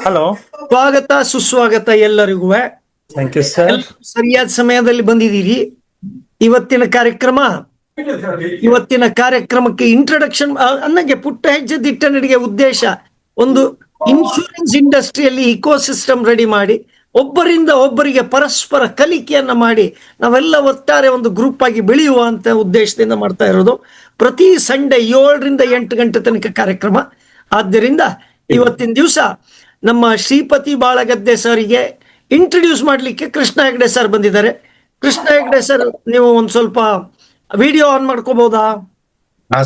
Hello, ಸ್ವಾಗತ ಸುಸ್ವಾಗತ ಎಲ್ಲರಿಗೂ. Thank you sir. ಸರಿಯಾದ ಸಮಯದಲ್ಲಿ ಬಂದಿದ್ದೀರಿ. ಇವತ್ತಿನ ಕಾರ್ಯಕ್ರಮಕ್ಕೆ ಇಂಟ್ರೊಡಕ್ಷನ್ ಅನ್ನಗೆ ಪುಟ್ಟ ಹೆಜ್ಜೆ ದಿಟ್ಟ ನಡಿಗೆ ಉದ್ದೇಶ ಒಂದು ಇನ್ಶೂರೆನ್ಸ್ ಇಂಡಸ್ಟ್ರಿಯಲ್ಲಿ ಇಕೋಸಿಸ್ಟಮ್ ರೆಡಿ ಮಾಡಿ ಒಬ್ಬರಿಂದ ಒಬ್ಬರಿಗೆ ಪರಸ್ಪರ ಕಲಿಕೆಯನ್ನ ಮಾಡಿ ನಾವೆಲ್ಲ ಒಟ್ಟಾರೆ ಒಂದು ಗ್ರೂಪ್ ಆಗಿ ಬೆಳೆಯುವ ಅಂತ ಉದ್ದೇಶದಿಂದ ಮಾಡ್ತಾ ಇರೋದು. ಪ್ರತಿ ಸಂಡೇ 7ರಿಂದ 8 ಗಂಟೆ ತನಕ ಕಾರ್ಯಕ್ರಮ. ಆದ್ದರಿಂದ ಇವತ್ತಿನ ದಿವಸ ನಮ್ಮ ಶ್ರೀಪತಿ ಬಾಳಗದ್ದೆ ಸರಿಗೆ ಇಂಟ್ರೊಡ್ಯೂಸ್ ಮಾಡಲಿಕ್ಕೆ ಕೃಷ್ಣ ಹೆಗ್ಡೆ ಸರ್ ಬಂದಿದ್ದಾರೆ. ಕೃಷ್ಣ ಹೆಗ್ಡೆ ಸರ್, ನೀವು ಒಂದು ಸ್ವಲ್ಪ ವಿಡಿಯೋ ಆನ್ ಮಾಡ್ಕೋಬಹುದಾ?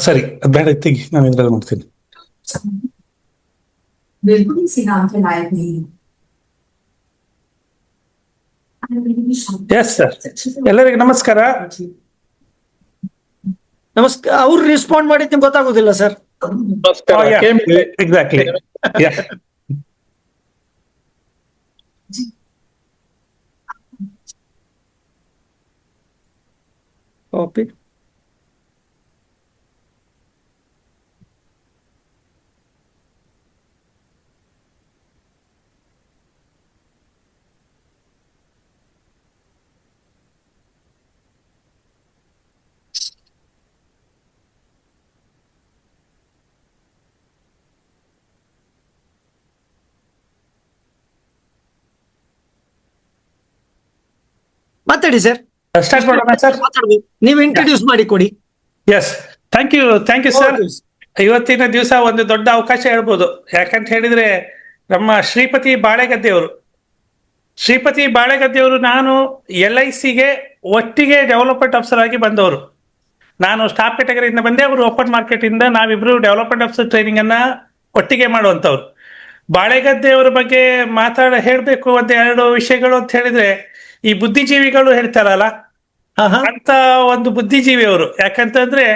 ಸರಿ, ಬೇಡ ತೆಗಿ, ನಾನು ಇದ್ರಲ್ಲಿ ಮಾಡ್ತೀನಿ. ಎಸ್ ಸರ್, ಎಲ್ಲರಿಗೂ ನಮಸ್ಕಾರ. ನಮಸ್ಕಾರ. ಅವ್ರು ರೆಸ್ಪಾಂಡ್ ಮಾಡಿದ್ದು ಗೊತ್ತಾಗೋದಿಲ್ಲ ಸರ್. ಎಕ್ಸಾಕ್ಟ್ಲಿ. ಕಾಪಿ. ಮಾತಾಡಿ ಸರ್. ಸ್ಟಾರ್ಟ್ ಮಾಡೋಣ ಸರ್. ನೀವು ಇಂಟ್ರೊಡ್ಯೂಸ್ ಮಾಡಿ ಕೊಡಿ. Yes, thank you sir. ಇವತ್ತಿನ ದಿವಸ ಒಂದು ದೊಡ್ಡ ಅವಕಾಶ ಹೇಳ್ಬೋದು. ಯಾಕಂತ ಹೇಳಿದ್ರೆ ನಮ್ಮ ಶ್ರೀಪತಿ ಬಾಳೆಗದ್ದೆಯವರು ನಾನು LICಗೆ ಒಟ್ಟಿಗೆ ಡೆವಲಪ್ಮೆಂಟ್ ಆಫೀಸರ್ ಆಗಿ ಬಂದವರು. ನಾನು ಸ್ಟಾಫ್ ಕ್ಯಾಟಗರಿಯಿಂದ ಬಂದೆ, ಅವರು ಓಪನ್ ಮಾರ್ಕೆಟ್ ಇಂದ. ನಾವಿಬ್ರು ಡೆವಲಪ್ಮೆಂಟ್ ಆಫೀಸರ್ ಟ್ರೈನಿಂಗ್ ಅನ್ನ ಒಟ್ಟಿಗೆ ಮಾಡುವಂತವ್ರು. ಬಾಳೆಗದ್ದೆಯವರ ಬಗ್ಗೆ ಹೇಳ್ಬೇಕು ಅಂತ 2 ವಿಷಯಗಳು ಅಂತ ಹೇಳಿದ್ರೆ, ಈ ಬುದ್ಧಿಜೀವಿಗಳು ಹೇಳ್ತಾರಲ್ಲ ಅಂತ ಒಂದು ಬುದ್ಧಿಜೀವಿ ಅವರು. ಯಾಕಂತಂದ್ರೆ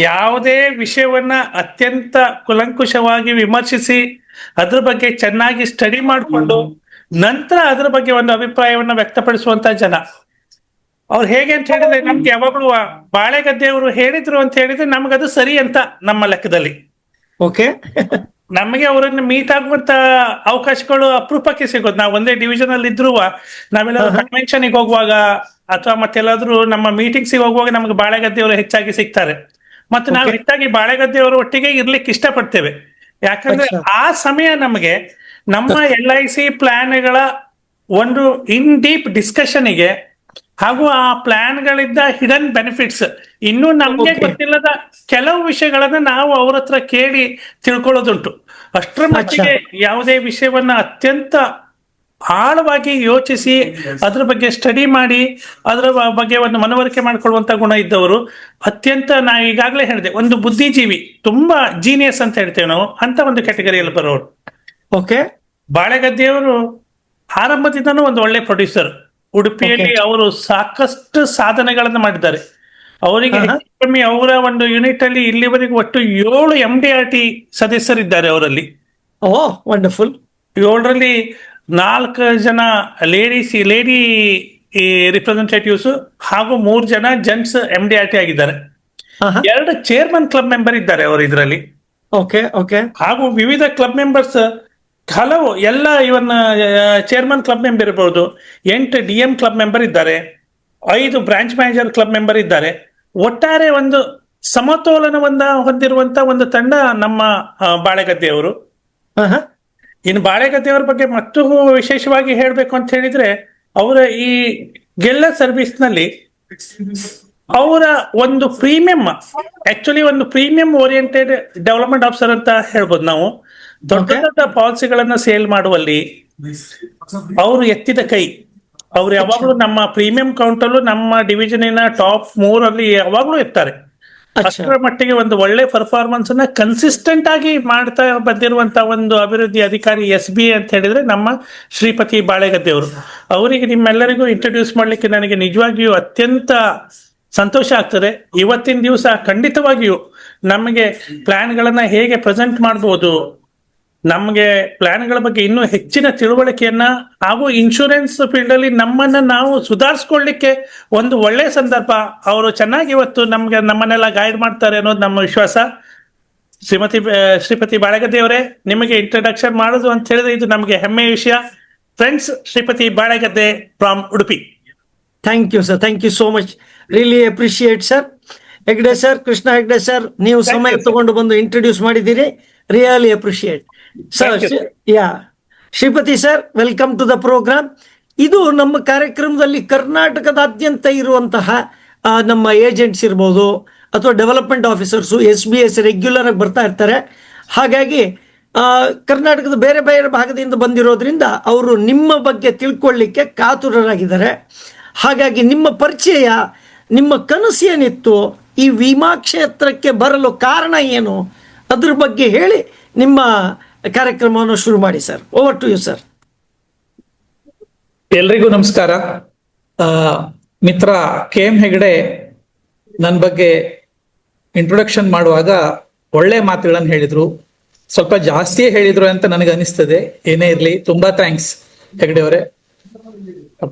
ಯಾವುದೇ ವಿಷಯವನ್ನ ಅತ್ಯಂತ ಕುಲಂಕುಷವಾಗಿ ವಿಮರ್ಶಿಸಿ ಅದ್ರ ಬಗ್ಗೆ ಚೆನ್ನಾಗಿ ಸ್ಟಡಿ ಮಾಡಿಕೊಂಡು ನಂತರ ಅದ್ರ ಬಗ್ಗೆ ಒಂದು ಅಭಿಪ್ರಾಯವನ್ನ ವ್ಯಕ್ತಪಡಿಸುವಂತ ಜನ ಅವ್ರು. ಹೇಗೆ ಅಂತ ಹೇಳಿದ್ರೆ, ನಮ್ಗೆ ಯಾವಾಗಲೂ ಬಾಳೆಗದ್ದೆಯವರು ಹೇಳಿದ್ರು ಅಂತ ಹೇಳಿದ್ರೆ ನಮ್ಗದು ಸರಿ ಅಂತ ನಮ್ಮ ಲೆಕ್ಕದಲ್ಲಿ. ಓಕೆ. ನಮಗೆ ಅವರನ್ನು ಮೀಟ್ ಆಗುವಂತ ಅವಕಾಶಗಳು ಅಪರೂಪಕ್ಕೆ ಸಿಗೋದು. ನಾವು ಒಂದೇ ಡಿವಿಷನ್ ಅಲ್ಲಿ ಇದ್ರು, ನಾವೆಲ್ಲ ಕನ್ವೆನ್ಷನ್ ಹೋಗುವಾಗ ಅಥವಾ ಮತ್ತೆಲ್ಲಾದ್ರೂ ನಮ್ಮ ಮೀಟಿಂಗ್ಸ್ ಹೋಗುವಾಗ ನಮ್ಗೆ ಬಾಳೆಗದ್ದೆಯವರು ಹೆಚ್ಚಾಗಿ ಸಿಗ್ತಾರೆ. ಮತ್ತು ನಾವು ಹೆಚ್ಚಾಗಿ ಬಾಳೆಗದ್ದೆಯವರು ಒಟ್ಟಿಗೆ ಇರ್ಲಿಕ್ಕೆ ಇಷ್ಟಪಡ್ತೇವೆ. ಯಾಕಂದ್ರೆ ಆ ಸಮಯ ನಮಗೆ ನಮ್ಮ LIC ಪ್ಲಾನ್ಗಳ ಒಂದು ಇನ್ ಡೀಪ್ ಡಿಸ್ಕಷನ್ಗೆ ಹಾಗೂ ಆ ಪ್ಲಾನ್ಗಳಿಂದ ಹಿಡನ್ ಬೆನಿಫಿಟ್ಸ್, ಇನ್ನೂ ನಮ್ಗೆ ಗೊತ್ತಿಲ್ಲದ ಕೆಲವು ವಿಷಯಗಳನ್ನ ನಾವು ಅವ್ರ ಹತ್ರ ಕೇಳಿ ತಿಳ್ಕೊಳ್ಳೋದುಂಟು. ಅಷ್ಟರ ಮಟ್ಟಿಗೆ ಯಾವುದೇ ವಿಷಯವನ್ನ ಅತ್ಯಂತ ಆಳವಾಗಿ ಯೋಚಿಸಿ ಅದ್ರ ಬಗ್ಗೆ ಸ್ಟಡಿ ಮಾಡಿ ಅದರ ಬಗ್ಗೆ ಒಂದು ಮನವರಿಕೆ ಮಾಡ್ಕೊಳ್ಳುವಂತ ಗುಣ ಇದ್ದವರು. ಅತ್ಯಂತ, ನಾ ಈಗಾಗಲೇ ಹೇಳಿದೆ, ಒಂದು ಬುದ್ಧಿಜೀವಿ, ತುಂಬಾ ಜೀನಿಯಸ್ ಅಂತ ಹೇಳ್ತೇವೆ ನಾವು, ಅಂತ ಒಂದು ಕ್ಯಾಟಗರಿಯಲ್ಲಿ ಬರೋರು. ಓಕೆ. ಬಾಳೆಗದ್ದೆಯವರು ಆರಂಭದಿಂದನೂ ಒಂದು ಒಳ್ಳೆ ಪ್ರೊಡ್ಯೂಸರ್. ಉಡುಪಿಯಲ್ಲಿ ಅವರು ಸಾಕಷ್ಟು ಸಾಧನೆಗಳನ್ನ ಮಾಡಿದ್ದಾರೆ. ಅವರಿಗೆ ಕಮ್ಮಿ ಅವರ ಒಂದು ಯೂನಿಟ್ ಅಲ್ಲಿ ಇಲ್ಲಿವರೆಗೂ ಒಟ್ಟು 7 MDRT ಸದಸ್ಯರಿದ್ದಾರೆ ಅವರಲ್ಲಿ. ಓಹ್, ವಂಡರ್ಫುಲ್. 7ರಲ್ಲಿ 4 ಜನ ಲೇಡಿ ರಿಪ್ರೆಸೆಂಟೇಟಿವ್ಸ್ ಹಾಗೂ 3 ಜನ ಜೆಂಟ್ಸ್ MDRT ಆಗಿದ್ದಾರೆ. 2 ಚೇರ್ಮನ್ ಕ್ಲಬ್ ಮೆಂಬರ್ ಇದ್ದಾರೆ ಅವರು ಇದರಲ್ಲಿ. Okay okay. ಹಾಗೂ ವಿವಿಧ ಕ್ಲಬ್ ಮೆಂಬರ್ಸ್ ಹಲವು ಎಲ್ಲ ಇವನ್ ಚೇರ್ಮನ್ ಕ್ಲಬ್ ಮೆಂಬರ್ ಇರಬಹುದು, 8 DM ಕ್ಲಬ್ ಮೆಂಬರ್ ಇದ್ದಾರೆ, 5 ಬ್ರಾಂಚ್ ಮ್ಯಾನೇಜರ್ ಕ್ಲಬ್ ಮೆಂಬರ್ ಇದ್ದಾರೆ. ಒಟ್ಟಾರೆ ಒಂದು ಸಮತೋಲನವನ್ನ ಹೊಂದಿರುವಂತ ಒಂದು ತಂಡ ನಮ್ಮ ಬಾಳೆಗದ್ದೆಯವರು. ಇನ್ನು ಬಾಳೆಗದ್ದೆಯವರ ಬಗ್ಗೆ ಮತ್ತು ವಿಶೇಷವಾಗಿ ಹೇಳ್ಬೇಕು ಅಂತ ಹೇಳಿದ್ರೆ, ಅವರ ಈ ಗೆಲ್ಲ ಸರ್ವಿಸ್ ನಲ್ಲಿ ಅವರ ಒಂದು ಪ್ರೀಮಿಯಂ ಓರಿಯೆಂಟೆಡ್ ಡೆವಲಪ್ಮೆಂಟ್ ಆಫೀಸರ್ ಅಂತ ಹೇಳ್ಬೋದು ನಾವು. ದೊಡ್ಡ ದೊಡ್ಡ ಪಾಲಿಸಿಗಳನ್ನ ಸೇಲ್ ಮಾಡುವಲ್ಲಿ ಅವರು ಎತ್ತಿದ ಕೈ. ಅವ್ರು ಯಾವಾಗ್ಲೂ ನಮ್ಮ ಪ್ರೀಮಿಯಂ ಕೌಂಟಲ್ಲೂ ನಮ್ಮ ಡಿವಿಷನಿನ ಟಾಪ್ 3 ಯಾವಾಗ್ಲೂ ಇರ್ತಾರೆ. ಅಷ್ಟರ ಮಟ್ಟಿಗೆ ಒಂದು ಒಳ್ಳೆ ಪರ್ಫಾರ್ಮೆನ್ಸ್ ಅನ್ನ ಕನ್ಸಿಸ್ಟೆಂಟ್ ಆಗಿ ಮಾಡ್ತಾ ಬಂದಿರುವಂತ ಒಂದು ಅಭಿವೃದ್ಧಿ ಅಧಿಕಾರಿ SB ಅಂತ ಹೇಳಿದ್ರೆ ನಮ್ಮ ಶ್ರೀಪತಿ ಬಾಳೆಗದ್ದೆಯವರು. ಅವರಿಗೆ ನಿಮ್ಮೆಲ್ಲರಿಗೂ ಇಂಟ್ರೊಡ್ಯೂಸ್ ಮಾಡ್ಲಿಕ್ಕೆ ನನಗೆ ನಿಜವಾಗಿಯೂ ಅತ್ಯಂತ ಸಂತೋಷ ಆಗ್ತದೆ. ಇವತ್ತಿನ ದಿವಸ ಖಂಡಿತವಾಗಿಯೂ ನಮಗೆ ಪ್ಲಾನ್ಗಳನ್ನ ಹೇಗೆ ಪ್ರೆಸೆಂಟ್ ಮಾಡಬಹುದು, ನಮಗೆ ಪ್ಲಾನ್ಗಳ ಬಗ್ಗೆ ಇನ್ನೂ ಹೆಚ್ಚಿನ ತಿಳುವಳಿಕೆಯನ್ನ ಹಾಗೂ ಇನ್ಶೂರೆನ್ಸ್ ಫೀಲ್ಡ್ ಅಲ್ಲಿ ನಮ್ಮನ್ನ ನಾವು ಸುಧಾರಿಸ್ಕೊಳ್ಳಿಕ್ಕೆ ಒಂದು ಒಳ್ಳೆ ಸಂದರ್ಭ. ಅವರು ಚೆನ್ನಾಗಿ ಇವತ್ತು ನಮ್ಮನ್ನೆಲ್ಲ ಗೈಡ್ ಮಾಡ್ತಾರೆ ಅನ್ನೋದು ನಮ್ಮ ವಿಶ್ವಾಸ. ಶ್ರೀಪತಿ ಬಾಳೆಗದ್ದೆ ಅವರೇ, ನಿಮಗೆ ಇಂಟ್ರಡಕ್ಷನ್ ಮಾಡೋದು ಅಂತ ಹೇಳಿದ್ರೆ ಇದು ನಮಗೆ ಹೆಮ್ಮೆಯ ವಿಷಯ. Friends, Shripati Balegadde from Udupi. Thank you sir, thank you so much, really appreciate sir. Hegde sir, Krishna Hegde sir, ನೀವು Thank ಸಮಯ you, sir. ತಗೊಂಡು ಬಂದು ಇಂಟ್ರೊಡ್ಯೂಸ್ ಮಾಡಿದ್ದೀರಿ, really appreciate sir. Thank you, sir. Yeah, Shripati sir, welcome to the programme. ಇದು ನಮ್ಮ ಕಾರ್ಯಕ್ರಮದಲ್ಲಿ ಕರ್ನಾಟಕದಾದ್ಯಂತ ಇರುವಂತಹ ನಮ್ಮ ಏಜೆಂಟ್ಸ್ ಇರ್ಬೋದು ಅಥವಾ ಡೆವಲಪ್ಮೆಂಟ್ ಆಫೀಸರ್ಸು SBS ರೆಗ್ಯುಲರ್ ಆಗಿ ಬರ್ತಾ ಇರ್ತಾರೆ. ಹಾಗಾಗಿ ಕರ್ನಾಟಕದ ಬೇರೆ ಬೇರೆ ಭಾಗದಿಂದ ಬಂದಿರೋದ್ರಿಂದ ಅವರು ನಿಮ್ಮ ಬಗ್ಗೆ ತಿಳ್ಕೊಳ್ಳಿಕ್ಕೆ ಕಾತುರರಾಗಿದ್ದಾರೆ. ಹಾಗಾಗಿ ನಿಮ್ಮ ಪರಿಚಯ, ನಿಮ್ಮ ಕನಸು ಏನಿತ್ತು, ಈ ವಿಮಾ ಕ್ಷೇತ್ರಕ್ಕೆ ಬರಲು ಕಾರಣ ಏನು, ಅದ್ರ ಬಗ್ಗೆ ಹೇಳಿ ನಿಮ್ಮ ಕಾರ್ಯಕ್ರಮವನ್ನು ಶುರು ಮಾಡಿ sir. Over to you sir. ಎಲ್ರಿಗೂ ನಮಸ್ಕಾರ. ಮಿತ್ರ KM ಹೆಗಡೆ ನನ್ನ ಬಗ್ಗೆ ಇಂಟ್ರೊಡಕ್ಷನ್ ಮಾಡುವಾಗ ಒಳ್ಳೆ ಮಾತುಗಳನ್ನು ಹೇಳಿದ್ರು, ಸ್ವಲ್ಪ ಜಾಸ್ತಿಯೇ ಹೇಳಿದ್ರು ಅಂತ ನನಗೆ ಅನಿಸ್ತದೆ. ಏನೇ ಇರಲಿ, ತುಂಬಾ ಥ್ಯಾಂಕ್ಸ್ ಹೆಗಡೆ ಅವರೇ.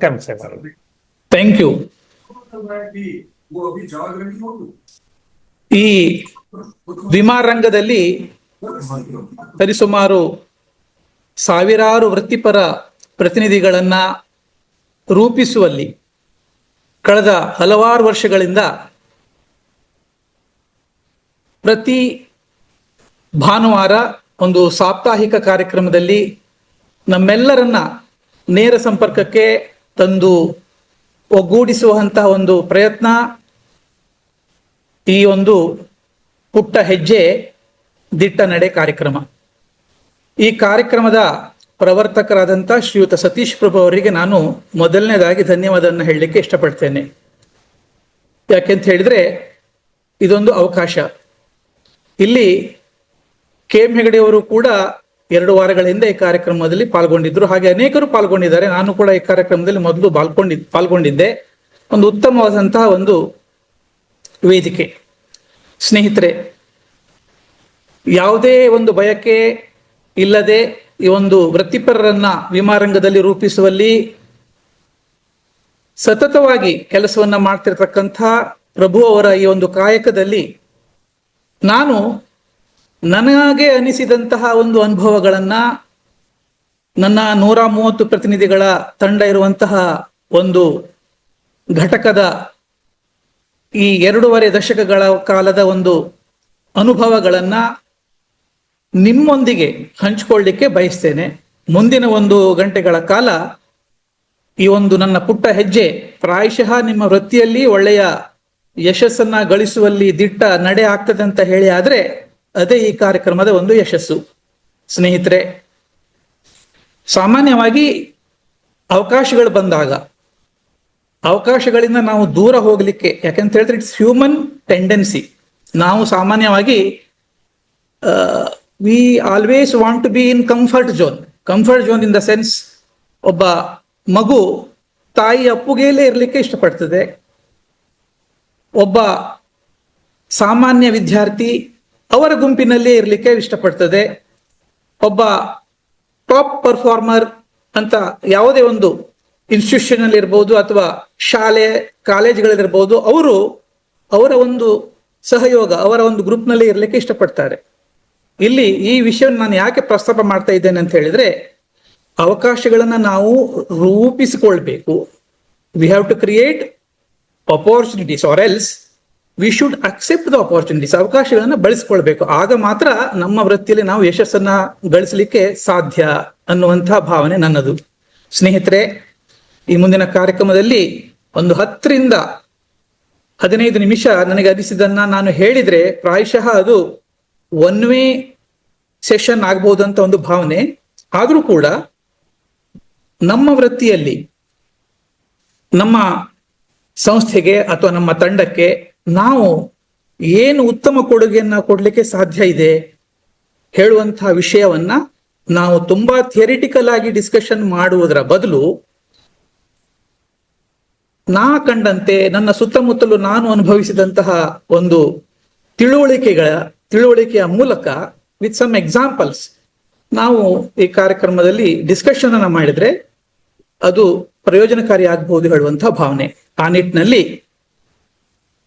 Thank you. ಈ ವಿಮಾ ರಂಗದಲ್ಲಿ ಸರಿಸುಮಾರು ಸಾವಿರಾರು ವೃತ್ತಿಪರ ಪ್ರತಿನಿಧಿಗಳನ್ನ ರೂಪಿಸುವಲ್ಲಿ ಕಳೆದ ಹಲವಾರು ವರ್ಷಗಳಿಂದ ಪ್ರತಿ ಭಾನುವಾರ ಒಂದು ಸಾಪ್ತಾಹಿಕ ಕಾರ್ಯಕ್ರಮದಲ್ಲಿ ನಮ್ಮೆಲ್ಲರನ್ನ ನೇರ ಸಂಪರ್ಕಕ್ಕೆ ತಂದು ಒಗ್ಗೂಡಿಸುವಂತಹ ಒಂದು ಪ್ರಯತ್ನ, ಈ ಒಂದು ಪುಟ್ಟ ಹೆಜ್ಜೆ ದಿಟ್ಟ ನಡೆ ಕಾರ್ಯಕ್ರಮ. ಈ ಕಾರ್ಯಕ್ರಮದ ಪ್ರವರ್ತಕರಾದಂಥ ಶ್ರೀಯುತ ಸತೀಶ್ ಪ್ರಭು ಅವರಿಗೆ ನಾನು ಮೊದಲನೇದಾಗಿ ಧನ್ಯವಾದವನ್ನು ಹೇಳಲಿಕ್ಕೆ ಇಷ್ಟಪಡ್ತೇನೆ. ಯಾಕೆಂತ ಹೇಳಿದ್ರೆ ಇದೊಂದು ಅವಕಾಶ. ಇಲ್ಲಿ KM ಹೆಗಡೆ ಅವರು ಕೂಡ 2 ವಾರಗಳ ಹಿಂದೆ ಈ ಕಾರ್ಯಕ್ರಮದಲ್ಲಿ ಪಾಲ್ಗೊಂಡಿದ್ರು. ಹಾಗೆ ಅನೇಕರು ಪಾಲ್ಗೊಂಡಿದ್ದಾರೆ. ನಾನು ಕೂಡ ಈ ಕಾರ್ಯಕ್ರಮದಲ್ಲಿ ಮೊದಲು ಪಾಲ್ಗೊಂಡಿದ್ದೆ. ಒಂದು ಉತ್ತಮವಾದಂತಹ ಒಂದು ವೇದಿಕೆ. ಸ್ನೇಹಿತರೆ, ಯಾವುದೇ ಒಂದು ಬಯಕೆ ಇಲ್ಲದೆ ಈ ಒಂದು ವೃತ್ತಿಪರರನ್ನ ವಿಮಾ ರಂಗದಲ್ಲಿ ರೂಪಿಸುವಲ್ಲಿ ಸತತವಾಗಿ ಕೆಲಸವನ್ನ ಮಾಡ್ತಿರ್ತಕ್ಕಂಥ ಪ್ರಭು ಅವರ ಈ ಒಂದು ಕಾಯಕದಲ್ಲಿ ನಾನು ನನಗೆ ಅನಿಸಿದಂತಹ ಒಂದು ಅನುಭವಗಳನ್ನ, ನನ್ನ 130 ಪ್ರತಿನಿಧಿಗಳ ತಂಡ ಇರುವಂತಹ ಒಂದು ಘಟಕದ ಈ 2.5 ದಶಕಗಳ ಕಾಲದ ಒಂದು ಅನುಭವಗಳನ್ನ ನಿಮ್ಮೊಂದಿಗೆ ಹಂಚಿಕೊಳ್ಳಿಕ್ಕೆ ಬಯಸ್ತೇನೆ. ಮುಂದಿನ 1 ಗಂಟೆಗಳ ಕಾಲ ಈ ಒಂದು ನನ್ನ ಪುಟ್ಟ ಹೆಜ್ಜೆ ಪ್ರಾಯಶಃ ನಿಮ್ಮ ವೃತ್ತಿಯಲ್ಲಿ ಒಳ್ಳೆಯ ಯಶಸ್ಸನ್ನ ಗಳಿಸುವಲ್ಲಿ ದಿಟ್ಟ ನಡೆ ಆಗ್ತದೆ ಅಂತ ಹೇಳಿ ಆದ್ರೆ ಅದೇ ಈ ಕಾರ್ಯಕ್ರಮದ ಒಂದು ಯಶಸ್ಸು. ಸ್ನೇಹಿತರೆ, ಸಾಮಾನ್ಯವಾಗಿ ಅವಕಾಶಗಳು ಬಂದಾಗ ಅವಕಾಶಗಳಿಂದ ನಾವು ದೂರ ಹೋಗ್ಲಿಕ್ಕೆ, ಯಾಕಂತ ಹೇಳಿದ್ರೆ ಇಟ್ಸ್ ಹ್ಯೂಮನ್ ಟೆಂಡೆನ್ಸಿ. ನಾವು ಸಾಮಾನ್ಯವಾಗಿ we always want to be in comfort zone in the sense, ಒಬ್ಬ ಮಗು ತಾಯಿ ಅಪ್ಪುಗೆಯಲ್ಲೇ ಇರಲಿಕ್ಕೆ ಇಷ್ಟಪಡ್ತದೆ. ಒಬ್ಬ ಸಾಮಾನ್ಯ ವಿದ್ಯಾರ್ಥಿ ಅವರ ಗುಂಪಿನಲ್ಲೇ ಇರಲಿಕ್ಕೆ ಇಷ್ಟಪಡ್ತದೆ. ಒಬ್ಬ ಟಾಪ್ ಪರ್ಫಾರ್ಮರ್ ಅಂತ ಯಾವುದೇ ಒಂದು ಇನ್ಸ್ಟಿಟ್ಯೂಷನ್ ಅಲ್ಲಿ ಇರ್ಬೋದು ಅಥವಾ ಶಾಲೆ ಕಾಲೇಜ್ಗಳಲ್ಲಿರ್ಬೋದು, ಅವರ ಒಂದು ಸಹಯೋಗ, ಅವರ ಒಂದು ಗ್ರೂಪ್ನಲ್ಲಿ ಇರಲಿಕ್ಕೆ ಇಷ್ಟಪಡ್ತಾರೆ. ಇಲ್ಲಿ ಈ ವಿಷಯವನ್ನು ನಾನು ಯಾಕೆ ಪ್ರಸ್ತಾಪ ಮಾಡ್ತಾ ಇದ್ದೇನೆ ಅಂತ ಹೇಳಿದ್ರೆ, ಅವಕಾಶಗಳನ್ನ ನಾವು ರೂಪಿಸಿಕೊಳ್ಬೇಕು. We have to create opportunities or else we should accept the opportunities. ಅವಕಾಶಗಳನ್ನ ಬಳಸಿಕೊಳ್ಬೇಕು. ಆಗ ಮಾತ್ರ ನಮ್ಮ ವೃತ್ತಿಯಲ್ಲಿ ನಾವು ಯಶಸ್ಸನ್ನ ಗಳಿಸಲಿಕ್ಕೆ ಸಾಧ್ಯ ಅನ್ನುವಂತಹ ಭಾವನೆ ನನ್ನದು. ಸ್ನೇಹಿತರೆ, ಈ ಮುಂದಿನ ಕಾರ್ಯಕ್ರಮದಲ್ಲಿ ಒಂದು 10 ರಿಂದ 15 ನಿಮಿಷ ನನಗೆ ಅನಿಸಿದ್ದನ್ನ ನಾನು ಹೇಳಿದ್ರೆ ಪ್ರಾಯಶಃ ಅದು ಒನ್ ವೇ ಸೆಷನ್ ಆಗ್ಬಹುದಂತ ಒಂದು ಭಾವನೆ. ಆದ್ರೂ ಕೂಡ ನಮ್ಮ ವೃತ್ತಿಯಲ್ಲಿ ನಮ್ಮ ಸಂಸ್ಥೆಗೆ ಅಥವಾ ನಮ್ಮ ತಂಡಕ್ಕೆ ನಾವು ಏನು ಉತ್ತಮ ಕೊಡುಗೆಯನ್ನ ಕೊಡ್ಲಿಕ್ಕೆ ಸಾಧ್ಯ ಇದೆ ಹೇಳುವಂತಹ ವಿಷಯವನ್ನ ನಾವು ತುಂಬಾ ಥಿಯರಿಟಿಕಲ್ ಆಗಿ ಡಿಸ್ಕಷನ್ ಮಾಡುವುದರ ಬದಲು, ನಾ ಕಂಡಂತೆ ನನ್ನ ಸುತ್ತಮುತ್ತಲು ನಾನು ಅನುಭವಿಸಿದಂತಹ ಒಂದು ತಿಳುವಳಿಕೆಯ ಮೂಲಕ ವಿತ್ ಸಮ್ ಎಕ್ಸಾಂಪಲ್ಸ್ ನಾವು ಈ ಕಾರ್ಯಕ್ರಮದಲ್ಲಿ ಡಿಸ್ಕಷನ್ ಅನ್ನ ಮಾಡಿದ್ರೆ ಅದು ಪ್ರಯೋಜನಕಾರಿ ಆಗಬಹುದು ಹೇಳುವಂತಹ ಭಾವನೆ. ಆ ನಿಟ್ಟಿನಲ್ಲಿ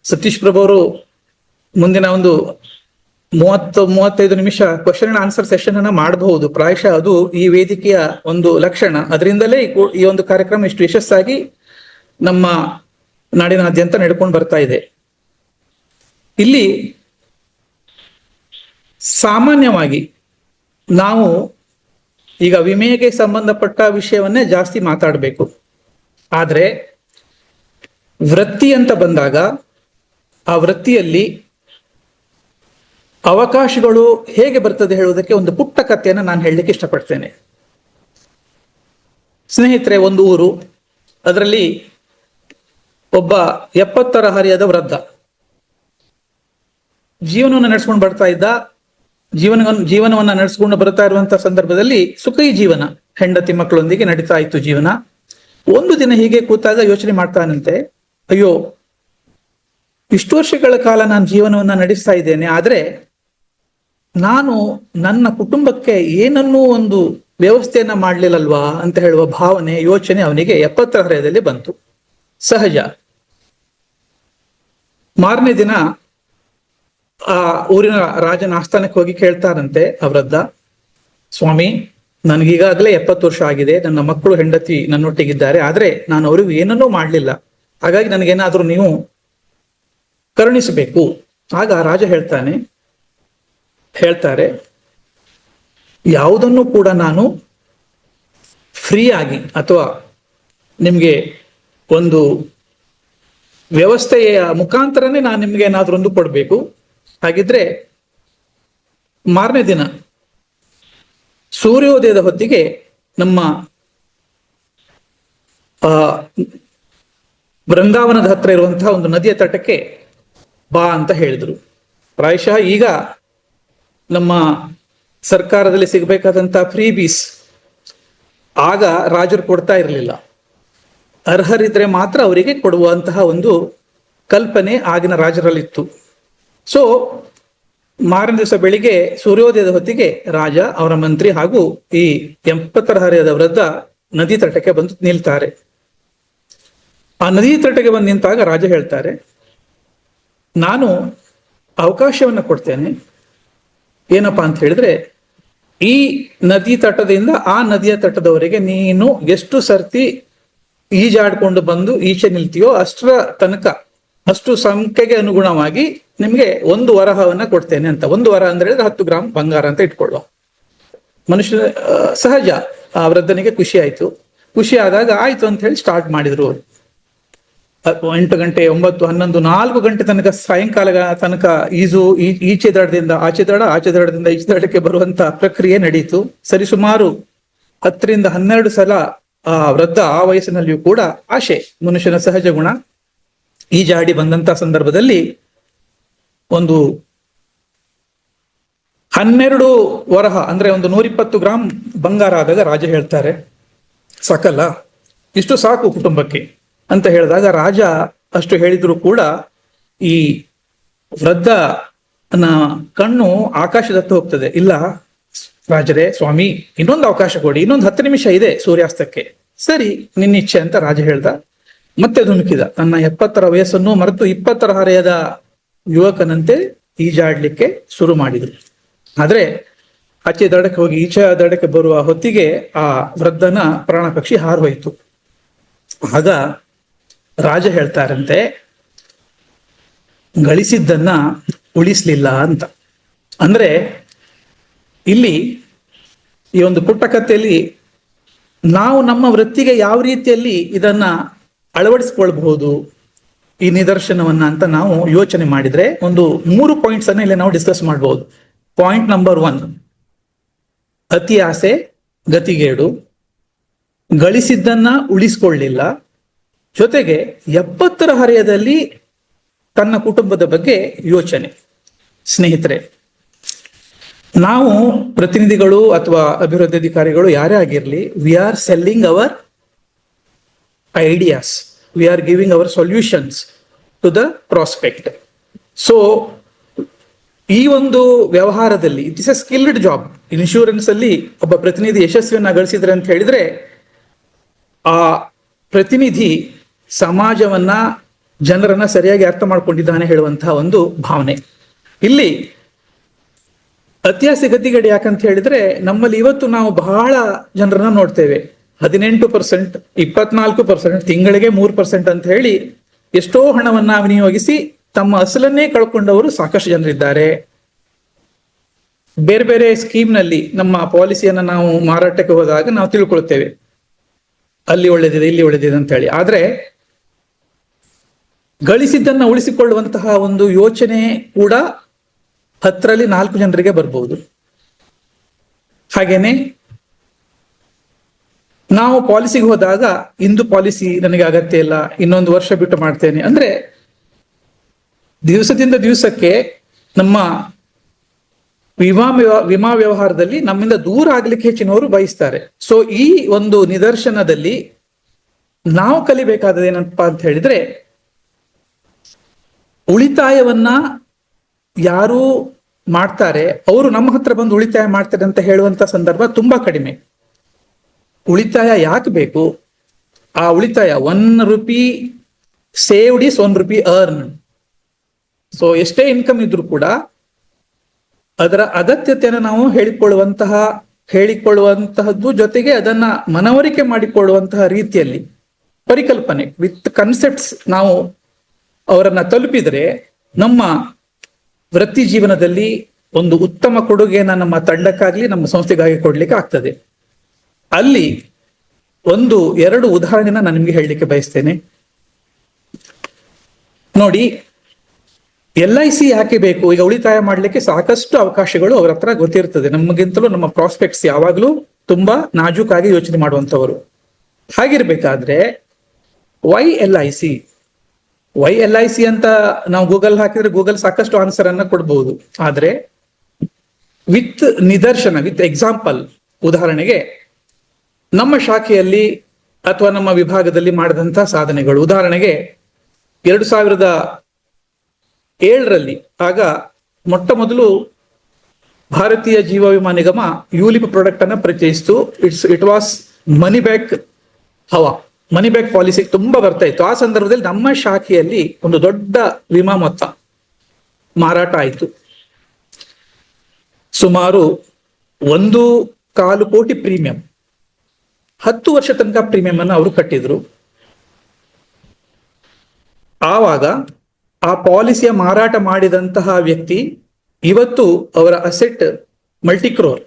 ಸತೀಶ್ ಪ್ರಭು ಅವರು ಮುಂದಿನ ಒಂದು 35 ನಿಮಿಷ ಕ್ವಶನ್ ಅಂಡ್ ಆನ್ಸರ್ ಸೆಷನ್ ಅನ್ನ ಮಾಡಬಹುದು. ಪ್ರಾಯಶಃ ಅದು ಈ ವೇದಿಕೆಯ ಒಂದು ಲಕ್ಷಣ. ಅದರಿಂದಲೇ ಈ ಒಂದು ಕಾರ್ಯಕ್ರಮ ಇಷ್ಟು ಯಶಸ್ಸಾಗಿ ನಮ್ಮ ನಾಡಿನಾದ್ಯಂತ ನಡ್ಕೊಂಡು ಬರ್ತಾ ಇದೆ. ಇಲ್ಲಿ ಸಾಮಾನ್ಯವಾಗಿ ನಾವು ಈಗ ವಿಮೆಗೆ ಸಂಬಂಧಪಟ್ಟ ವಿಷಯವನ್ನೇ ಜಾಸ್ತಿ ಮಾತಾಡಬೇಕು. ಆದ್ರೆ ವೃತ್ತಿ ಅಂತ ಬಂದಾಗ ಆ ವೃತ್ತಿಯಲ್ಲಿ ಅವಕಾಶಗಳು ಹೇಗೆ ಬರ್ತದೆ ಹೇಳುವುದಕ್ಕೆ ಒಂದು ಪುಟ್ಟ ಕಥೆಯನ್ನು ನಾನು ಹೇಳಲಿಕ್ಕೆ ಇಷ್ಟಪಡ್ತೇನೆ. ಸ್ನೇಹಿತರೆ, ಒಂದು ಊರು, ಅದರಲ್ಲಿ ಒಬ್ಬ 70 ಹರೆಯದ ವೃದ್ಧ ಜೀವನವನ್ನು ನಡೆಸ್ಕೊಂಡು ಬರ್ತಾ ಇದ್ದ. ಜೀವನವನ್ನ ನಡೆಸ್ಕೊಂಡು ಬರ್ತಾ ಇರುವಂತಹ ಸಂದರ್ಭದಲ್ಲಿ ಸುಖಿ ಜೀವನ, ಹೆಂಡತಿ ಮಕ್ಕಳೊಂದಿಗೆ ನಡೀತಾ ಇತ್ತು ಜೀವನ. ಒಂದು ದಿನ ಹೀಗೆ ಕೂತಾಗ ಯೋಚನೆ ಮಾಡ್ತಾನಂತೆ, ಅಯ್ಯೋ, ಇಷ್ಟು ವರ್ಷಗಳ ಕಾಲ ನಾನು ಜೀವನವನ್ನ ನಡೆಸ್ತಾ ಇದ್ದೇನೆ, ಆದ್ರೆ ನಾನು ನನ್ನ ಕುಟುಂಬಕ್ಕೆ ಏನನ್ನೂ ಒಂದು ವ್ಯವಸ್ಥೆಯನ್ನ ಮಾಡ್ಲಿಲ್ಲಲ್ವಾ ಅಂತ ಹೇಳುವ ಭಾವನೆ, ಯೋಚನೆ ಅವನಿಗೆ 70 ಹರೆಯದಲ್ಲಿ ಬಂತು. ಸಹಜ. ಮಾರನೇ ದಿನ ಆ ಊರಿನ ರಾಜನ ಆಸ್ಥಾನಕ್ಕೆ ಹೋಗಿ ಕೇಳ್ತಾರಂತೆ ಆ ವೃದ್ಧ, ಸ್ವಾಮಿ, ನನಗೀಗಾಗಲೇ 70 ವರ್ಷ ಆಗಿದೆ, ನನ್ನ ಮಕ್ಕಳು ಹೆಂಡತಿ ನನ್ನೊಟ್ಟಿಗಿದ್ದಾರೆ, ಆದ್ರೆ ನಾನು ಅವರಿಗೂ ಏನನ್ನೂ ಮಾಡ್ಲಿಲ್ಲ, ಹಾಗಾಗಿ ನನಗೇನಾದ್ರೂ ನೀವು ಕರುಣಿಸಬೇಕು. ಆಗ ರಾಜ ಹೇಳ್ತಾರೆ, ಯಾವುದನ್ನು ಕೂಡ ನಾನು ಫ್ರೀ ಆಗಿ ಅಥವಾ ನಿಮ್ಗೆ ಒಂದು ವ್ಯವಸ್ಥೆಯ ಮುಖಾಂತರನೇ ನಾನು ನಿಮ್ಗೆ ಏನಾದ್ರೂ ಒಂದು ಕೊಡ್ಬೇಕು. ಹಾಗಿದ್ರೆ ಮಾರನೇ ದಿನ ಸೂರ್ಯೋದಯದ ಹೊತ್ತಿಗೆ ನಮ್ಮ ಬೃಂದಾವನದ ಹತ್ರ ಇರುವಂತಹ ಒಂದು ನದಿಯ ತಟಕ್ಕೆ ಬಾ ಅಂತ ಹೇಳಿದ್ರು. ಪ್ರಾಯಶಃ ಈಗ ನಮ್ಮ ಸರ್ಕಾರದಲ್ಲಿ ಸಿಗಬೇಕಾದಂತಹ ಫ್ರೀ ಬೀಸ್ ಆಗ ರಾಜರು ಕೊಡ್ತಾ ಇರಲಿಲ್ಲ. ಅರ್ಹರಿದ್ರೆ ಮಾತ್ರ ಅವರಿಗೆ ಕೊಡುವಂತಹ ಒಂದು ಕಲ್ಪನೆ ಆಗಿನ ರಾಜರಲ್ಲಿತ್ತು. ಸೊ ಮಾರನೇ ದಿವಸ ಬೆಳಿಗ್ಗೆ ಸೂರ್ಯೋದಯದ ಹೊತ್ತಿಗೆ ರಾಜ, ಅವರ ಮಂತ್ರಿ ಹಾಗೂ ಈ 70 ಹರೆಯದ ವೃದ್ಧ ನದಿ ತಟಕ್ಕೆ ಬಂದು ನಿಲ್ತಾರೆ. ಆ ನದಿ ತಟಕ್ಕೆ ಬಂದು ನಿಂತಾಗ ರಾಜ ಹೇಳ್ತಾರೆ, ನಾನು ಅವಕಾಶವನ್ನ ಕೊಡ್ತೇನೆ. ಏನಪ್ಪಾ ಅಂತ ಹೇಳಿದ್ರೆ, ಈ ನದಿ ತಟದಿಂದ ಆ ನದಿಯ ತಟದವರೆಗೆ ನೀನು ಎಷ್ಟು ಸರ್ತಿ ಈಜಾಡ್ಕೊಂಡು ಬಂದು ಈಚೆ ನಿಲ್ತೀಯೋ ಅಷ್ಟರ ತನಕ, ಅಷ್ಟು ಸಂಖ್ಯೆಗೆ ಅನುಗುಣವಾಗಿ ನಿಮ್ಗೆ 1 ವರಹವನ್ನ ಕೊಡ್ತೇನೆ ಅಂತ. 1 ವರಹ ಅಂದ್ರೆ 10 ಗ್ರಾಮ್ ಬಂಗಾರ ಅಂತ ಇಟ್ಕೊಳ್ಳುವ. ಮನುಷ್ಯ ಸಹಜ. ಆ ವೃದ್ಧನಿಗೆ ಖುಷಿ ಆಯ್ತು. ಖುಷಿ ಆದಾಗ ಆಯ್ತು ಅಂತ ಹೇಳಿ ಸ್ಟಾರ್ಟ್ ಮಾಡಿದ್ರು. 8 ಗಂಟೆ, 9, 11, 4 ಗಂಟೆ ತನಕ, ಸಾಯಂಕಾಲ ತನಕ ಈಚೆ ದಡದಿಂದ ಆಚೆ ದಡ, ಆಚೆ ದಡದಿಂದ ಈಚೆ ದಡಕ್ಕೆ ಬರುವಂತ ಪ್ರಕ್ರಿಯೆ ನಡೀತು. ಸರಿಸುಮಾರು 10 ರಿಂದ 12 ಸಲ ಆ ವೃದ್ಧ ಆ ವಯಸ್ಸಿನಲ್ಲಿಯೂ ಕೂಡ ಆಶೆ, ಮನುಷ್ಯನ ಸಹಜ ಗುಣ, ಈಜಾಡಿ ಬಂದಂತ ಸಂದರ್ಭದಲ್ಲಿ ಒಂದು 12 ವರಹ ಅಂದ್ರೆ ಒಂದು 120 ಗ್ರಾಮ್ ಬಂಗಾರ ಆದಾಗ ರಾಜ ಹೇಳ್ತಾರೆ, ಸಾಕಲ್ಲ, ಇಷ್ಟು ಸಾಕು ಕುಟುಂಬಕ್ಕೆ ಅಂತ ಹೇಳಿದಾಗ ರಾಜ ಅಷ್ಟು ಹೇಳಿದ್ರು ಕೂಡ ಈ ವೃದ್ಧನ ಕಣ್ಣು ಆಕಾಶದತ್ತ ಹೋಗ್ತದೆ. ಇಲ್ಲ ರಾಜರೇ, ಸ್ವಾಮಿ, ಇನ್ನೊಂದು ಅವಕಾಶ ಕೊಡಿ, ಇನ್ನೊಂದು 10 ನಿಮಿಷ ಇದೆ ಸೂರ್ಯಾಸ್ತಕ್ಕೆ. ಸರಿ, ನಿನ್ನಿಚ್ಛೆ ಅಂತ ರಾಜ ಹೇಳ್ದ. ಮತ್ತೆ ಧುಮುಕಿದ. ತನ್ನ 70ರ ವಯಸ್ಸನ್ನು ಮರೆತು 20 ಹರೆಯದ ಯುವಕನಂತೆ ಈಜಾಡ್ಲಿಕ್ಕೆ ಶುರು ಮಾಡಿದ್ರು. ಆದ್ರೆ ಆಚೆ ದಡಕ್ಕೆ ಹೋಗಿ ಈಚೆ ದಡಕ್ಕೆ ಬರುವ ಹೊತ್ತಿಗೆ ಆ ವೃದ್ಧನ ಪ್ರಾಣ ಪಕ್ಷಿ ಹಾರೋಯ್ತು. ಆಗ ರಾಜ ಹೇಳ್ತಾರಂತೆ, ಗಳಿಸಿದ್ದನ್ನ ಉಳಿಸ್ಲಿಲ್ಲ ಅಂತ. ಅಂದ್ರೆ ಇಲ್ಲಿ ಈ ಒಂದು ಪುಟ್ಟ ಕಥೆಯಲ್ಲಿ ನಾವು ನಮ್ಮ ವೃತ್ತಿಗೆ ಯಾವ ರೀತಿಯಲ್ಲಿ ಇದನ್ನ ಅಳವಡಿಸಿಕೊಳ್ಬಹುದು ಈ ನಿದರ್ಶನವನ್ನ ಅಂತ ನಾವು ಯೋಚನೆ ಮಾಡಿದ್ರೆ ಒಂದು 3 ಪಾಯಿಂಟ್ಸ್ ಅನ್ನ ಇಲ್ಲಿ ನಾವು ಡಿಸ್ಕಸ್ ಮಾಡಬಹುದು. ಪಾಯಿಂಟ್ ನಂಬರ್ 1, ಅತಿ ಆಸೆ ಗತಿಗೇಡು, ಗಳಿಸಿದ್ದನ್ನ ಉಳಿಸ್ಕೊಳ್ಳಿಲ್ಲ, ಜೊತೆಗೆ 70ರ ಹರೆಯದಲ್ಲಿ ತನ್ನ ಕುಟುಂಬದ ಬಗ್ಗೆ ಯೋಚನೆ. ಸ್ನೇಹಿತರೆ, ನಾವು ಪ್ರತಿನಿಧಿಗಳು ಅಥವಾ ಅಭಿವೃದ್ಧಿ ಅಧಿಕಾರಿಗಳು ಯಾರೇ ಆಗಿರ್ಲಿ, we are selling our ideas, we are giving our solutions to the prospect. So ಈ ಒಂದು ವ್ಯವಹಾರದಲ್ಲಿ it is a skilled job. Insurance ಅಲ್ಲಿ ಒಬ್ಬ ಪ್ರತಿನಿಧಿ ಯಶಸ್ವಿಯನ್ನ ಗಳಿಸಿದ್ರೆ ಅಂತ ಹೇಳಿದ್ರೆ ಆ ಪ್ರತಿನಿಧಿ ಸಮಾಜವನ್ನ, ಜನರನ್ನ ಸರಿಯಾಗಿ ಅರ್ಥ ಮಾಡ್ಕೊಂಡಿದ್ದಾನೆ ಹೇಳುವಂತಹ ಒಂದು ಭಾವನೆ. ಇಲ್ಲಿ ಅತ್ಯಾಸೆ ಗತಿಗಡೆ ಯಾಕಂತ ಹೇಳಿದ್ರೆ ನಮ್ಮಲ್ಲಿ ಇವತ್ತು ನಾವು ಬಹಳ ಜನರನ್ನ ನೋಡ್ತೇವೆ. 18%, 24%, ತಿಂಗಳಿಗೆ 3% ಅಂತ ಹೇಳಿ ಎಷ್ಟೋ ಹಣವನ್ನ ವಿನಿಯೋಗಿಸಿ ತಮ್ಮ ಅಸಲನ್ನೇ ಕಳ್ಕೊಂಡವರು ಸಾಕಷ್ಟು ಜನರಿದ್ದಾರೆ. ಬೇರೆ ಬೇರೆ ಸ್ಕೀಮ್ನಲ್ಲಿ ನಮ್ಮ ಪಾಲಿಸಿಯನ್ನ ನಾವು ಮಾರಾಟಕ್ಕೆ ಹೋದಾಗ ನಾವು ತಿಳ್ಕೊಳ್ತೇವೆ, ಅಲ್ಲಿ ಒಳ್ಳೇದಿದೆ ಇಲ್ಲಿ ಒಳ್ಳೇದಿದೆ ಅಂತ ಹೇಳಿ. ಆದ್ರೆ ಗಳಿಸಿದ್ದನ್ನ ಉಳಿಸಿಕೊಳ್ಳುವಂತಹ ಒಂದು ಯೋಚನೆ ಕೂಡ 10ರಲ್ಲಿ 4 ಜನರಿಗೆ ಬರ್ಬಹುದು. ಹಾಗೇನೆ ನಾವು ಪಾಲಿಸಿಗೆ ಹೋದಾಗ ಇಂದು ಪಾಲಿಸಿ ನನಗೆ ಅಗತ್ಯ ಇಲ್ಲ, ಇನ್ನೊಂದು ವರ್ಷ ಬಿಟ್ಟು ಮಾಡ್ತೇನೆ ಅಂದ್ರೆ ದಿವಸದಿಂದ ದಿವಸಕ್ಕೆ ನಮ್ಮ ವಿಮಾ ವ್ಯವಹಾರದಲ್ಲಿ ನಮ್ಮಿಂದ ದೂರ ಆಗ್ಲಿಕ್ಕೆ ಹೆಚ್ಚಿನವರು ಬಯಸ್ತಾರೆ. ಸೊ ಈ ಒಂದು ನಿದರ್ಶನದಲ್ಲಿ ನಾವು ಕಲಿಬೇಕಾದದ್ದು ಏನಪ್ಪಾ ಅಂತ ಹೇಳಿದ್ರೆ, ಉಳಿತಾಯವನ್ನ ಯಾರು ಮಾಡ್ತಾರೆ ಅವರು ನಮ್ಮ ಹತ್ರ ಬಂದು ಉಳಿತಾಯ ಮಾಡ್ತಾರೆ ಅಂತ ಹೇಳುವಂತ ಸಂದರ್ಭ ತುಂಬಾ ಕಡಿಮೆ. ಉಳಿತಾಯ ಯಾಕೆ ಬೇಕು? ಆ ಉಳಿತಾಯ 1 rupee saved is 1 rupee earn. So ಎಷ್ಟೇ ಇನ್ಕಮ್ ಇದ್ರೂ ಕೂಡ ಅದರ ಅಗತ್ಯತೆಯನ್ನು ನಾವು ಹೇಳಿಕೊಳ್ಳುವಂತಹದ್ದು ಜೊತೆಗೆ ಅದನ್ನ ಮನವರಿಕೆ ಮಾಡಿಕೊಳ್ಳುವಂತಹ ರೀತಿಯಲ್ಲಿ ಪರಿಕಲ್ಪನೆ ವಿತ್ ಕನ್ಸೆಪ್ಟ್ಸ್ ನಾವು ಅವರನ್ನ ತಲುಪಿದರೆ ನಮ್ಮ ವೃತ್ತಿ ಜೀವನದಲ್ಲಿ ಒಂದು ಉತ್ತಮ ಕೊಡುಗೆಯನ್ನ ನಮ್ಮ ತಂಡಕ್ಕಾಗ್ಲಿ ನಮ್ಮ ಸಂಸ್ಥೆಗಾಗಿ ಕೊಡ್ಲಿಕ್ಕೆ ಆಗ್ತದೆ. ಅಲ್ಲಿ 1-2 ಉದಾಹರಣೆನ ನಾನು ನಿಮ್ಗೆ ಹೇಳಲಿಕ್ಕೆ ಬಯಸ್ತೇನೆ. ನೋಡಿ, LIC ಯಾಕೆ ಬೇಕು? ಈಗ ಉಳಿತಾಯ ಮಾಡ್ಲಿಕ್ಕೆ ಸಾಕಷ್ಟು ಅವಕಾಶಗಳು ಅವರ ಹತ್ರ ಗೊತ್ತಿರ್ತದೆ. ನಮಗಿಂತಲೂ ನಮ್ಮ ಪ್ರಾಸ್ಪೆಕ್ಟ್ಸ್ ಯಾವಾಗ್ಲೂ ತುಂಬಾ ನಾಜೂಕಾಗಿ ಯೋಚನೆ ಮಾಡುವಂತವರು. ಹಾಗಿರ್ಬೇಕಾದ್ರೆ ವೈ ಎಲ್ ಐ ಸಿ ಅಂತ ನಾವು ಗೂಗಲ್ ಹಾಕಿದ್ರೆ ಗೂಗಲ್ ಸಾಕಷ್ಟು ಆನ್ಸರ್ ಅನ್ನ ಕೊಡ್ಬಹುದು. ಆದ್ರೆ ವಿತ್ ನಿದರ್ಶನ, ವಿತ್ ಎಕ್ಸಾಂಪಲ್, ಉದಾಹರಣೆಗೆ ನಮ್ಮ ಶಾಖೆಯಲ್ಲಿ ಅಥವಾ ನಮ್ಮ ವಿಭಾಗದಲ್ಲಿ ಮಾಡಿದಂತಹ ಸಾಧನೆಗಳು. ಉದಾಹರಣೆಗೆ 2007ರಲ್ಲಿ ಆಗ ಮೊಟ್ಟ ಮೊದಲು ಭಾರತೀಯ ಜೀವ ವಿಮಾ ನಿಗಮ ಯುಲಿಪ್ ಪ್ರಾಡಕ್ಟ್ ಅನ್ನ ಪರಿಚಯಿಸಿತು. It was money back money back policy ತುಂಬಾ ಬರ್ತಾ ಇತ್ತು. ಆ ಸಂದರ್ಭದಲ್ಲಿ ನಮ್ಮ ಶಾಖೆಯಲ್ಲಿ ಒಂದು ದೊಡ್ಡ ವಿಮಾ ಮೊತ್ತ ಮಾರಾಟ ಆಯಿತು. ಸುಮಾರು 1.25 ಕೋಟಿ ಪ್ರೀಮಿಯಂ, 10 ವರ್ಷ ತನಕ ಪ್ರೀಮಿಯಂ ಅನ್ನು ಅವರು ಕಟ್ಟಿದ್ರು. ಆವಾಗ ಆ ಪಾಲಿಸಿಯ ಮಾರಾಟ ಮಾಡಿದಂತಹ ವ್ಯಕ್ತಿ ಇವತ್ತು ಅವರ ಅಸೆಟ್ ಮಲ್ಟಿಕ್ರೋರ್.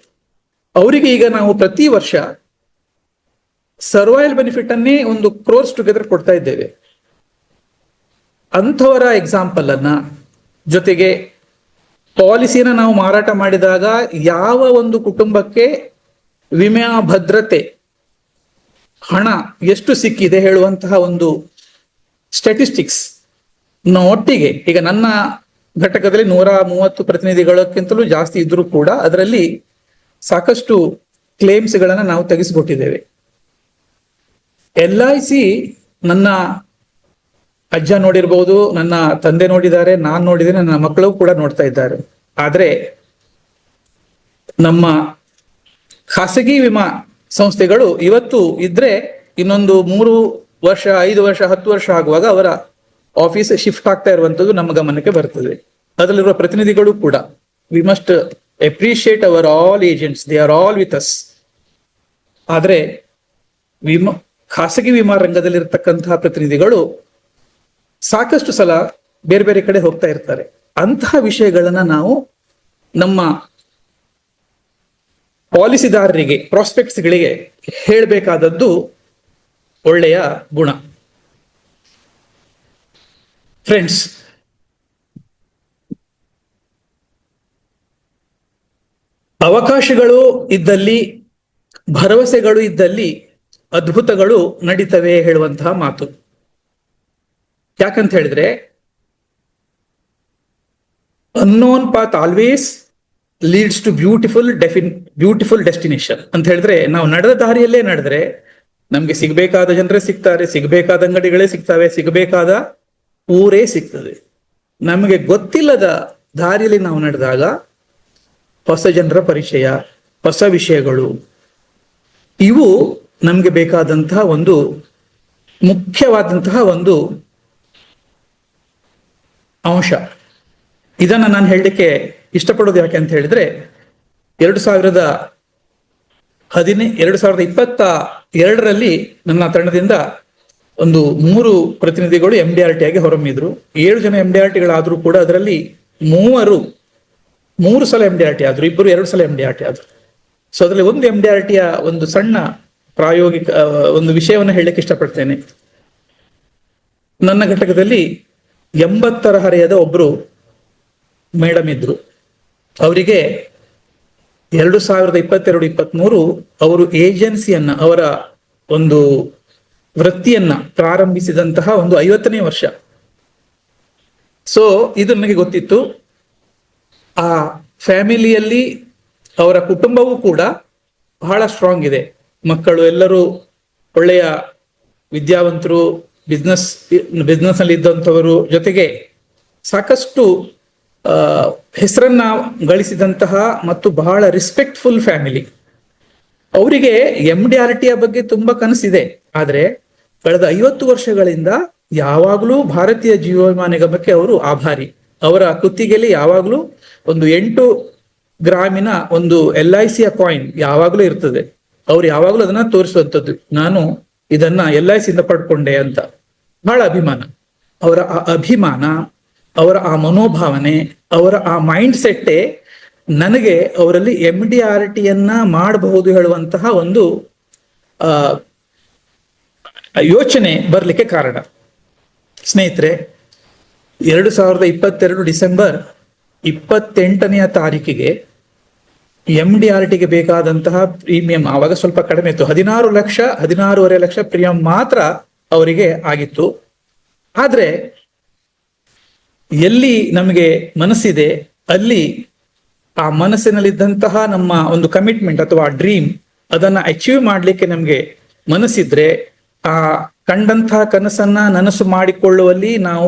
ಅವರಿಗೆ ಈಗ ನಾವು ಪ್ರತಿ ವರ್ಷ ಸರ್ವೈವಲ್ ಬೆನಿಫಿಟ್ ಅನ್ನೇ 1 crores ಟುಗೆದರ್ ಕೊಡ್ತಾ ಇದ್ದೇವೆ. ಅಂಥವರ ಎಕ್ಸಾಂಪಲ್ ಅನ್ನ, ಜೊತೆಗೆ ಪಾಲಿಸಿನ ನಾವು ಮಾರಾಟ ಮಾಡಿದಾಗ ಯಾವ ಒಂದು ಕುಟುಂಬಕ್ಕೆ ವಿಮೆ ಭದ್ರತೆ ಹಣ ಎಷ್ಟು ಸಿಕ್ಕಿದೆ ಹೇಳುವಂತಹ ಒಂದು ಸ್ಟ್ಯಾಟಿಸ್ಟಿಕ್ಸ್ ಒಟ್ಟಿಗೆ, ಈಗ ನನ್ನ ಘಟಕದಲ್ಲಿ 130 ಪ್ರತಿನಿಧಿಗಳಕ್ಕಿಂತಲೂ ಜಾಸ್ತಿ ಇದ್ರೂ ಕೂಡ ಅದರಲ್ಲಿ ಸಾಕಷ್ಟು ಕ್ಲೇಮ್ಸ್ ಗಳನ್ನ ನಾವು ತೆಗೆಸಿಕೊಟ್ಟಿದ್ದೇವೆ. LIC ನನ್ನ ಅಜ್ಜ ನೋಡಿರ್ಬಹುದು, ನನ್ನ ತಂದೆ ನೋಡಿದ್ದಾರೆ, ನಾನು ನೋಡಿದ್ದೇನೆ, ನನ್ನ ಮಕ್ಕಳು ಕೂಡ ನೋಡ್ತಾ ಇದ್ದಾರೆ. ಆದ್ರೆ ನಮ್ಮ ಖಾಸಗಿ ವಿಮಾ ಸಂಸ್ಥೆಗಳು ಇವತ್ತು ಇದ್ರೆ ಇನ್ನೊಂದು 3 ವರ್ಷ 5 ವರ್ಷ 10 ವರ್ಷ ಆಗುವಾಗ ಅವರ ಆಫೀಸ್ ಶಿಫ್ಟ್ ಆಗ್ತಾ ಇರುವಂತದ್ದು ನಮ್ಮ ಗಮನಕ್ಕೆ ಬರ್ತದೆ. ಅದರಲ್ಲಿರುವ ಪ್ರತಿನಿಧಿಗಳು ಕೂಡ, we must appreciate our all agents, they are all with us. ಆದ್ರೆ ಖಾಸಗಿ ವಿಮಾ ರಂಗದಲ್ಲಿರ್ತಕ್ಕಂತಹ ಪ್ರತಿನಿಧಿಗಳು ಸಾಕಷ್ಟು ಸಲ ಬೇರೆ ಬೇರೆ ಕಡೆ ಹೋಗ್ತಾ ಇರ್ತಾರೆ. ಅಂತಹ ವಿಷಯಗಳನ್ನ ನಾವು ನಮ್ಮ ಪಾಲಿಸಿದಾರರಿಗೆ, ಪ್ರಾಸ್ಪೆಕ್ಟ್ಸ್ಗಳಿಗೆ ಹೇಳಬೇಕಾದದ್ದು ಒಳ್ಳೆಯ ಗುಣ. ಫ್ರೆಂಡ್ಸ್, ಅವಕಾಶಗಳು ಇದ್ದಲ್ಲಿ, ಭರವಸೆಗಳು ಇದ್ದಲ್ಲಿ ಅದ್ಭುತಗಳು ನಡೀತವೆ ಹೇಳುವಂತಹ ಮಾತು. ಯಾಕಂತ ಹೇಳಿದ್ರೆ, unknown path always leads to beautiful destination ಅಂತ ಹೇಳಿದ್ರೆ, ನಾವು ನಡೆದ ದಾರಿಯಲ್ಲೇ ನಡೆದ್ರೆ ನಮ್ಗೆ ಸಿಗ್ಬೇಕಾದ ಜನರೇ ಸಿಗ್ತಾರೆ, ಸಿಗ್ಬೇಕಾದ ಅಂಗಡಿಗಳೇ ಸಿಗ್ತವೆ, ಸಿಗಬೇಕಾದ ಊರೇ ಸಿಗ್ತದೆ. ನಮಗೆ ಗೊತ್ತಿಲ್ಲದ ದಾರಿಯಲ್ಲಿ ನಾವು ನಡೆದಾಗ ಹೊಸ ಜನರ ಪರಿಚಯ, ಹೊಸ ವಿಷಯಗಳು, ಇವು ನಮ್ಗೆ ಬೇಕಾದಂತಹ ಒಂದು ಮುಖ್ಯವಾದಂತಹ ಒಂದು ಅಂಶ. ಇದನ್ನ ನಾನು ಹೇಳಲಿಕ್ಕೆ ಇಷ್ಟಪಡೋದು ಯಾಕೆ ಅಂತ ಹೇಳಿದ್ರೆ, 2022ರಲ್ಲಿ ನನ್ನ ತಂಡದಿಂದ ಒಂದು 3 ಪ್ರತಿನಿಧಿಗಳು MDRT ಆಗಿ ಹೊರಹೊಮ್ಮಿದ್ರು. 7 ಜನ MDRTಗಳಾದ್ರೂ ಕೂಡ ಅದರಲ್ಲಿ 3 ಸಲ MDRT ಆದ್ರು, 2 ಸಲ MDRT ಆದ್ರು. ಸೊ ಅದರಲ್ಲಿ ಒಂದು MDRTಯ ಒಂದು ಸಣ್ಣ ಪ್ರಾಯೋಗಿಕ ಒಂದು ವಿಷಯವನ್ನು ಹೇಳಲಿಕ್ಕೆ ಇಷ್ಟಪಡ್ತೇನೆ. ನನ್ನ ಘಟಕದಲ್ಲಿ 80ರ ಹರೆಯದ ಒಬ್ರು ಮೇಡಮ್ ಇದ್ರು. ಅವರಿಗೆ 2022-23 ಅವರು ಏಜೆನ್ಸಿಯನ್ನ, ಅವರ ಒಂದು ವೃತ್ತಿಯನ್ನ ಪ್ರಾರಂಭಿಸಿದಂತಹ ಒಂದು 50ನೇ ವರ್ಷ. ಸೊ ಇದು ನನಗೆ ಗೊತ್ತಿತ್ತು. ಆ ಫ್ಯಾಮಿಲಿಯಲ್ಲಿ ಅವರ ಕುಟುಂಬವೂ ಕೂಡ ಬಹಳ ಸ್ಟ್ರಾಂಗ್ ಇದೆ. ಮಕ್ಕಳು ಎಲ್ಲರೂ ಒಳ್ಳೆಯ ವಿದ್ಯಾವಂತರು, ಬಿಸ್ನೆಸ್ ನಲ್ಲಿ ಇದ್ದಂಥವರು, ಜೊತೆಗೆ ಸಾಕಷ್ಟು ಹೆಸರನ್ನ ಗಳಿಸಿದಂತಹ ಮತ್ತು ಬಹಳ ರೆಸ್ಪೆಕ್ಟ್ಫುಲ್ ಫ್ಯಾಮಿಲಿ. ಅವರಿಗೆ MDRTಯ ಬಗ್ಗೆ ತುಂಬಾ ಕನಸಿದೆ. ಆದ್ರೆ ಕಳೆದ 50 ವರ್ಷಗಳಿಂದ ಯಾವಾಗಲೂ ಭಾರತೀಯ ಜೀವ ವಿಮಾ ನಿಗಮಕ್ಕೆ ಅವರು ಆಭಾರಿ. ಅವರ ಕುತ್ತಿಗೆಯಲ್ಲಿ ಯಾವಾಗಲೂ ಒಂದು 8 ಗ್ರಾಮಿನ ಒಂದು LICಯ ಕಾಯಿನ್ ಯಾವಾಗಲೂ ಇರ್ತದೆ. ಅವ್ರು ಯಾವಾಗಲೂ ಅದನ್ನ ತೋರಿಸುವಂಥದ್ದು, ನಾನು ಇದನ್ನ LIC ಇಂದ ಪಡ್ಕೊಂಡೆ ಅಂತ. ಬಹಳ ಅಭಿಮಾನ. ಅವರ ಆ ಅಭಿಮಾನ, ಅವರ ಆ ಮನೋಭಾವನೆ, ಅವರ ಆ ಮೈಂಡ್ ಸೆಟ್ಟೇ ನನಗೆ ಅವರಲ್ಲಿ MDRTಯನ್ನ ಮಾಡಬಹುದು ಹೇಳುವಂತಹ ಒಂದು ಯೋಚನೆ ಬರಲಿಕ್ಕೆ ಕಾರಣ. ಸ್ನೇಹಿತರೆ, 2022 ಡಿಸೆಂಬರ್ 28ನೆಯ ತಾರೀಕಿಗೆ MDRTಗೆ ಬೇಕಾದಂತಹ ಪ್ರೀಮಿಯಂ ಆವಾಗ ಸ್ವಲ್ಪ ಕಡಿಮೆ ಇತ್ತು. 16.5 ಲಕ್ಷ ಪ್ರೀಮಿಯಂ ಮಾತ್ರ ಅವರಿಗೆ ಆಗಿತ್ತು. ಆದ್ರೆ ಎಲ್ಲಿ ನಮಗೆ ಮನಸ್ಸಿದೆ ಅಲ್ಲಿ ಆ ಮನಸ್ಸಿನಲ್ಲಿದ್ದಂತಹ ನಮ್ಮ ಒಂದು ಕಮಿಟ್ಮೆಂಟ್ ಅಥವಾ ಡ್ರೀಮ್, ಅದನ್ನ ಅಚೀವ್ ಮಾಡ್ಲಿಕ್ಕೆ ನಮ್ಗೆ ಮನಸ್ಸಿದ್ರೆ, ಆ ಕಂಡಂತಹ ಕನಸನ್ನ ನನಸು ಮಾಡಿಕೊಳ್ಳುವಲ್ಲಿ ನಾವು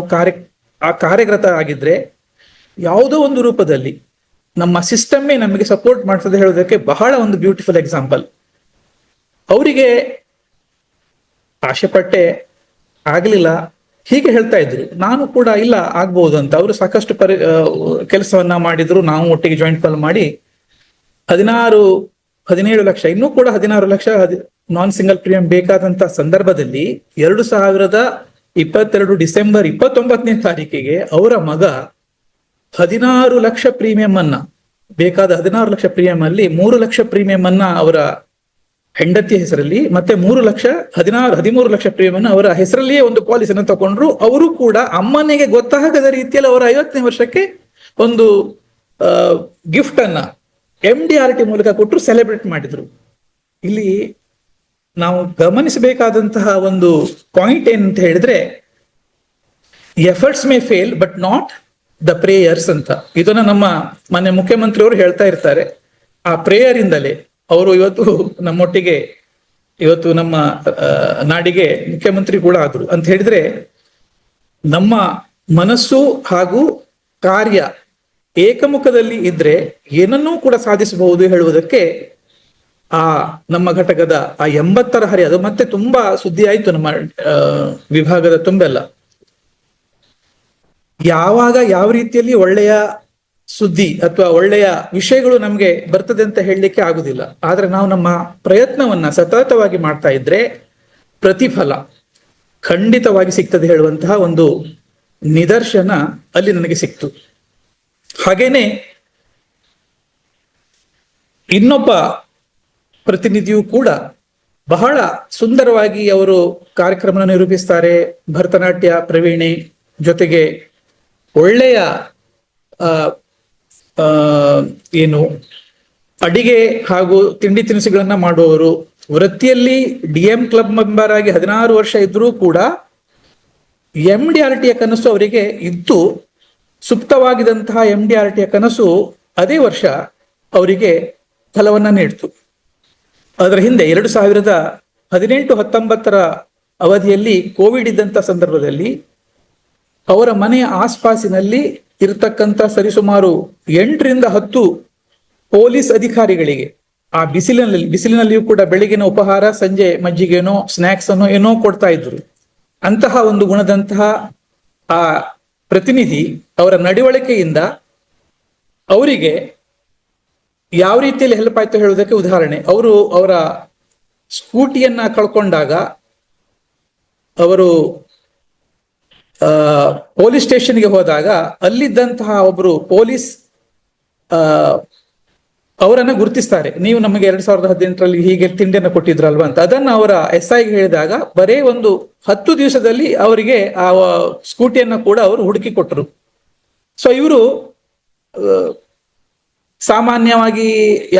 ಕಾರ್ಯಗತ ಆಗಿದ್ರೆ, ಯಾವುದೋ ಒಂದು ರೂಪದಲ್ಲಿ ನಮ್ಮ ಸಿಸ್ಟಮ್ಮೇ ನಮಗೆ ಸಪೋರ್ಟ್ ಮಾಡ್ತದೆ ಹೇಳೋದಕ್ಕೆ ಬಹಳ ಒಂದು ಬ್ಯೂಟಿಫುಲ್ ಎಕ್ಸಾಂಪಲ್. ಅವರಿಗೆ ಆಸೆ ಪಟ್ಟೆ, ಆಗ್ಲಿಲ್ಲ, ಹೀಗೆ ಹೇಳ್ತಾ ಇದ್ರು. ನಾನು ಕೂಡ ಇಲ್ಲ ಆಗ್ಬಹುದು ಅಂತ. ಅವರು ಸಾಕಷ್ಟು ಕೆಲಸವನ್ನ ಮಾಡಿದ್ರು. ನಾವು ಒಟ್ಟಿಗೆ ಜಾಯಿಂಟ್ ಕಾಲ್ ಮಾಡಿ 17 ಲಕ್ಷ, ಇನ್ನೂ ಕೂಡ 16 ಲಕ್ಷ ನಾನ್ ಸಿಂಗಲ್ ಪ್ರೀಮಿಯಂ ಬೇಕಾದಂತ ಸಂದರ್ಭದಲ್ಲಿ 2022 ಡಿಸೆಂಬರ್ 29ನೇ ತಾರೀಕಿಗೆ ಅವರ ಮಗ 16 ಲಕ್ಷ ಪ್ರೀಮಿಯಂ ಅನ್ನ, ಬೇಕಾದ 16 ಲಕ್ಷ ಪ್ರೀಮಿಯಂ ಅಲ್ಲಿ 3 ಲಕ್ಷ ಪ್ರೀಮಿಯಂ ಅನ್ನ ಅವರ ಹೆಂಡತಿಯ ಹೆಸರಲ್ಲಿ, ಮತ್ತೆ 13 ಲಕ್ಷ ಪ್ರೀಮಿಯಂ ಅನ್ನು ಅವರ ಹೆಸರಲ್ಲಿಯೇ ಒಂದು ಪಾಲಿಸಿಯನ್ನು ತಗೊಂಡ್ರು. ಅವರು ಕೂಡ ಅಮ್ಮನಿಗೆ ಗೊತ್ತಾಗದ ರೀತಿಯಲ್ಲಿ ಅವರ 50ನೇ ವರ್ಷಕ್ಕೆ ಒಂದು ಗಿಫ್ಟ್ ಅನ್ನ MDRT ಮೂಲಕ ಕೊಟ್ಟರು, ಸೆಲೆಬ್ರೇಟ್ ಮಾಡಿದ್ರು. ಇಲ್ಲಿ ನಾವು ಗಮನಿಸಬೇಕಾದಂತಹ ಒಂದು ಪಾಯಿಂಟ್ ಏನಂತ ಹೇಳಿದ್ರೆ, efforts May fail but not the prayers ಅಂತ. ಇದನ್ನ ನಮ್ಮ ಮನೆ ಮುಖ್ಯಮಂತ್ರಿಯವರು ಹೇಳ್ತಾ ಇರ್ತಾರೆ. ಆ ಪ್ರೇಯರ್ ಇಂದಲೇ ಅವರು ನಮ್ಮೊಟ್ಟಿಗೆ ಇವತ್ತು ನಮ್ಮ ನಾಡಿಗೆ ಮುಖ್ಯಮಂತ್ರಿ ಕೂಡ ಆದ್ರು ಅಂತ ಹೇಳಿದ್ರೆ, ನಮ್ಮ ಮನಸ್ಸು ಹಾಗೂ ಕಾರ್ಯ ಏಕಮುಖದಲ್ಲಿ ಇದ್ರೆ ಏನನ್ನೂ ಕೂಡ ಸಾಧಿಸಬಹುದು ಹೇಳುವುದಕ್ಕೆ ಆ ನಮ್ಮ ಘಟಕದ ಆ 80ರ ಹರಿ, ಅದು ಮತ್ತೆ ತುಂಬಾ ಸುದ್ದಿ ಆಯ್ತು ನಮ್ಮ ವಿಭಾಗದ ತುಂಬೆಲ್ಲ. ಯಾವಾಗ ಯಾವ ರೀತಿಯಲ್ಲಿ ಒಳ್ಳೆಯ ಸುದ್ದಿ ಅಥವಾ ಒಳ್ಳೆಯ ವಿಷಯಗಳು ನಮ್ಗೆ ಬರ್ತದೆ ಅಂತ ಹೇಳಲಿಕ್ಕೆ ಆಗುದಿಲ್ಲ. ಆದ್ರೆ ನಾವು ನಮ್ಮ ಪ್ರಯತ್ನವನ್ನ ಸತತವಾಗಿ ಮಾಡ್ತಾ ಇದ್ರೆ ಪ್ರತಿಫಲ ಖಂಡಿತವಾಗಿ ಸಿಗ್ತದೆ ಹೇಳುವಂತಹ ಒಂದು ನಿದರ್ಶನ ಅಲ್ಲಿ ನನಗೆ ಸಿಕ್ತು. ಹಾಗೇನೆ ಇನ್ನೊಬ್ಬ ಪ್ರತಿನಿಧಿಯು ಕೂಡ ಬಹಳ ಸುಂದರವಾಗಿ ಅವರು ಕಾರ್ಯಕ್ರಮ ನಿರೂಪಿಸ್ತಾರೆ. ಭರತನಾಟ್ಯ ಪ್ರವೀಣೆ, ಜೊತೆಗೆ ಒಳ್ಳೆಯ ಏನು ಅಡಿಗೆ ಹಾಗೂ ತಿಂಡಿ ತಿನಿಸುಗಳನ್ನ ಮಾಡುವವರು. ವೃತ್ತಿಯಲ್ಲಿ DM ಕ್ಲಬ್ ಮೆಂಬರ್ ಆಗಿ 16 ವರ್ಷ ಇದ್ರೂ ಕೂಡ MDRTಯ ಕನಸು ಅವರಿಗೆ ಇದ್ದು, ಸುಪ್ತವಾಗಿದ್ದಂತಹ MDRTಯ ಕನಸು ಅದೇ ವರ್ಷ ಅವರಿಗೆ ಫಲವನ್ನ ನೀಡ್ತು. ಅದರ ಹಿಂದೆ 2018-19 ಅವಧಿಯಲ್ಲಿ ಕೋವಿಡ್ ಇದ್ದಂತ ಸಂದರ್ಭದಲ್ಲಿ ಅವರ ಮನೆಯ ಆಸ್ಪಾಸಿನಲ್ಲಿ ಇರತಕ್ಕಂತ ಸರಿಸುಮಾರು 8 ರಿಂದ 10 ಪೊಲೀಸ್ ಅಧಿಕಾರಿಗಳಿಗೆ ಆ ಬಿಸಿಲಿನಲ್ಲಿಯೂ ಕೂಡ ಬೆಳಗಿನ ಉಪಹಾರ, ಸಂಜೆ ಮಜ್ಜಿಗೆನೋ ಸ್ನಾಕ್ಸ್ ಅನ್ನೋ ಏನೋ ಕೊಡ್ತಾ ಇದ್ರು. ಅಂತಹ ಒಂದು ಗುಣದಂತಹ ಆ ಪ್ರತಿನಿಧಿ ಅವರ ನಡವಳಿಕೆಯಿಂದ ಅವರಿಗೆ ಯಾವ ರೀತಿಯಲ್ಲಿ ಹೆಲ್ಪ್ ಆಯ್ತು ಹೇಳೋದಕ್ಕೆ ಉದಾಹರಣೆ, ಅವರು ಅವರ ಸ್ಕೂಟಿಯನ್ನ ಕಳ್ಕೊಂಡಾಗ ಅವರು ಪೊಲೀಸ್ ಸ್ಟೇಷನ್ಗೆ ಹೋದಾಗ ಅಲ್ಲಿದ್ದಂತಹ ಒಬ್ರು ಪೊಲೀಸ್ ಅವರನ್ನ ಗುರುತಿಸ್ತಾರೆ. ನೀವು ನಮಗೆ 2018ರಲ್ಲಿ ಹೀಗೆ ತಿಂಡಿಯನ್ನು ಕೊಟ್ಟಿದ್ರಲ್ವಾ ಅಂತ. ಅದನ್ನ ಅವರ SIಗೆ ಹೇಳಿದಾಗ ಬರೇ ಒಂದು 10 ದಿವಸದಲ್ಲಿ ಅವರಿಗೆ ಆ ಸ್ಕೂಟಿಯನ್ನ ಕೂಡ ಅವರು ಹುಡುಕಿ ಕೊಟ್ಟರು. ಸೊ ಇವರು ಸಾಮಾನ್ಯವಾಗಿ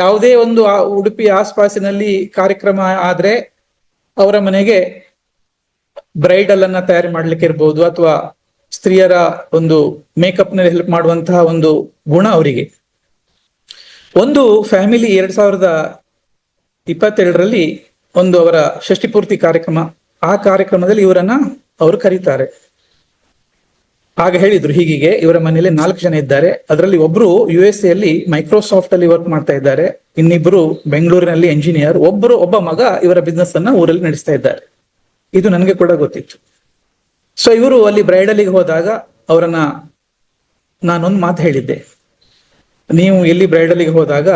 ಯಾವುದೇ ಒಂದು ಉಡುಪಿ ಆಸ್ಪಾಸಿನಲ್ಲಿ ಕಾರ್ಯಕ್ರಮ ಆದ್ರೆ ಅವರ ಮನೆಗೆ ಬ್ರೈಡಲ್ ಅನ್ನ ತಯಾರಿ ಮಾಡ್ಲಿಕ್ಕೆ ಇರ್ಬೋದು, ಅಥವಾ ಸ್ತ್ರೀಯರ ಒಂದು ಮೇಕಪ್ ನಲ್ಲಿ ಹೆಲ್ಪ್ ಮಾಡುವಂತಹ ಒಂದು ಗುಣ ಅವರಿಗೆ. ಒಂದು ಫ್ಯಾಮಿಲಿ 2022ರಲ್ಲಿ ಒಂದು ಅವರ ಷಷ್ಠಿ ಪೂರ್ತಿ ಕಾರ್ಯಕ್ರಮ, ಆ ಕಾರ್ಯಕ್ರಮದಲ್ಲಿ ಇವರನ್ನ ಅವರು ಕರೀತಾರೆ. ಆಗ ಹೇಳಿದ್ರು ಹೀಗೆ ಇವರ ಮನೆಯಲ್ಲಿ 4 ಜನ ಇದ್ದಾರೆ, ಅದರಲ್ಲಿ ಒಬ್ರು USA ಅಲ್ಲಿ ಮೈಕ್ರೋಸಾಫ್ಟ್ ಅಲ್ಲಿ ವರ್ಕ್ ಮಾಡ್ತಾ ಇದ್ದಾರೆ, ಇನ್ನಿಬ್ರು ಬೆಂಗಳೂರಿನಲ್ಲಿ ಎಂಜಿನಿಯರ್, ಒಬ್ಬ ಮಗ ಇವರ ಬಿಸ್ನೆಸ್ ಅನ್ನ ಊರಲ್ಲಿ ನಡೆಸ್ತಾ ಇದ್ದಾರೆ. ಇದು ನನಗೆ ಕೂಡ ಗೊತ್ತಿತ್ತು. ಸೊ ಇವರು ಅಲ್ಲಿ ಬ್ರೈಡಲಿಗೆ ಹೋದಾಗ ಅವರನ್ನ ನಾನೊಂದು ಮಾತು ಹೇಳಿದ್ದೆ, ನೀವು ಎಲ್ಲಿ ಬ್ರೈಡಲಿಗೆ ಹೋದಾಗ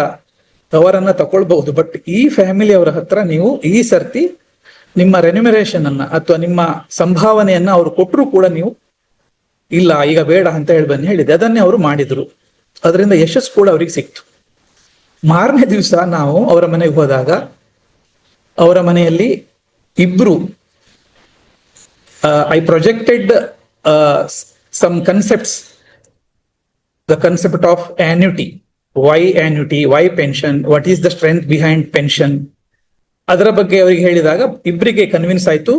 ಅವರನ್ನ ತಗೊಳ್ಬಹುದು, ಬಟ್ ಈ ಫ್ಯಾಮಿಲಿ ಅವರ ಹತ್ರ ನೀವು ಈ ಸರ್ತಿ ನಿಮ್ಮ ರೆನ್ಯುಮರೇಷನ್ ಅನ್ನ ಅಥವಾ ನಿಮ್ಮ ಸಂಭಾವನೆಯನ್ನ ಅವರು ಕೊಟ್ಟರು ಕೂಡ ನೀವು ಇಲ್ಲ ಈಗ ಬೇಡ ಅಂತ ಹೇಳಿ ಬನ್ನಿ ಹೇಳಿದೆ. ಅದನ್ನೇ ಅವರು ಮಾಡಿದ್ರು, ಅದರಿಂದ ಯಶಸ್ಸು ಕೂಡ ಅವ್ರಿಗೆ ಸಿಕ್ತು. ಮಾರನೇ ದಿವಸ ನಾವು ಅವರ ಮನೆಗೆ ಹೋದಾಗ ಅವರ ಮನೆಯಲ್ಲಿ ಇಬ್ರು I projected some concepts, the concept of annuity, why pension, what is the strength behind pension, ಅದರ ಬಗ್ಗೆ ಅವರಿಗೆ ಹೇಳಿದಾಗ ಇಬ್ಬರಿಗೆ ಕನ್ವಿನ್ಸ್ ಆಯ್ತು.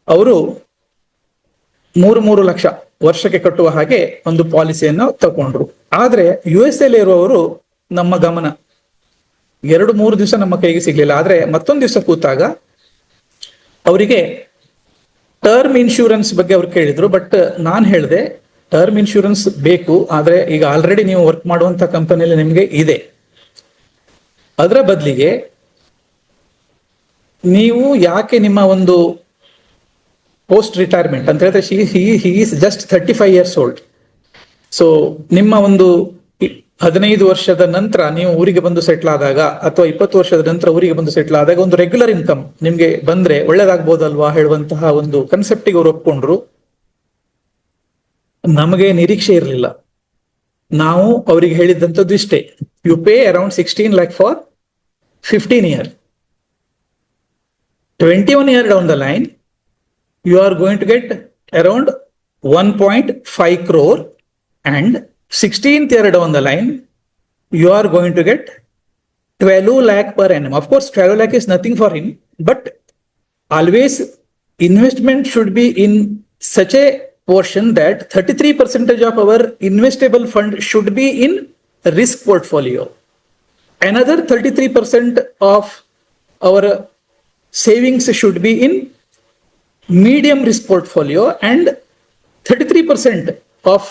ಅವರು 3 ಲಕ್ಷ ವರ್ಷಕ್ಕೆ ಕಟ್ಟುವ ಹಾಗೆ ಒಂದು ಪಾಲಿಸಿಯನ್ನು ತಗೊಂಡ್ರು. ಆದ್ರೆ USA ಇರುವವರು ನಮ್ಮ ಗಮನ 2-3 ದಿವಸ ನಮ್ಮ ಕೈಗೆ ಸಿಗ್ಲಿಲ್ಲ. ಆದ್ರೆ ಮತ್ತೊಂದು ದಿವಸ ಕೂತಾಗ ಅವರಿಗೆ ಟರ್ಮ್ ಇನ್ಶೂರೆನ್ಸ್ ಬಗ್ಗೆ ಅವ್ರು ಕೇಳಿದ್ರು. ಬಟ್ ನಾನು ಹೇಳಿದೆ ಟರ್ಮ್ ಇನ್ಶೂರೆನ್ಸ್ ಬೇಕು, ಆದ್ರೆ ಈಗ ಆಲ್ರೆಡಿ ನೀವು ವರ್ಕ್ ಮಾಡುವಂತ ಕಂಪನಿಯಲ್ಲಿ ನಿಮ್ಗೆ ಇದೆ. ಅದರ ಬದಲಿಗೆ ನೀವು ಯಾಕೆ ನಿಮ್ಮ ಒಂದು ಪೋಸ್ಟ್ ರಿಟೈರ್ಮೆಂಟ್ ಅಂತ ಹೇಳಿದ್ರೆ he is just 35 years old. So ನಿಮ್ಮ ಒಂದು 15 ವರ್ಷದ ನಂತರ ನೀವು ಊರಿಗೆ ಬಂದು ಸೆಟ್ಲ್ ಆದಾಗ ಅಥವಾ 20 ವರ್ಷದ ನಂತರ ಊರಿಗೆ ಬಂದು ಸೆಟ್ಲ್ ಆದಾಗ ಒಂದು ರೆಗ್ಯುಲರ್ ಇನ್ಕಮ್ ನಿಮ್ಗೆ ಬಂದ್ರೆ ಒಳ್ಳೇದಾಗ್ಬೋದಲ್ವಾ ಹೇಳುವಂತಹ ಒಂದು ಕನ್ಸೆಪ್ಟಿಗೆ ಅವ್ರು ಒಪ್ಕೊಂಡ್ರು. ನಮಗೆ ನಿರೀಕ್ಷೆ ಇರಲಿಲ್ಲ. ನಾವು ಅವರಿಗೆ ಹೇಳಿದ್ದಂಥದ್ದು ಇಷ್ಟೇ, you pay around 16 lakh for 15 years. 21 years down the line you are going to get around 1.5 crore, and 16th year down the line you are going to get 12 lakh per annum. Of course 12 lakh is nothing for him, but always investment should be in such a portion that 33% of our investable fund should be in risk portfolio, another 33% of our savings should be in medium risk portfolio, and 33% of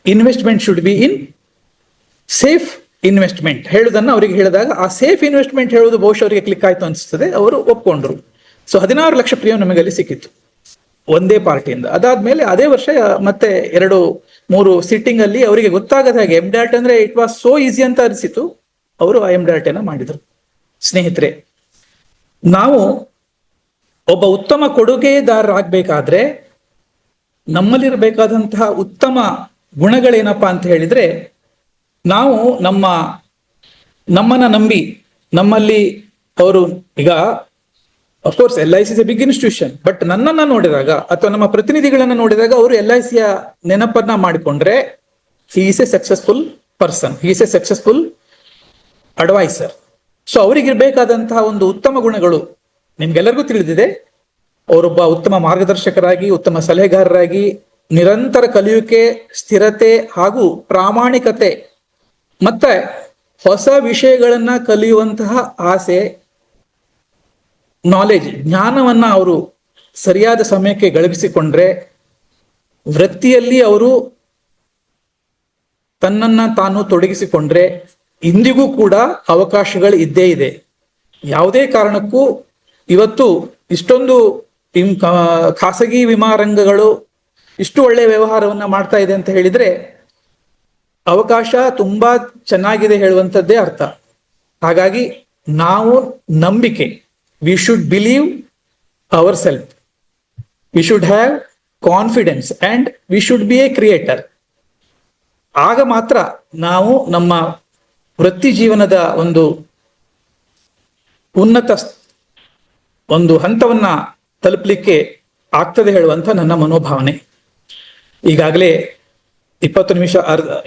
investment should be in safe investment. ಹೇಳುದನ್ನ ಅವರಿಗೆ ಹೇಳಿದಾಗ ಆ safe investment ಹೇಳುವುದು ಬಹುಶಃ ಅವರಿಗೆ click ಆಯ್ತು ಅನಿಸ್ತದೆ, ಅವರು ಒಪ್ಕೊಂಡ್ರು. So 16 lakh premium ನಮಗೆ ಅಲ್ಲಿ ಸಿಕ್ಕಿತ್ತು ಒಂದೇ ಪಾರ್ಟಿಯಿಂದ. ಅದಾದ್ಮೇಲೆ ಅದೇ ವರ್ಷ ಮತ್ತೆ 2-3 ಸಿಟ್ಟಿಂಗ್ ಅಲ್ಲಿ ಅವರಿಗೆ ಗೊತ್ತಾಗದ ಹಾಗೆ MDAT ಅಂದ್ರೆ ಇಟ್ ವಾಸ್ ಸೋ ಈಸಿ ಅಂತ ಅನಿಸಿತು, ಅವರು ಆ MDAT ಅನ್ನ ಮಾಡಿದ್ರು. ಸ್ನೇಹಿತರೆ, ನಾವು ಒಬ್ಬ ಉತ್ತಮ ಕೊಡುಗೆದಾರರಾಗಬೇಕಾದ್ರೆ ನಮ್ಮಲ್ಲಿರಬೇಕಾದಂತಹ ಉತ್ತಮ ಗುಣಗಳೇನಪ್ಪಾ ಅಂತ ಹೇಳಿದ್ರೆ, ನಾವು ನಮ್ಮನ್ನ ನಂಬಿ ನಮ್ಮಲ್ಲಿ ಅವರು ಈಗ of course LIC is a big institution, but ನನ್ನನ್ನ ನೋಡಿದಾಗ ಅಥವಾ ನಮ್ಮ ಪ್ರತಿನಿಧಿಗಳನ್ನ ನೋಡಿದಾಗ ಅವರು LICಯ ನೆನಪನ್ನ ಮಾಡಿಕೊಂಡ್ರೆ he is a successful person, he is a successful advisor. So ಅವರಿಗಿರ್ಬೇಕಾದಂತಹ ಒಂದು ಉತ್ತಮ ಗುಣಗಳು ನಿಮ್ಗೆಲ್ಲರಿಗೂ ತಿಳಿದಿದೆ. ಅವರೊಬ್ಬ ಉತ್ತಮ ಮಾರ್ಗದರ್ಶಕರಾಗಿ, ಉತ್ತಮ ಸಲಹೆಗಾರರಾಗಿ, ನಿರಂತರ ಕಲಿಯುವಿಕೆ, ಸ್ಥಿರತೆ ಹಾಗೂ ಪ್ರಾಮಾಣಿಕತೆ, ಮತ್ತೆ ಹೊಸ ವಿಷಯಗಳನ್ನ ಕಲಿಯುವಂತಹ ಆಸೆ, ನಾಲೆಜ್, ಜ್ಞಾನವನ್ನ ಅವರು ಸರಿಯಾದ ಸಮಯಕ್ಕೆ ಗಳಿಸಿಕೊಂಡ್ರೆ, ವೃತ್ತಿಯಲ್ಲಿ ಅವರು ತನ್ನನ್ನ ತಾನು ತೊಡಗಿಸಿಕೊಂಡ್ರೆ ಇಂದಿಗೂ ಕೂಡ ಅವಕಾಶಗಳು ಇದ್ದೇ ಇದೆ. ಯಾವುದೇ ಕಾರಣಕ್ಕೂ ಇವತ್ತು ಇಷ್ಟೊಂದು ಖಾಸಗಿ ವಿಮಾ ರಂಗಗಳು ಇಷ್ಟು ಒಳ್ಳೆಯ ವ್ಯವಹಾರವನ್ನ ಮಾಡ್ತಾ ಇದೆ ಅಂತ ಹೇಳಿದ್ರೆ ಅವಕಾಶ ತುಂಬಾ ಚೆನ್ನಾಗಿದೆ ಹೇಳುವಂಥದ್ದೇ ಅರ್ಥ. ಹಾಗಾಗಿ ನಾವು ನಂಬಿಕೆ, we should believe our self, we should have confidence and we should be A creator. ಆಗ ಮಾತ್ರ ನಾವು ನಮ್ಮ ವೃತ್ತಿ ಜೀವನದ ಒಂದು ಉನ್ನತ ಒಂದು ಹಂತವನ್ನ ತಲುಪಲಿಕ್ಕೆ ಆಗ್ತದೆ ಹೇಳುವಂತ ನನ್ನ ಮನೋಭಾವನೆ. ಈಗಾಗಲೇ 20 ನಿಮಿಷ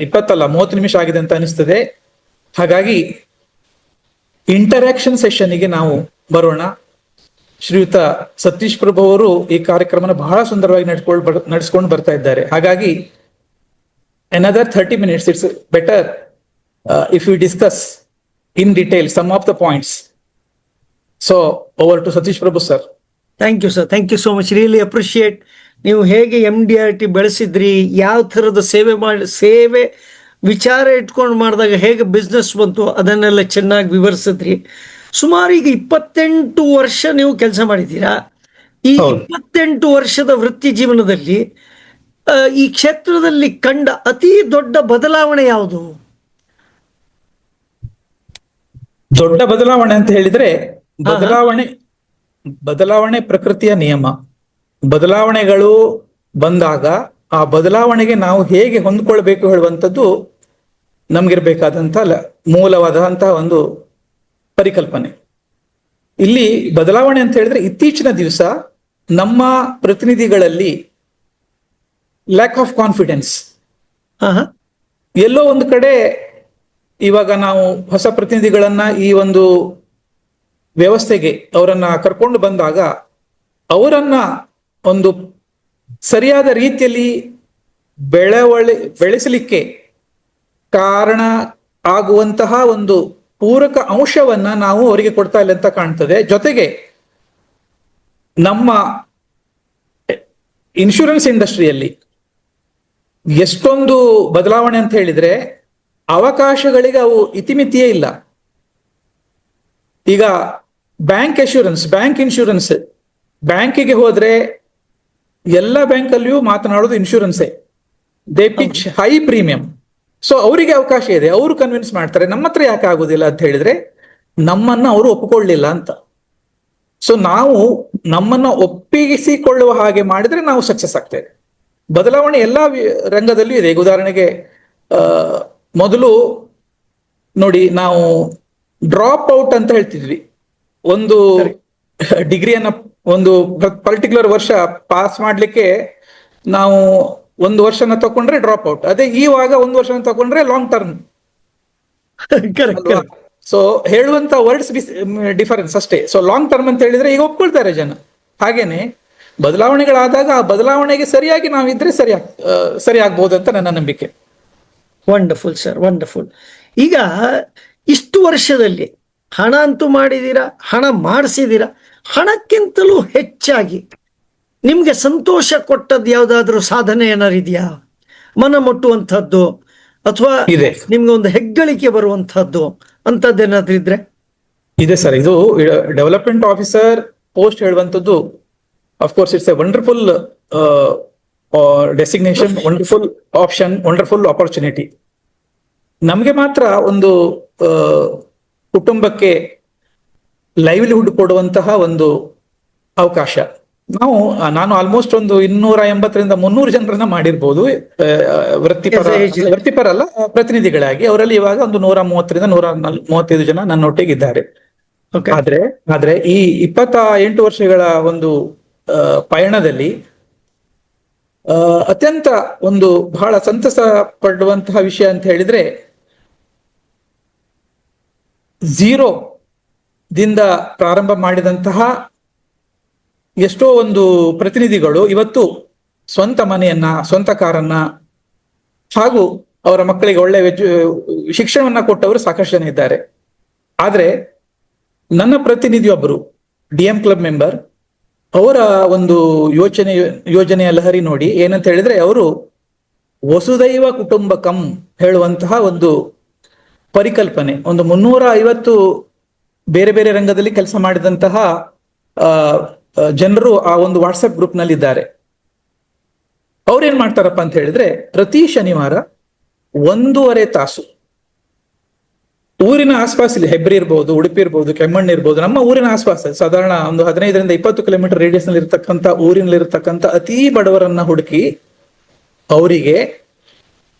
30 ನಿಮಿಷ ಆಗಿದೆ ಅಂತ ಅನಿಸ್ತದೆ. ಹಾಗಾಗಿ ಇಂಟರಾಕ್ಷನ್ ಸೆಷನ್ಗೆ ನಾವು ಬರೋಣ. ಶ್ರೀಯುತ ಸತೀಶ್ ಪ್ರಭು ಅವರು ಈ ಕಾರ್ಯಕ್ರಮನ ಬಹಳ ಸುಂದರವಾಗಿ ನಡೆಸ್ಕೊಂಡು ಬರ್ತಾ ಇದ್ದಾರೆ. ಹಾಗಾಗಿ another 30 minutes, it's better if we discuss in detail some of the points. So over to Satish Prabhu sir. Thank you sir, thank you so much, really appreciate. ನೀವು ಹೇಗೆ MDRT ಬೆಳೆಸಿದ್ರಿ, ಯಾವ ಥರದ ಸೇವೆ ವಿಚಾರ ಇಟ್ಕೊಂಡು ಮಾಡಿದಾಗ ಹೇಗೆ ಬಿಸ್ನೆಸ್ ಬಂತು ಅದನ್ನೆಲ್ಲ ಚೆನ್ನಾಗಿ ವಿವರಿಸಿದ್ರಿ. ಸುಮಾರು ಈಗ 28 ವರ್ಷ ನೀವು ಕೆಲಸ ಮಾಡಿದ್ದೀರಾ. ಈ 28 ವರ್ಷದ ವೃತ್ತಿ ಜೀವನದಲ್ಲಿ ಈ ಕ್ಷೇತ್ರದಲ್ಲಿ ಕಂಡ ಅತಿ ದೊಡ್ಡ ಬದಲಾವಣೆ ಯಾವುದು? ದೊಡ್ಡ ಬದಲಾವಣೆ ಅಂತ ಹೇಳಿದ್ರೆ, ಬದಲಾವಣೆ ಪ್ರಕೃತಿಯ ನಿಯಮ. ಬದಲಾವಣೆಗಳು ಬಂದಾಗ ಆ ಬದಲಾವಣೆಗೆ ನಾವು ಹೇಗೆ ಹೊಂದ್ಕೊಳ್ಬೇಕು ಹೇಳುವಂಥದ್ದು ನಮ್ಗಿರ್ಬೇಕಾದಂತ ಮೂಲವಾದಂತಹ ಒಂದು ಪರಿಕಲ್ಪನೆ. ಇಲ್ಲಿ ಬದಲಾವಣೆ ಅಂತ ಹೇಳಿದ್ರೆ, ಇತ್ತೀಚಿನ ದಿವಸ ನಮ್ಮ ಪ್ರತಿನಿಧಿಗಳಲ್ಲಿ ಲ್ಯಾಕ್ ಆಫ್ ಕಾನ್ಫಿಡೆನ್ಸ್. ಎಲ್ಲೋ ಒಂದು ಕಡೆ ಇವಾಗ ನಾವು ಹೊಸ ಪ್ರತಿನಿಧಿಗಳನ್ನ ಈ ಒಂದು ವ್ಯವಸ್ಥೆಗೆ ಅವರನ್ನ ಕರ್ಕೊಂಡು ಬಂದಾಗ ಅವರನ್ನ ಒಂದು ಸರಿಯಾದ ರೀತಿಯಲ್ಲಿ ಬೆಳೆಸಲಿಕ್ಕೆ ಕಾರಣ ಆಗುವಂತಹ ಒಂದು ಪೂರಕ ಅಂಶವನ್ನ ನಾವು ಅವರಿಗೆ ಕೊಡ್ತಾ ಇಲ್ಲ ಅಂತ ಕಾಣ್ತದೆ. ಜೊತೆಗೆ ನಮ್ಮ ಇನ್ಶೂರೆನ್ಸ್ ಇಂಡಸ್ಟ್ರಿಯಲ್ಲಿ ಎಷ್ಟೊಂದು ಬದಲಾವಣೆ ಅಂತ ಹೇಳಿದ್ರೆ, ಅವಕಾಶಗಳಿಗೆ ಅವು ಇತಿಮಿತಿಯೇ ಇಲ್ಲ. ಈಗ ಬ್ಯಾಂಕ್ ಇನ್ಶೂರೆನ್ಸ್, ಬ್ಯಾಂಕಿಗೆ ಹೋದ್ರೆ ಎಲ್ಲ ಬ್ಯಾಂಕಲ್ಲಿಯೂ ಮಾತನಾಡೋದು ಇನ್ಶೂರೆನ್ಸೇ. They pitch high premium. So ಅವರಿಗೆ ಅವಕಾಶ ಇದೆ, ಅವರು ಕನ್ವಿನ್ಸ್ ಮಾಡ್ತಾರೆ. ನಮ್ಮ ಹತ್ರ ಯಾಕೆ ಆಗುದಿಲ್ಲ ಅಂತ ಹೇಳಿದ್ರೆ, ನಮ್ಮನ್ನ ಅವರು ಒಪ್ಪಿಕೊಳ್ಳಿಲ್ಲ ಅಂತ. ಸೊ ನಾವು ನಮ್ಮನ್ನ ಒಪ್ಪಿಸಿಕೊಳ್ಳುವ ಹಾಗೆ ಮಾಡಿದ್ರೆ ನಾವು ಸಕ್ಸಸ್ ಆಗ್ತೇವೆ. ಬದಲಾವಣೆ ಎಲ್ಲಾ ರಂಗದಲ್ಲೂ ಇದೆ. ಉದಾಹರಣೆಗೆ ಮೊದಲು ನೋಡಿ, ನಾವು ಡ್ರಾಪ್ ಔಟ್ ಅಂತ ಹೇಳ್ತಿದ್ವಿ. ಒಂದು ಡಿಗ್ರಿಯನ್ನ ಒಂದು ಪರ್ಟಿಕ್ಯುಲರ್ ವರ್ಷ ಪಾಸ್ ಮಾಡ್ಲಿಕ್ಕೆ ನಾವು 1 ವರ್ಷನ ತಕೊಂಡ್ರೆ ಡ್ರಾಪ್ ಔಟ್. ಅದೇ ಇವಾಗ 1 ವರ್ಷನ ತಕೊಂಡ್ರೆ ಲಾಂಗ್ ಟರ್ಮ್. ಸೊ ಹೇಳುವಂತ ವರ್ಡ್ಸ್ ಡಿಫರೆನ್ಸ್ ಅಷ್ಟೇ. ಸೊ ಲಾಂಗ್ ಟರ್ಮ್ ಅಂತ ಹೇಳಿದ್ರೆ ಈಗ ಒಪ್ಕೊಳ್ತಾರೆ ಜನ. ಹಾಗೇನೆ ಬದಲಾವಣೆಗಳಾದಾಗ ಆ ಬದಲಾವಣೆಗೆ ಸರಿಯಾಗಿ ನಾವಿದ್ರೆ ಸರಿ ಆಗ್ಬಹುದು ಅಂತ ನನ್ನ ನಂಬಿಕೆ. Wonderful sir, wonderful. ಈಗ ಇಷ್ಟು ವರ್ಷದಲ್ಲಿ ಹಣ ಅಂತೂ ಮಾಡಿದೀರಾ, ಹಣ ಮಾಡಿಸಿದೀರಾ. ಹಣಕ್ಕಿಂತಲೂ ಹೆಚ್ಚಾಗಿ ನಿಮ್ಗೆ ಸಂತೋಷ ಕೊಟ್ಟದ್ದು ಯಾವ್ದಾದ್ರು ಸಾಧನೆ ಏನಾರು ಇದೆಯಾ? ಮನ ಮುಟ್ಟುವಂಥದ್ದು ಅಥವಾ ನಿಮ್ಗೆ ಒಂದು ಹೆಗ್ಗಳಿಕೆ ಬರುವಂತಹದ್ದು ಅಂತದ್ದೇನಾದ್ರೂ ಇದ್ರೆ? ಇದೆ ಸರ್. ಇದು ಡೆವಲಪ್ಮೆಂಟ್ ಆಫೀಸರ್ ಪೋಸ್ಟ್ ಹೇಳುವಂಥದ್ದು, of course it's A wonderful designation, wonderful option, wonderful opportunity. ನಮ್ಗೆ ಮಾತ್ರ ಒಂದು ಕುಟುಂಬಕ್ಕೆ ಲೈವ್ಲಿಹುಡ್ ಕೊಡುವಂತಹ ಒಂದು ಅವಕಾಶ. ನಾನು ಆಲ್ಮೋಸ್ಟ್ ಒಂದು 280ರಿಂದ 300 ಜನರನ್ನ ಮಾಡಿರ್ಬೋದು ವೃತ್ತಿಪರ ಅಲ್ಲ, ಪ್ರತಿನಿಧಿಗಳಾಗಿ. ಅವರಲ್ಲಿ ಇವಾಗ ಒಂದು 130ರಿಂದ 135 ಜನ ನನ್ನೊಟ್ಟಿಗೆ ಇದ್ದಾರೆ. ಆದ್ರೆ ಈ 28 ವರ್ಷಗಳ ಒಂದು ಪಯಣದಲ್ಲಿ ಅತ್ಯಂತ ಒಂದು ಬಹಳ ಸಂತಸ ಪಡುವಂತಹ ವಿಷಯ ಅಂತ ಹೇಳಿದ್ರೆ, 0 ದಿಂದ ಪ್ರಾರಂಭ ಮಾಡಿದಂತಹ ಎಷ್ಟೋ ಒಂದು ಪ್ರತಿನಿಧಿಗಳು ಇವತ್ತು ಸ್ವಂತ ಮನೆಯನ್ನ, ಸ್ವಂತ ಕಾರನ್ನ ಹಾಗೂ ಅವರ ಮಕ್ಕಳಿಗೆ ಒಳ್ಳೆ ಶಿಕ್ಷಣವನ್ನ ಕೊಟ್ಟವರು ಸಾಕಷ್ಟು ಜನ ಇದ್ದಾರೆ. ಆದ್ರೆ ನನ್ನ ಪ್ರತಿನಿಧಿಯೊಬ್ಬರು DM ಕ್ಲಬ್ ಮೆಂಬರ್, ಅವರ ಒಂದು ಯೋಜನೆಯ ಲಹರಿ ನೋಡಿ ಏನಂತ ಹೇಳಿದ್ರೆ, ಅವರು ವಸುದೈವ ಕುಟುಂಬಕಂ ಹೇಳುವಂತಹ ಒಂದು ಪರಿಕಲ್ಪನೆ, ಒಂದು 350 ಬೇರೆ ಬೇರೆ ರಂಗದಲ್ಲಿ ಕೆಲಸ ಮಾಡಿದಂತಹ ಜನರು ಆ ಒಂದು ವಾಟ್ಸಪ್ ಗ್ರೂಪ್ ನಲ್ಲಿ ಇದ್ದಾರೆ. ಅವ್ರೇನ್ ಮಾಡ್ತಾರಪ್ಪ ಅಂತ ಹೇಳಿದ್ರೆ, ಪ್ರತಿ ಶನಿವಾರ 1.5 ತಾಸು ಊರಿನ ಆಸ್ಪಾಸ್, ಇಲ್ಲಿ ಹೆಬ್ರಿ ಇರ್ಬೋದು, ಉಡುಪಿ ಇರ್ಬೋದು, ಕೆಮ್ಮಣ್ಣು ಇರ್ಬೋದು, ನಮ್ಮ ಊರಿನ ಆಸ್ಪಾಸ್ ಸಾಧಾರಣ ಒಂದು 15-20 ಕಿಲೋಮೀಟರ್ ರೇಡಿಯಸ್ ನಲ್ಲಿ ಇರ್ತಕ್ಕಂಥ ಊರಿನಲ್ಲಿರ್ತಕ್ಕಂಥ ಅತೀ ಬಡವರನ್ನ ಹುಡುಕಿ ಅವರಿಗೆ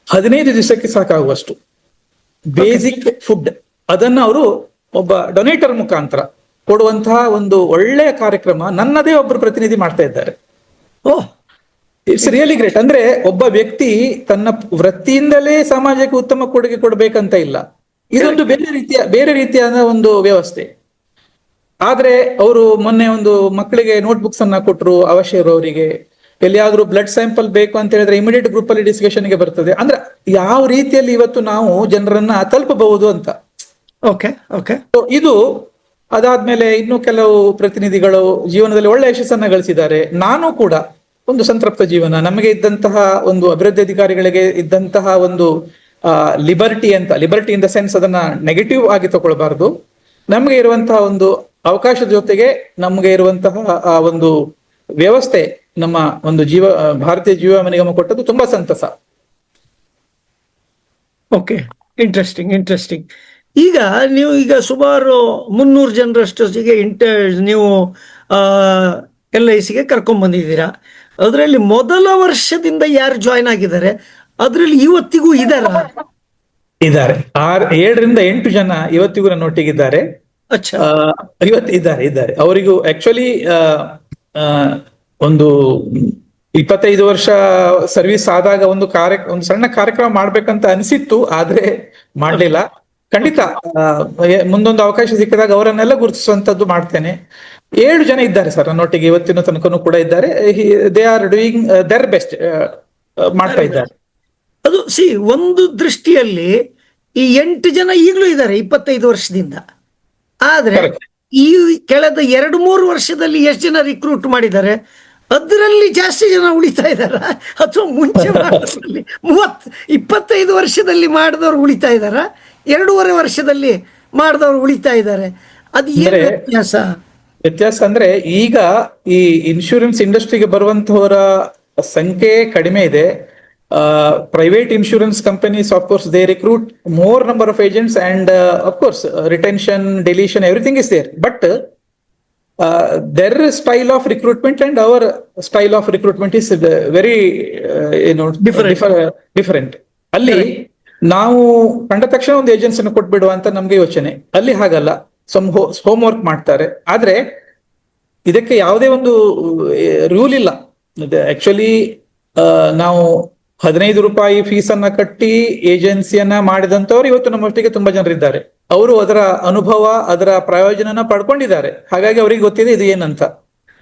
15 ದಿವಸಕ್ಕೆ ಸಾಕಾಗುವಷ್ಟು ಬೇಸಿಕ್ ಫುಡ್ ಅದನ್ನ ಅವರು ಒಬ್ಬ ಡೊನೇಟರ್ ಮುಖಾಂತರ ಕೊಡುವಂತಹ ಒಂದು ಒಳ್ಳೆಯ ಕಾರ್ಯಕ್ರಮ ನನ್ನದೇ ಒಬ್ಬರು ಪ್ರತಿನಿಧಿ ಮಾಡ್ತಾ ಇದ್ದಾರೆ. ಓಹ್, ಇಟ್ಸ್ ರಿಯಲಿ ಗ್ರೇಟ್. ಅಂದ್ರೆ ಒಬ್ಬ ವ್ಯಕ್ತಿ ತನ್ನ ವೃತ್ತಿಯಿಂದಲೇ ಸಮಾಜಕ್ಕೆ ಉತ್ತಮ ಕೊಡುಗೆ ಕೊಡ್ಬೇಕಂತ ಇಲ್ಲ, ಇದೊಂದು ಬೇರೆ ರೀತಿಯಾದ ಒಂದು ವ್ಯವಸ್ಥೆ. ಆದ್ರೆ ಅವರು ಮೊನ್ನೆ ಒಂದು ಮಕ್ಕಳಿಗೆ ನೋಟ್ಬುಕ್ಸ್ ಅನ್ನ ಕೊಟ್ಟರು, ಅವಶ್ಯ ಇರೋರಿಗೆ. ಎಲ್ಲಿಯಾದ್ರೂ ಬ್ಲಡ್ ಸ್ಯಾಂಪಲ್ ಬೇಕು ಅಂತ ಹೇಳಿದ್ರೆ ಇಮಿಡಿಯೇಟ್ ಗ್ರೂಪ್ ಅಲ್ಲಿ ಡಿಸ್ಕಷನ್ಗೆ ಬರ್ತದೆ. ಅಂದ್ರೆ ಯಾವ ರೀತಿಯಲ್ಲಿ ಇವತ್ತು ನಾವು ಜನರನ್ನ ತಲುಪಬಹುದು ಅಂತ. Okay okay. ಇದು ಅದಾದ್ಮೇಲೆ ಇನ್ನು ಕೆಲವು ಪ್ರತಿನಿಧಿಗಳು ಜೀವನದಲ್ಲಿ ಒಳ್ಳೆ ಯಶಸ್ಸನ್ನ ಗಳಿಸಿದ್ದಾರೆ. ನಾನು ಕೂಡ ಒಂದು ಸಂತೃಪ್ತ ಜೀವನ. ನಮಗೆ ಇದ್ದಂತಹ ಒಂದು ಅಭಿವೃದ್ಧಿ ಅಧಿಕಾರಿಗಳಿಗೆ ಇದ್ದಂತಹ ಒಂದು ಲಿಬರ್ಟಿ ಇನ್ ದ ಸೆನ್ಸ್ ಅದನ್ನ ನೆಗೆಟಿವ್ ಆಗಿ ತಗೊಳ್ಬಾರ್ದು. ನಮಗೆ ಇರುವಂತಹ ಒಂದು ಅವಕಾಶದ ಜೊತೆಗೆ ನಮಗೆ ಇರುವಂತಹ ಆ ಒಂದು ವ್ಯವಸ್ಥೆ, ನಮ್ಮ ಒಂದು ಭಾರತೀಯ ಜೀವ ವಿಮಾ ನಿಗಮ ಕೊಟ್ಟದ್ದು ತುಂಬಾ ಸಂತಸ. Okay, interesting. ಈಗ ನೀವು ಸುಮಾರು 300 ಜನರಷ್ಟೊತ್ತಿಗೆ ನೀವು LICಗೆ ಕರ್ಕೊಂಡ್ ಬಂದಿದ್ದೀರಾ. ಅದರಲ್ಲಿ ಮೊದಲ ವರ್ಷದಿಂದ ಯಾರು ಜಾಯ್ನ್ ಆಗಿದ್ದಾರೆ ಅದ್ರಲ್ಲಿ ಇವತ್ತಿಗೂ ಇದಾರೆ? 7-8 ಜನ ಇವತ್ತಿಗೂ ನನ್ನೊಟ್ಟಿಗಿದ್ದಾರೆ. ಇದ್ದಾರೆ. ಅವರಿಗೂ ಆಕ್ಚುಲಿ ಒಂದು 25 ವರ್ಷ ಸರ್ವಿಸ್ ಆದಾಗ ಒಂದು ಸಣ್ಣ ಕಾರ್ಯಕ್ರಮ ಮಾಡ್ಬೇಕಂತ ಅನಿಸಿತ್ತು, ಆದ್ರೆ ಮಾಡ್ಲಿಲ್ಲ. ಖಂಡಿತ ಮುಂದೊಂದು ಅವಕಾಶ ಸಿಕ್ಕಿದಾಗ ಅವರನ್ನೆಲ್ಲ ಗುರುತಿಸುವಂತದ್ದು ಮಾಡ್ತೇನೆ. 7 ಜನ ಇದ್ದಾರೆ ಸರ್ ನನ್ನೊಟ್ಟಿಗೆ ಇವತ್ತಿನ ತನಕನೂ ಕೂಡ ಇದ್ದಾರೆ. They are doing there best, ಮಾಡ್ತಾ ಇದ್ದಾರೆ. ಅದು ಒಂದು ದೃಷ್ಟಿಯಲ್ಲಿ ಈ 8 ಜನ ಈಗಲೂ ಇದ್ದಾರೆ 25 ವರ್ಷದಿಂದ. ಆದ್ರೆ ಈ ಕಳೆದ 2-3 ವರ್ಷದಲ್ಲಿ ಎಷ್ಟು ಜನ ರಿಕ್ರೂಟ್ ಮಾಡಿದ್ದಾರೆ? ಅದರಲ್ಲಿ ಜಾಸ್ತಿ ಜನ ಉಳಿತಾ ಇದಾರ ಅಥವಾ ಮುಂಚೆ 25 ವರ್ಷದಲ್ಲಿ ಮಾಡಿದವರು ಉಳಿತಾ ಇದಾರ, 2.5 ವರ್ಷದಲ್ಲಿ ಮಾಡಿದವರು ಉಳಿತಾ ಇದ್ದಾರೆ? ಅದು ಏನು ವ್ಯತ್ಯಾಸ ಅಂದ್ರೆ ಈಗ ಈ ಇನ್ಶೂರೆನ್ಸ್ ಇಂಡಸ್ಟ್ರಿಗೆ ಬರುವಂತವರ ಸಂಖ್ಯೆ ಕಡಿಮೆ ಇದೆ. Private insurance companies, of course, they recruit more number of agents, and of course, retention, deletion, everything is there. But their style of recruitment and our style of recruitment is very, different. ಅಲ್ಲಿ ನಾವು ಕಂಡ ತಕ್ಷಣ ಒಂದು ಏಜೆನ್ಸಿನ ಕೊಟ್ಬಿಡುವ ಅಂತ ನಮ್ಗೆ ಯೋಚನೆ. ಅಲ್ಲಿ ಹಾಗಲ್ಲ, ಹೋಮ್ ವರ್ಕ್ ಮಾಡ್ತಾರೆ. ಆದ್ರೆ ಇದಕ್ಕೆ ಯಾವುದೇ ಒಂದು ರೂಲ್ ಇಲ್ಲ. ಆಕ್ಚುಲಿ ನಾವು 15 ರೂಪಾಯಿ ಫೀಸ್ ಅನ್ನ ಕಟ್ಟಿ ಏಜೆನ್ಸಿಯನ್ನ ಮಾಡಿದಂತವ್ರು ಇವತ್ತು ನಮ್ಮೊಟ್ಟಿಗೆ ತುಂಬಾ ಜನರಿದ್ದಾರೆ. ಅವರು ಅದರ ಅನುಭವ, ಅದರ ಪ್ರಯೋಜನನ ಪಡ್ಕೊಂಡಿದ್ದಾರೆ. ಹಾಗಾಗಿ ಅವರಿಗೆ ಗೊತ್ತಿದೆ ಇದು ಏನಂತ.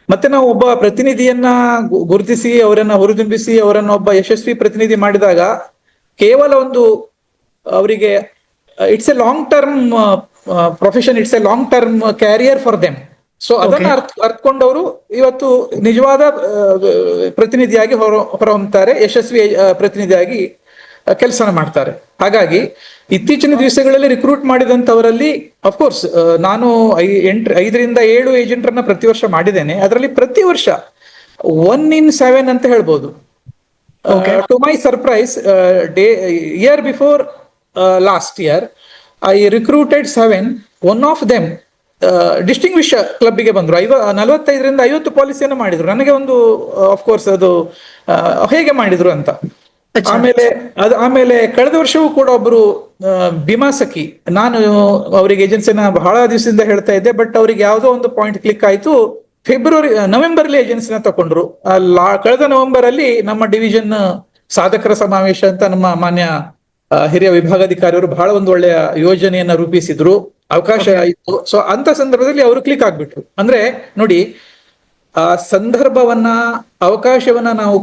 ಮತ್ತೆ ನಾವು ಒಬ್ಬ ಪ್ರತಿನಿಧಿಯನ್ನ ಗುರುತಿಸಿ ಅವರನ್ನ ಹುರಿದುಂಬಿಸಿ ಅವರನ್ನ ಒಬ್ಬ ಯಶಸ್ವಿ ಪ್ರತಿನಿಧಿ ಮಾಡಿದಾಗ ಕೇವಲ ಒಂದು ಅವರಿಗೆ it's A long term profession, it's A long term carrier for them. So ಅದನ್ನ ಅರ್ಥಕೊಂಡವರು ಇವತ್ತು ನಿಜವಾದ ಪ್ರತಿನಿಧಿಯಾಗಿ ಹೊರಹೊಮ್ಮುತ್ತಾರೆ, ಯಶಸ್ವಿ ಪ್ರತಿನಿಧಿಯಾಗಿ ಕೆಲಸ ಮಾಡ್ತಾರೆ. ಹಾಗಾಗಿ ಇತ್ತೀಚಿನ ದಿವಸಗಳಲ್ಲಿ ರಿಕ್ರೂಟ್ ಮಾಡಿದಂತವರಲ್ಲಿ ಅಫ್ಕೋರ್ಸ್ ನಾನು 5-7 ಏಜೆಂಟ್ರನ್ನ ಪ್ರತಿ ವರ್ಷ ಮಾಡಿದ್ದೇನೆ. ಅದರಲ್ಲಿ ಪ್ರತಿ ವರ್ಷ 1 in 7 ಅಂತ ಹೇಳ್ಬೋದು. To my surprise, year before last year I recruited 7. One of them distinguish ಕ್ಲಬ್ಗೆ ಬಂದ್ರು. 45-50 ಪಾಲಿಸಿಯನ್ನು ಮಾಡಿದ್ರು. ನನಗೆ ಒಂದು ಅಫ್ಕೋರ್ಸ್ ಅದು ಹೇಗೆ ಮಾಡಿದ್ರು ಅಂತ. ಆಮೇಲೆ ಕಳೆದ ವರ್ಷವೂ ಕೂಡ ಒಬ್ರು ಬಿಮಾ ಸಖಿ, ನಾನು ಅವರಿಗೆ ಏಜೆನ್ಸಿನ ಬಹಳ ದಿವಸದಿಂದ ಹೇಳ್ತಾ ಇದ್ದೆ, ಬಟ್ ಅವ್ರಿಗೆ ಯಾವುದೋ ಒಂದು ಪಾಯಿಂಟ್ ಕ್ಲಿಕ್ ಆಯ್ತು. ನವೆಂಬರ್ ಅಲ್ಲಿ ಏಜೆನ್ಸಿನ ತಕೊಂಡ್ರು. ಕಳೆದ ನವೆಂಬರ್ ಅಲ್ಲಿ ನಮ್ಮ ಡಿವಿಷನ್ ಸಾಧಕರ ಸಮಾವೇಶ ಅಂತ ನಮ್ಮ ಮಾನ್ಯ ಹಿರಿಯ ವಿಭಾಗಾಧಿಕಾರಿಯವರು ಬಹಳ ಒಂದು ಒಳ್ಳೆಯ ಯೋಜನೆಯನ್ನ ರೂಪಿಸಿದ್ರು. ಅವಕಾಶ ಇತ್ತು. ಸೊ ಅಂತ ಸಂದರ್ಭದಲ್ಲಿ ಅವರು ಕ್ಲಿಕ್ ಆಗ್ಬಿಟ್ರು. ಅಂದ್ರೆ ನೋಡಿ, ಆ ಸಂದರ್ಭವನ್ನ, ಅವಕಾಶವನ್ನ ನಾವು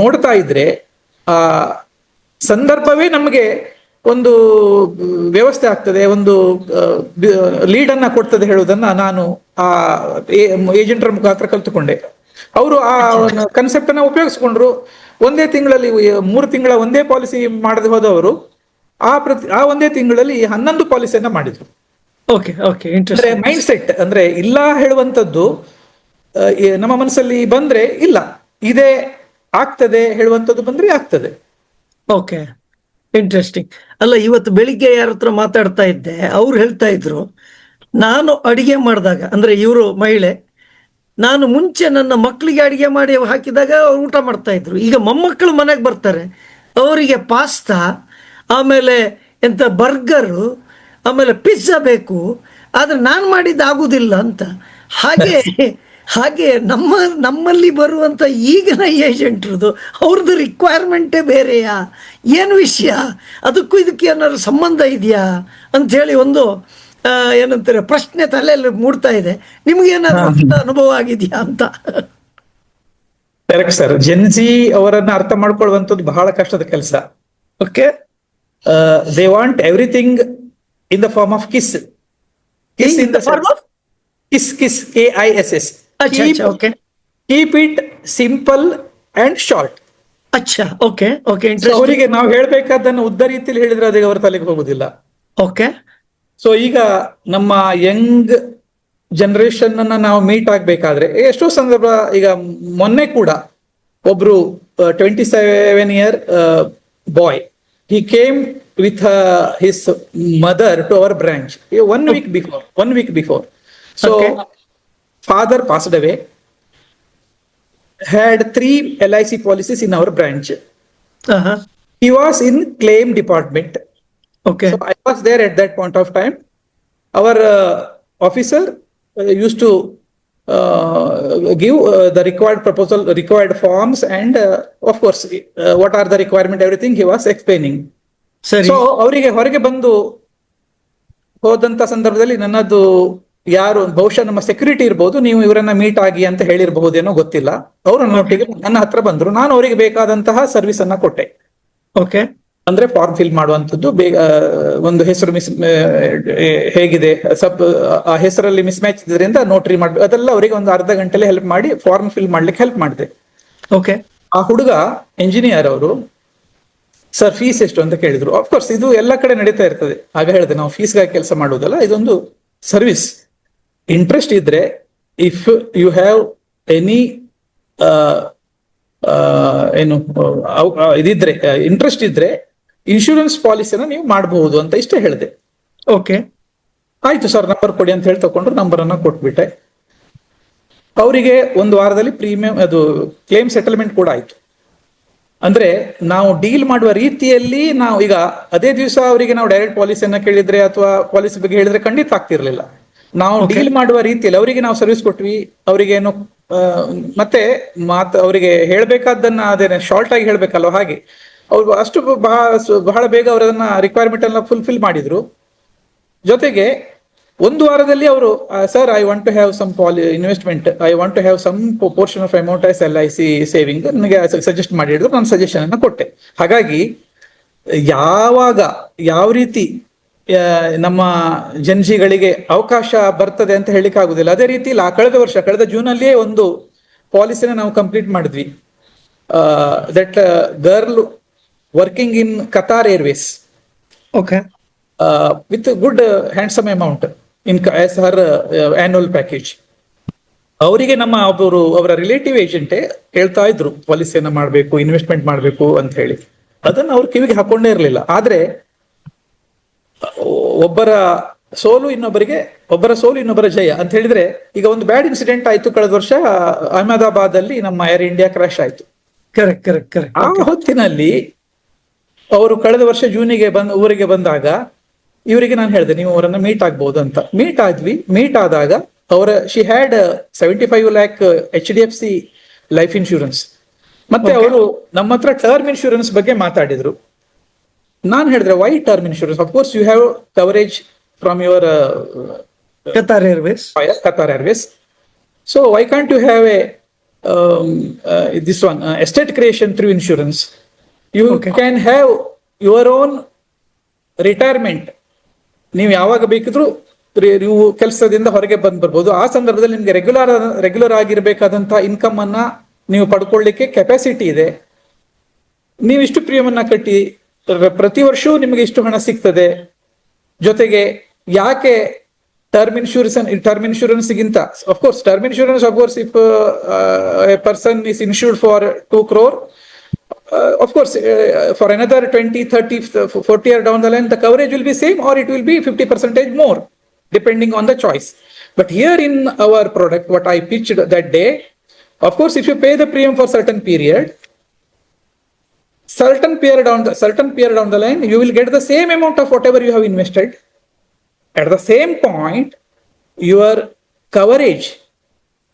ನೋಡ್ತಾ ಇದ್ರೆ ಆ ಸಂದರ್ಭವೇ ನಮಗೆ ಒಂದು ವ್ಯವಸ್ಥೆ ಆಗ್ತದೆ, ಒಂದು ಲೀಡ್ ಅನ್ನ ಕೊಡ್ತದೆ ಹೇಳುವುದನ್ನ ನಾನು ಆ ಏಜೆಂಟರ ಮುಖಾಂತರ ಕಲ್ತುಕೊಂಡೆ. ಅವರು ಆ ಕನ್ಸೆಪ್ಟ್ ಅನ್ನ ಉಪಯೋಗಿಸ್ಕೊಂಡ್ರು. ಒಂದೇ ತಿಂಗಳಲ್ಲಿ 3 ತಿಂಗಳ ಒಂದೇ ಪಾಲಿಸಿ ಮಾಡದೆ ಹೋದವರು ಆ ಒಂದೇ ತಿಂಗಳಲ್ಲಿ 11 ಪಾಲಿಸಿಯನ್ನ ಮಾಡಿದ್ರು. ಅಂದ್ರೆ ಮೈಂಡ್ ಸೆಟ್, ಅಂದ್ರೆ ಇಲ್ಲ ಹೇಳುವಂತದ್ದು ನಮ್ಮ ಮನಸ್ಸಲ್ಲಿ ಬಂದ್ರೆ ಇಲ್ಲ, ಇದೇ ಆಗ್ತದೆ ಹೇಳುವಂತದ್ದು ಬಂದ್ರೆ ಆಗ್ತದೆ. Okay, interesting. ಅಲ್ಲ, ಇವತ್ತು ಬೆಳಿಗ್ಗೆ ಯಾರ ಹತ್ರ ಮಾತಾಡ್ತಾ ಇದ್ದೆ, ಅವ್ರು ಹೇಳ್ತಾ ಇದ್ರು, ನಾನು ಅಡಿಗೆ ಮಾಡಿದಾಗ, ಅಂದ್ರೆ ಇವರು ಮಹಿಳೆ, ನಾನು ಮುಂಚೆ ನನ್ನ ಮಕ್ಕಳಿಗೆ ಅಡಿಗೆ ಮಾಡಿ ಹಾಕಿದಾಗ ಅವ್ರು ಊಟ ಮಾಡ್ತಾ ಇದ್ರು. ಈಗ ಮೊಮ್ಮಕ್ಕಳು ಮನೆಗೆ ಬರ್ತಾರೆ, ಅವರಿಗೆ ಪಾಸ್ತಾ, ಆಮೇಲೆ ಎಂತ ಬರ್ಗರು, ಆಮೇಲೆ ಪಿಜ್ಜಾ ಬೇಕು, ಆದ್ರೆ ನಾನು ಮಾಡಿದ್ದು ಆಗುದಿಲ್ಲ ಅಂತ. ಹಾಗೆ ಹಾಗೆ ನಮ್ಮಲ್ಲಿ ಬರುವಂತ ಈಗಿನ ಏಜೆಂಟ್ರದು ಅವ್ರದ್ದು ರಿಕ್ವೈರ್ಮೆಂಟೇ ಬೇರೆಯಾ, ಏನು ವಿಷಯ, ಅದಕ್ಕೂ ಇದಕ್ಕೆ ಏನಾದ್ರು ಸಂಬಂಧ ಇದೆಯಾ ಅಂತ ಹೇಳಿ ಒಂದು ಏನಂತಾರೆ ಪ್ರಶ್ನೆ ತಲೆಯಲ್ಲಿ ಮೂಡ್ತಾ ಇದೆ. ನಿಮ್ಗೆ ಏನಾದ್ರು ಅನುಭವ ಆಗಿದೆಯಾ ಅಂತ? Correct sir. ಜೆನ್ಜಿ ಅವರನ್ನ ಅರ್ಥ ಮಾಡ್ಕೊಳ್ಳುವಂಥದ್ದು ಬಹಳ ಕಷ್ಟದ ಕೆಲಸ. Okay, they want everything in the form of KISS. KISS in the form of KISS, KISS, KISS. Okay, keep it simple and short. ಅಚ್ಚಾ, ಓಕೆ ಓಕೆ, ಅವರಿಗೆ ನಾವು ಹೇಳ್ಬೇಕಾದನ್ನು ಉದ್ದ ರೀತಿಯಲ್ಲಿ ಹೇಳಿದ್ರೆ ಅದಕ್ಕೆ ಅವರ ತಲೆಗೆ ಹೋಗುದಿಲ್ಲ. ಓಕೆ. ಸೊ ಈಗ ನಮ್ಮ ಯಂಗ್ ಜನರೇಷನ್ ಅನ್ನ ನಾವು ಮೀಟ್ ಆಗ್ಬೇಕಾದ್ರೆ ಎಷ್ಟೋ ಸಂದರ್ಭ, ಈಗ ಮೊನ್ನೆ ಕೂಡ ಒಬ್ರು 27 year boy, he came with his mother to our branch one week before. So Okay. father passed away, had 3 LIC policies in our branch. He was in claim department. Okay, So I was there at that point of time. Our officer used to give the required forms, and of course, what are the requirement, everything he was explaining. ಸರಿ. So ಅವರಿಗೆ ಹೊರಗೆ ಬಂದು ಹೋದಂತ ಸಂದರ್ಭದಲ್ಲಿ ನನ್ನದು ಯಾರು ಬಹುಶಃ ನಮ್ಮ ಸೆಕ್ಯೂರಿಟಿ ಇರ್ಬೋದು, ನೀವು ಇವರನ್ನ ಮೀಟ್ ಆಗಿ ಅಂತ ಹೇಳಿರಬಹುದೇನೋ ಗೊತ್ತಿಲ್ಲ. ಅವರು ನನ್ನೊಟ್ಟಿಗೆ ನನ್ನ ಹತ್ರ ಬಂದ್ರು, ನಾನು ಅವರಿಗೆ ಬೇಕಾದಂತಹ ಸರ್ವಿಸ್ ಅನ್ನ ಕೊಟ್ಟೆ. ಓಕೆ, ಅಂದ್ರೆ ಫಾರ್ಮ್ ಫಿಲ್ ಮಾಡುವಂತದ್ದು, ಬೇಗ ಒಂದು ಹೆಸರು ಹೇಗಿದೆ, ಆ ಹೆಸರಲ್ಲಿ ಮಿಸ್ ಮ್ಯಾಚ್ ಇದ್ರಿಂದ ನೋಟ್ರಿ ಮಾಡ್ಬೇಕು, ಅದೆಲ್ಲ ಅವರಿಗೆ ಒಂದು ಅರ್ಧ ಗಂಟೆಲಿ ಹೆಲ್ಪ್ ಮಾಡಿ ಫಾರ್ಮ್ ಫಿಲ್ ಮಾಡ್ಲಿಕ್ಕೆ ಹೆಲ್ಪ್ ಮಾಡಿದೆ. ಓಕೆ. ಆ ಹುಡುಗ ಇಂಜಿನಿಯರ್ ಅವರು, ಸರ್ ಫೀಸ್ ಎಷ್ಟು ಅಂತ ಕೇಳಿದ್ರು. ಅಫ್ಕೋರ್ಸ್ ಇದು ಎಲ್ಲ ಕಡೆ ನಡೀತಾ ಇರ್ತದೆ. ಆಗ ಹೇಳಿದೆ, ನಾವು ಫೀಸ್ಗಾಗಿ ಕೆಲಸ ಮಾಡುವುದಲ್ಲ, ಇದೊಂದು ಸರ್ವಿಸ್. ಇಂಟ್ರೆಸ್ಟ್ ಇದ್ರೆ, ಇಫ್ ಯು ಹ್ಯಾವ್ ಎನಿ ಏನು ಇದಿದ್ರೆ, ಇಂಟ್ರೆಸ್ಟ್ ಇದ್ರೆ ಇನ್ಶೂರೆನ್ಸ್ ಪಾಲಿಸಿನ ನೀವು ಮಾಡಬಹುದು ಅಂತ ಇಷ್ಟೇ ಹೇಳಿದೆ. ಓಕೆ, ಆಯ್ತು ಸರ್, ನಂಬರ್ ಕೊಡಿ ಅಂತ ಹೇಳಿ ತಗೊಂಡ್ರು. ನಂಬರ್ ಅನ್ನ ಕೊಟ್ಬಿಟ್ಟೆ. ಅವರಿಗೆ ಒಂದು ವಾರದಲ್ಲಿ ಪ್ರೀಮಿಯಂ, ಅದು ಕ್ಲೇಮ್ ಸೆಟಲ್ಮೆಂಟ್ ಕೂಡ ಆಯ್ತು. ಅಂದ್ರೆ ನಾವು ಡೀಲ್ ಮಾಡುವ ರೀತಿಯಲ್ಲಿ, ನಾವು ಈಗ ಅದೇ ದಿವಸ ಅವರಿಗೆ ನಾವು ಡೈರೆಕ್ಟ್ ಪಾಲಿಸಿಯನ್ನ ಕೇಳಿದ್ರೆ ಅಥವಾ ಪಾಲಿಸಿ ಬಗ್ಗೆ ಹೇಳಿದ್ರೆ ಖಂಡಿತ ಆಗ್ತಿರ್ಲಿಲ್ಲ. ನಾವು ಡೀಲ್ ಮಾಡುವ ರೀತಿಯಲ್ಲಿ ಅವರಿಗೆ ನಾವು ಸರ್ವಿಸ್ ಕೊಟ್ವಿ. ಅವರಿಗೇನು ಮತ್ತೆ ಅವರಿಗೆ ಹೇಳ್ಬೇಕಾದ್ದನ್ನ ಅದೇನೆ ಶಾರ್ಟ್ ಆಗಿ ಹೇಳ್ಬೇಕಲ್ವ, ಹಾಗೆ ಅವ್ರು ಅಷ್ಟು ಬಹಳ ಬೇಗ ಅವರದನ್ನ ರಿಕ್ವೈರ್ಮೆಂಟ್ ಎಲ್ಲ ಫುಲ್ಫಿಲ್ ಮಾಡಿದ್ರು. ಜೊತೆಗೆ ಒಂದು ವಾರದಲ್ಲಿ ಅವರು, sir I want to have some investment, I want to have some portion of amount as LIC saving ನನಗೆ ಸಜೆಸ್ಟ್ ಮಾಡಿದ್ರು. ನಾನು ಸಜೆಷನ್ ಅನ್ನ ಕೊಟ್ಟೆ. ಹಾಗಾಗಿ ಯಾವಾಗ ಯಾವ ರೀತಿ ನಮ್ಮ ಜನಜಿಗಳಿಗೆ ಅವಕಾಶ ಬರ್ತದೆ ಅಂತ ಹೇಳಿಕ್ಕೆ ಆಗುದಿಲ್ಲ. ಅದೇ ರೀತಿ ಕಳೆದ ಜೂನ್ ಅಲ್ಲಿಯೇ ಒಂದು ಪಾಲಿಸಿನ ನಾವು ಕಂಪ್ಲೀಟ್ ಮಾಡಿದ್ವಿ. That girl working in Qatar Airways, okay, with good handsome amount in as Har annual package. ಅವರಿಗೆ ನಮ್ಮ ಅವರ ರಿಲೇಟಿವ್ ಏಜೆಂಟೇ ಹೇಳ್ತಾ ಇದ್ರು ಪಾಲಿಸಿಯನ್ನ ಮಾಡಬೇಕು, ಇನ್ವೆಸ್ಟ್ಮೆಂಟ್ ಮಾಡಬೇಕು ಅಂತ ಹೇಳಿ. ಅದನ್ನ ಅವ್ರು ಕಿವಿಗೆ ಹಾಕೊಂಡೇ ಇರಲಿಲ್ಲ. ಆದ್ರೆ ಒಬ್ಬರ ಸೋಲು ಇನ್ನೊಬ್ಬರ ಜಯ ಅಂತ ಹೇಳಿದ್ರೆ, ಈಗ ಒಂದು ಬ್ಯಾಡ್ ಇನ್ಸಿಡೆಂಟ್ ಆಯ್ತು ಕಳೆದ ವರ್ಷ ಅಹಮದಾಬಾದ್ ಅಲ್ಲಿ, ನಮ್ಮ ಏರ್ ಇಂಡಿಯಾ ಕ್ರಾಶ್ ಆಯ್ತು. Correct correct correct. ಆ ಹೊತ್ತಿನಲ್ಲಿ ಅವರು ಕಳೆದ ವರ್ಷ ಜೂನಿಗೆ ಊರಿಗೆ ಬಂದಾಗ ಇವರಿಗೆ ನಾನು ಹೇಳಿದೆ, ನೀವು ಅವರನ್ನ ಮೀಟ್ ಆಗ್ಬಹುದು ಅಂತ. ಮೀಟ್ ಆದಾಗ she had 75 lakh HDFC life insurance. ಮತ್ತೆ ಅವರು ನಮ್ಮ ಹತ್ರ ಟರ್ಮ್ ಇನ್ಶೂರೆನ್ಸ್ ಬಗ್ಗೆ ಮಾತಾಡಿದ್ರು. ನಾನು ಹೇಳಿದ್ರೆ, why term insurance? Of course you have coverage from your Qatar Airways. So why can't you have this one estate creation through insurance? You Okay. can have your own retirement. ನೀವು ಯಾವಾಗ ಬೇಕಿದ್ರು ನೀವು ಕೆಲಸದಿಂದ ಹೊರಗೆ ಬರ್ಬೋದು. ಆ ಸಂದರ್ಭದಲ್ಲಿ ನಿಮ್ಗೆ ರೆಗ್ಯುಲರ್ ಆಗಿರ್ಬೇಕಾದಂತಹ ಇನ್ಕಮ್ ಅನ್ನ ನೀವು ಪಡ್ಕೊಳ್ಳಿಕ್ಕೆ ಕೆಪಾಸಿಟಿ ಇದೆ. ನೀವು ಇಷ್ಟು ಪ್ರೀಮಿಯಂ ಅನ್ನ ಕಟ್ಟಿ ಪ್ರತಿ ವರ್ಷವೂ ನಿಮಗೆ ಇಷ್ಟು ಹಣ ಸಿಗ್ತದೆ. ಜೊತೆಗೆ ಯಾಕೆ ಟರ್ಮ್ ಇನ್ಶೂರೆನ್ಸ್ ಗಿಂತ, of course term insurance, of course if A person is insured for 2 crore, of course, for another 20, 30, 40 years down the line, the coverage will be same or it will be 50% more, depending on the choice. But here in our product, what I pitched that day, of course, if you pay the premium for certain period down the line, you will get the same amount of whatever you have invested. At the same point, your coverage,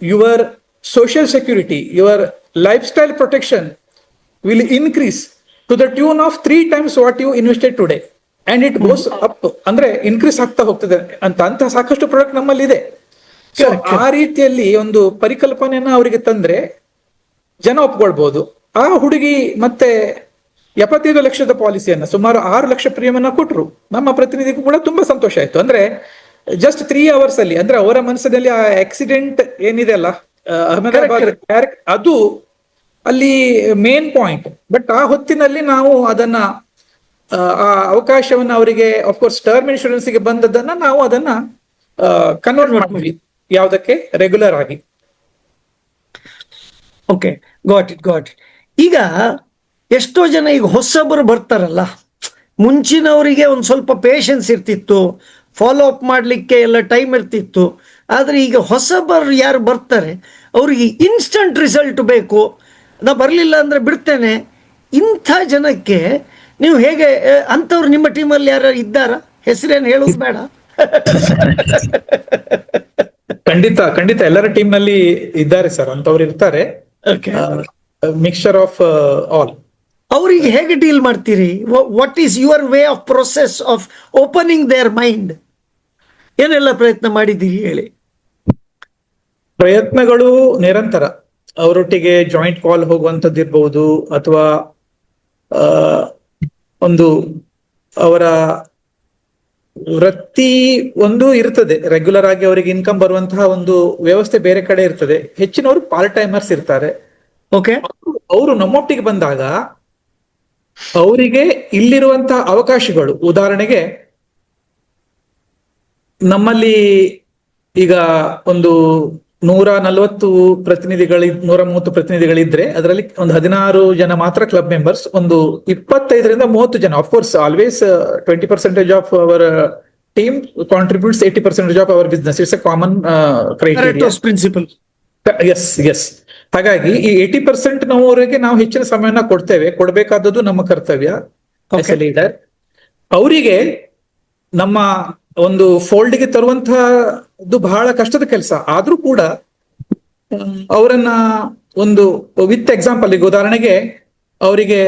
your social security, your lifestyle protection will increase to the tune of 3 times what you invested today. And it goes up, ಅಂದ್ರೆ increase ಆಗ್ತಾ ಹೋಗ್ತದೆ ಅಂತ ಸಾಕಷ್ಟು product ನಮ್ಮಲ್ಲಿ ಇದೆ. So ಆ ರೀತಿಯಲ್ಲಿ ಒಂದು ಪರಿಕಲ್ಪನೆಯನ್ನ ಅವರಿಗೆ ತಂದ್ರೆ ಜನ ಒಪ್ಕೊಳ್ಬಹುದು. ಆ ಹುಡುಗಿ ಮತ್ತೆ 75 ಲಕ್ಷದ ಪಾಲಿಸಿಯನ್ನ ಸುಮಾರು 6 ಲಕ್ಷ ಪ್ರೀಮಿಯಂ ಕೊಟ್ಟರು. ನಮ್ಮ ಪ್ರತಿನಿಧಿಗೂ ಕೂಡ ತುಂಬಾ ಸಂತೋಷ ಆಯ್ತು. ಅಂದ್ರೆ ಜಸ್ಟ್ 3 hours ಅಲ್ಲಿ, ಅಂದ್ರೆ ಅವರ ಮನಸ್ಸಿನಲ್ಲಿ ಆ ಆಕ್ಸಿಡೆಂಟ್ ಏನಿದೆ ಅಲ್ಲ ಅಹಮದಾಬಾದ್, ಅದು ಅಲ್ಲಿ ಮೇನ್ ಪಾಯಿಂಟ್. ಬಟ್ ಆ ಹೊತ್ತಿನಲ್ಲಿ ನಾವು ಅದನ್ನ ಆ ಅವಕಾಶವನ್ನ ಅವರಿಗೆ, ಅಫ್ಕೋರ್ಸ್ ಟರ್ಮ್ ಇನ್ಶೂರೆನ್ಸ್ ಗೆ ಬಂದದನ್ನ ನಾವು ಅದನ್ನ ಕನ್ವರ್ಟ್ ಮಾಡ್ತೀವಿ ಯಾವ್ದಕ್ಕೆ, ರೆಗ್ಯುಲರ್ ಆಗಿ. Okay, got it. ಈಗ ಎಷ್ಟೋ ಜನ ಈಗ ಹೊಸಬರು ಬರ್ತಾರಲ್ಲ, ಮುಂಚಿನವರಿಗೆ ಒಂದು ಸ್ವಲ್ಪ ಪೇಷನ್ಸ್ ಇರ್ತಿತ್ತು, ಫಾಲೋ ಅಪ್ ಮಾಡಲಿಕ್ಕೆ ಎಲ್ಲ ಟೈಮ್ ಇರ್ತಿತ್ತು. ಆದರೆ ಈಗ ಹೊಸಬರು ಯಾರು ಬರ್ತಾರೆ ಅವ್ರಿಗೆ ಇನ್ಸ್ಟಂಟ್ ರಿಸಲ್ಟ್ ಬೇಕು, ನಾ ಬರಲಿಲ್ಲ ಅಂದರೆ ಬಿಡ್ತೇನೆ, ಇಂಥ ಜನಕ್ಕೆ ನೀವು ಹೇಗೆ, ಅಂಥವ್ರು ನಿಮ್ಮ ಟೀಮಲ್ಲಿ ಯಾರು ಇದ್ದಾರಾ? ಹೆಸರೇನು ಹೇಳೋದು ಬೇಡ. ಖಂಡಿತ ಎಲ್ಲರ ಟೀಮ್ ನಲ್ಲಿ ಇದ್ದಾರೆ ಸರ್, ಅಂತವ್ರು ಇರ್ತಾರೆ. Mixture of all. ಅವರಿಗೆ ಹೇಗೆ ಡೀಲ್ ಮಾಡ್ತೀರಿ? What is your way of process of opening their mind? ಏನೆಲ್ಲ ಪ್ರಯತ್ನ ಮಾಡಿದ್ದೀರಿ ಹೇಳಿ. ಪ್ರಯತ್ನಗಳು ನಿರಂತರ. ಅವರೊಟ್ಟಿಗೆ ಜಾಯಿಂಟ್ ಕಾಲ್ ಹೋಗುವಂಥದ್ದು ಇರ್ಬಹುದು, ಅಥವಾ ಒಂದು ಅವರ ವೃತ್ತಿ ಒಂದು ಇರ್ತದೆ, ರೆಗ್ಯುಲರ್ ಆಗಿ ಅವರಿಗೆ ಇನ್ಕಮ್ ಬರುವಂತಹ ಒಂದು ವ್ಯವಸ್ಥೆ ಬೇರೆ ಕಡೆ ಇರ್ತದೆ. ಹೆಚ್ಚಿನವರು ಪಾರ್ಟ್ ಟೈಮರ್ಸ್ ಇರ್ತಾರೆ. ಓಕೆ, ಅವರು ನಮ್ಮೊಟ್ಟಿಗೆ ಬಂದಾಗ ಅವರಿಗೆ ಇಲ್ಲಿರುವಂತಹ ಅವಕಾಶಗಳು, ಉದಾಹರಣೆಗೆ ನಮ್ಮಲ್ಲಿ ಈಗ ಒಂದು 130 ಪ್ರತಿನಿಧಿಗಳಿದ್ರೆ ಅದರಲ್ಲಿ ಒಂದು 16 ಜನ ಮಾತ್ರ ಕ್ಲಬ್ ಮೆಂಬರ್ಸ್, ಒಂದು 25ರಿಂದ 30 ಜನ. Of course always 20% of our team contributes 80% of our business. It's a common criteria, principle. Yes. ಹಾಗಾಗಿ ಈ 80% ನವರಿಗೆ ನಾವು ಹೆಚ್ಚಿನ ಸಮಯನ ಕೊಡಬೇಕಾದದ್ದು ನಮ್ಮ ಕರ್ತವ್ಯ ಲೀಡರ್. ಅವರಿಗೆ ನಮ್ಮ ಒಂದು ಫೋಲ್ಡ್ಗೆ ತರುವಂತಹದ್ದು ಬಹಳ ಕಷ್ಟದ ಕೆಲಸ. ಆದ್ರೂ ಕೂಡ ಅವರನ್ನ ಒಂದು ವಿತ್ ಎಕ್ಸಾಂಪಲ್, ಈಗ ಉದಾಹರಣೆಗೆ ಅವರಿಗೆ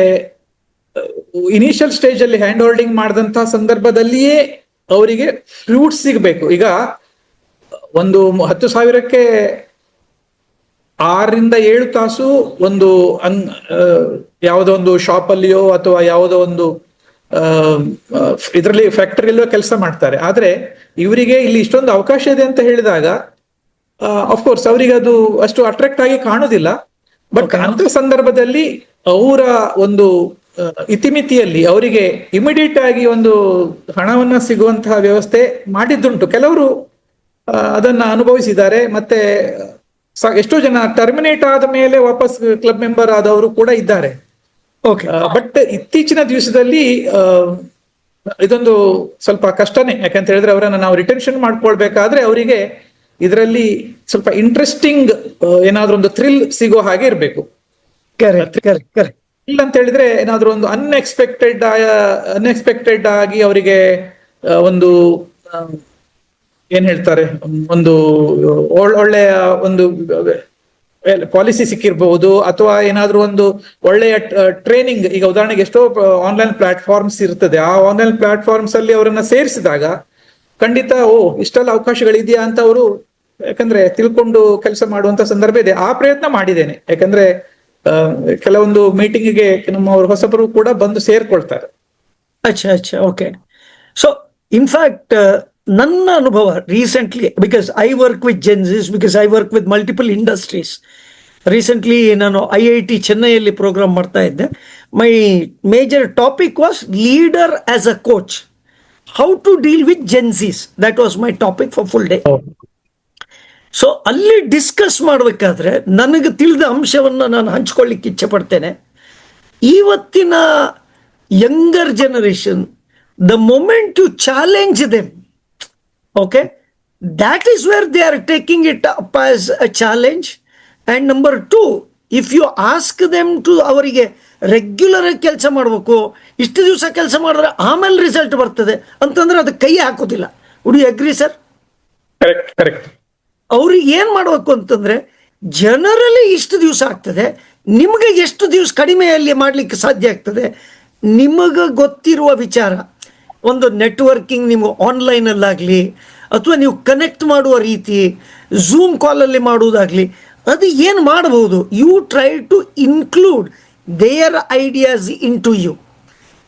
ಇನಿಷಿಯಲ್ ಸ್ಟೇಜ್ ಅಲ್ಲಿ ಹ್ಯಾಂಡ್ ಹೋಲ್ಡಿಂಗ್ ಮಾಡಿದಂತಹ ಸಂದರ್ಭದಲ್ಲಿಯೇ ಅವರಿಗೆ ಫ್ರೂಟ್ಸ್ ಸಿಗಬೇಕು. ಈಗ ಒಂದು 10,000ಕ್ಕೆ 6 ರಿಂದ 7 ತಾಸು ಒಂದು ಯಾವುದೋ ಒಂದು ಶಾಪ್ ಅಲ್ಲಿಯೋ ಅಥವಾ ಯಾವುದೋ ಒಂದು ಇದರಲ್ಲಿ ಫ್ಯಾಕ್ಟರಿಯಲ್ಲೋ ಕೆಲಸ ಮಾಡ್ತಾರೆ. ಆದ್ರೆ ಇವರಿಗೆ ಇಲ್ಲಿ ಇಷ್ಟೊಂದು ಅವಕಾಶ ಇದೆ ಅಂತ ಹೇಳಿದಾಗ ಅಫ್ಕೋರ್ಸ್ ಅವರಿಗೆ ಅದು ಅಷ್ಟು ಅಟ್ರಾಕ್ಟ್ ಆಗಿ ಕಾಣುದಿಲ್ಲ. ಬಟ್ ಅಂತ ಸಂದರ್ಭದಲ್ಲಿ ಅವರ ಒಂದು ಇತಿಮಿತಿಯಲ್ಲಿ ಅವರಿಗೆ ಇಮಿಡಿಯೇಟ್ ಆಗಿ ಒಂದು ಹಣವನ್ನ ಸಿಗುವಂತಹ ವ್ಯವಸ್ಥೆ ಮಾಡಿದ್ದುಂಟು. ಕೆಲವರು ಅದನ್ನ ಅನುಭವಿಸಿದ್ದಾರೆ. ಮತ್ತೆ ಎಷ್ಟೋ ಜನ ಟರ್ಮಿನೇಟ್ ಆದ ಮೇಲೆ ವಾಪಸ್ ಕ್ಲಬ್ ಮೆಂಬರ್ ಆದವರು ಕೂಡ ಇದ್ದಾರೆ. ಬಟ್ ಇತ್ತೀಚಿನ ದಿವಸದಲ್ಲಿ ಇದೊಂದು ಸ್ವಲ್ಪ ಕಷ್ಟನೇ. ಯಾಕಂತ ಹೇಳಿದ್ರೆ ಅವರನ್ನ ನಾವು ರಿಟೆನ್ಷನ್ ಮಾಡ್ಕೊಳ್ಬೇಕಾದ್ರೆ ಅವರಿಗೆ ಇದರಲ್ಲಿ ಸ್ವಲ್ಪ ಇಂಟ್ರೆಸ್ಟಿಂಗ್ ಏನಾದ್ರೂ ಒಂದು ಥ್ರಿಲ್ ಸಿಗೋ ಹಾಗೆ ಇರಬೇಕು. ಇಲ್ಲ ಅಂತ ಹೇಳಿದ್ರೆ ಏನಾದ್ರೂ ಒಂದು ಅನ್ಎಕ್ಸ್ಪೆಕ್ಟೆಡ್ ಆಗಿ ಅವರಿಗೆ ಒಂದು ಏನ್ ಹೇಳ್ತಾರೆ, ಒಂದು ಒಳ್ಳೆಯ ಒಂದು ಪಾಲಿಸಿ ಸಿಕ್ಕಿರ್ಬಹುದು, ಅಥವಾ ಏನಾದ್ರೂ ಒಂದು ಒಳ್ಳೆಯ ಟ್ರೈನಿಂಗ್. ಈಗ ಉದಾಹರಣೆಗೆ ಎಷ್ಟೋ ಆನ್ಲೈನ್ ಪ್ಲಾಟ್ಫಾರ್ಮ್ಸ್ ಇರ್ತದೆ. ಆ ಆನ್ಲೈನ್ ಪ್ಲಾಟ್ಫಾರ್ಮ್ಸ್ ಅಲ್ಲಿ ಅವರನ್ನ ಸೇರಿಸಿದಾಗ ಖಂಡಿತ ಇಷ್ಟೆಲ್ಲ ಅವಕಾಶಗಳಿದೆಯಾ ಅಂತ ಅವರು ಯಾಕಂದ್ರೆ ತಿಳ್ಕೊಂಡು ಕೆಲಸ ಮಾಡುವಂತ ಸಂದರ್ಭ ಇದೆ. ಆ ಪ್ರಯತ್ನ ಮಾಡಿದ್ದೇನೆ. ಯಾಕಂದ್ರೆ ಕೆಲವೊಂದು ಮೀಟಿಂಗಿಗೆ ನಮ್ಮವರು ಹೊಸಬರು ಕೂಡ ಬಂದು ಸೇರ್ಕೊಳ್ತಾರೆ. ಅಚ್ಚಾ ಓಕೆ. ಸೊ ಇನ್ಫ್ಯಾಕ್ಟ್ ನನ್ನ ಅನುಭವ recently, because I work with Gen Zs, because I work with multiple industries. Recently ನಾನು IIT ಚೆನ್ನೈಯಲ್ಲಿ ಪ್ರೋಗ್ರಾಮ್ ಮಾಡ್ತಾ ಇದ್ದೆ. My major topic was leader as a coach, how to deal with Gen Zs. That was my topic for full day. So ಅಲ್ಲಿ discuss ಮಾಡಬೇಕಾದ್ರೆ ನನಗೆ ತಿಳಿದ ಅಂಶವನ್ನು ನಾನು ಹಂಚ್ಕೊಳ್ಳಿಕ್ಕೆ ಇಚ್ಛೆ ಪಡ್ತೇನೆ. ಇವತ್ತಿನ younger generation, the moment you challenge them, okay, that is where they are taking it up as a challenge. And number two, if you ask them to ಅವರಿಗೆ ರೆಗ್ಯುಲರ್ ಆಗಿ ಕೆಲಸ ಮಾಡಬೇಕು, ಇಷ್ಟು ದಿವಸ ಕೆಲಸ ಮಾಡಿದ್ರೆ ಆಮೇಲೆ ರಿಸಲ್ಟ್ ಬರ್ತದೆ ಅಂತಂದ್ರೆ ಅದಕ್ಕೆ ಕೈ ಹಾಕೋದಿಲ್ಲ. Would you agree sir? Correct correct. ಅವ್ರಿಗೆ ಏನು ಮಾಡಬೇಕು ಅಂತಂದ್ರೆ, ಜನರಲಿ ಇಷ್ಟು ದಿವಸ ಆಗ್ತದೆ, ನಿಮಗೆ ಎಷ್ಟು ದಿವಸ ಕಡಿಮೆಯಲ್ಲಿ ಮಾಡಲಿಕ್ಕೆ ಸಾಧ್ಯ ಆಗ್ತದೆ, ನಿಮಗೆ ಗೊತ್ತಿರುವ ವಿಚಾರ, ಒಂದು ನೆಟ್ವರ್ಕಿಂಗ್ ನಿಮಗೆ ಆನ್ಲೈನಲ್ಲಾಗಲಿ ಅಥವಾ ನೀವು ಕನೆಕ್ಟ್ ಮಾಡುವ ರೀತಿ ಝೂಮ್ ಕಾಲಲ್ಲಿ ಮಾಡುವುದಾಗಲಿ, ಅದು ಏನು ಮಾಡಬಹುದು, you try to include their ideas in to you.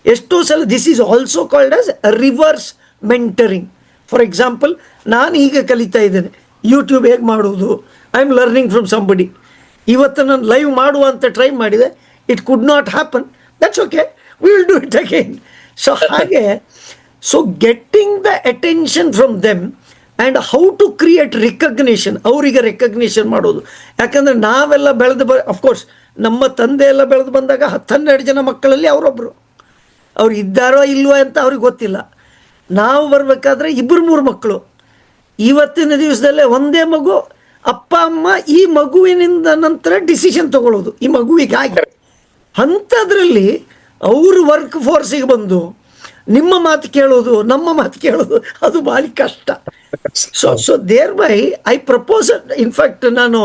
ಎಷ್ಟೋ ಸಲ this is also called as reverse mentoring. For example, ನಾನು ಈಗ ಕಲಿತಾ ಇದ್ದೇನೆ ಯೂಟ್ಯೂಬ್ ಹೇಗೆ ಮಾಡುವುದು, I am learning from somebody. ಇವತ್ತು ನಾನು ಲೈವ್ ಮಾಡುವ ಅಂತ ಟ್ರೈ ಮಾಡಿದೆ, it could not happen, that's okay, we will do it again. So ಹಾಗೆ, so getting the attention from them and how to create recognition, ಅವರಿಗೆ recognition ಮಾಡೋದು. ಯಾಕಂದರೆ ನಾವೆಲ್ಲ ಅಫ್ಕೋರ್ಸ್ ನಮ್ಮ ತಂದೆ ಎಲ್ಲ ಬೆಳೆದು ಬಂದಾಗ 10-12 ಜನ ಮಕ್ಕಳಲ್ಲಿ ಅವರೊಬ್ಬರು, ಅವ್ರು ಇದ್ದಾರೋ ಇಲ್ವೋ ಅಂತ ಅವ್ರಿಗೆ ಗೊತ್ತಿಲ್ಲ. ನಾವು ಬರಬೇಕಾದ್ರೆ 2-3 ಮಕ್ಕಳು. ಇವತ್ತಿನ ದಿವಸದಲ್ಲೇ ಒಂದೇ ಮಗು, ಅಪ್ಪ ಅಮ್ಮ ಈ ಮಗುವಿನಿಂದ ನಂತರ ಡಿಸಿಷನ್ ತಗೊಳ್ಳೋದು ಈ ಮಗುವಿಗಾಗಿ. ಅಂಥದ್ರಲ್ಲಿ ಅವರು ವರ್ಕ್ ಫೋರ್ಸಿಗೆ ಬಂದು ನಿಮ್ಮ ಮಾತು ಕೇಳೋದು, ನಮ್ಮ ಮಾತು ಕೇಳೋದು, ಅದು ಭಾಳ ಕಷ್ಟ. So thereby I propose, in fact ನಾನು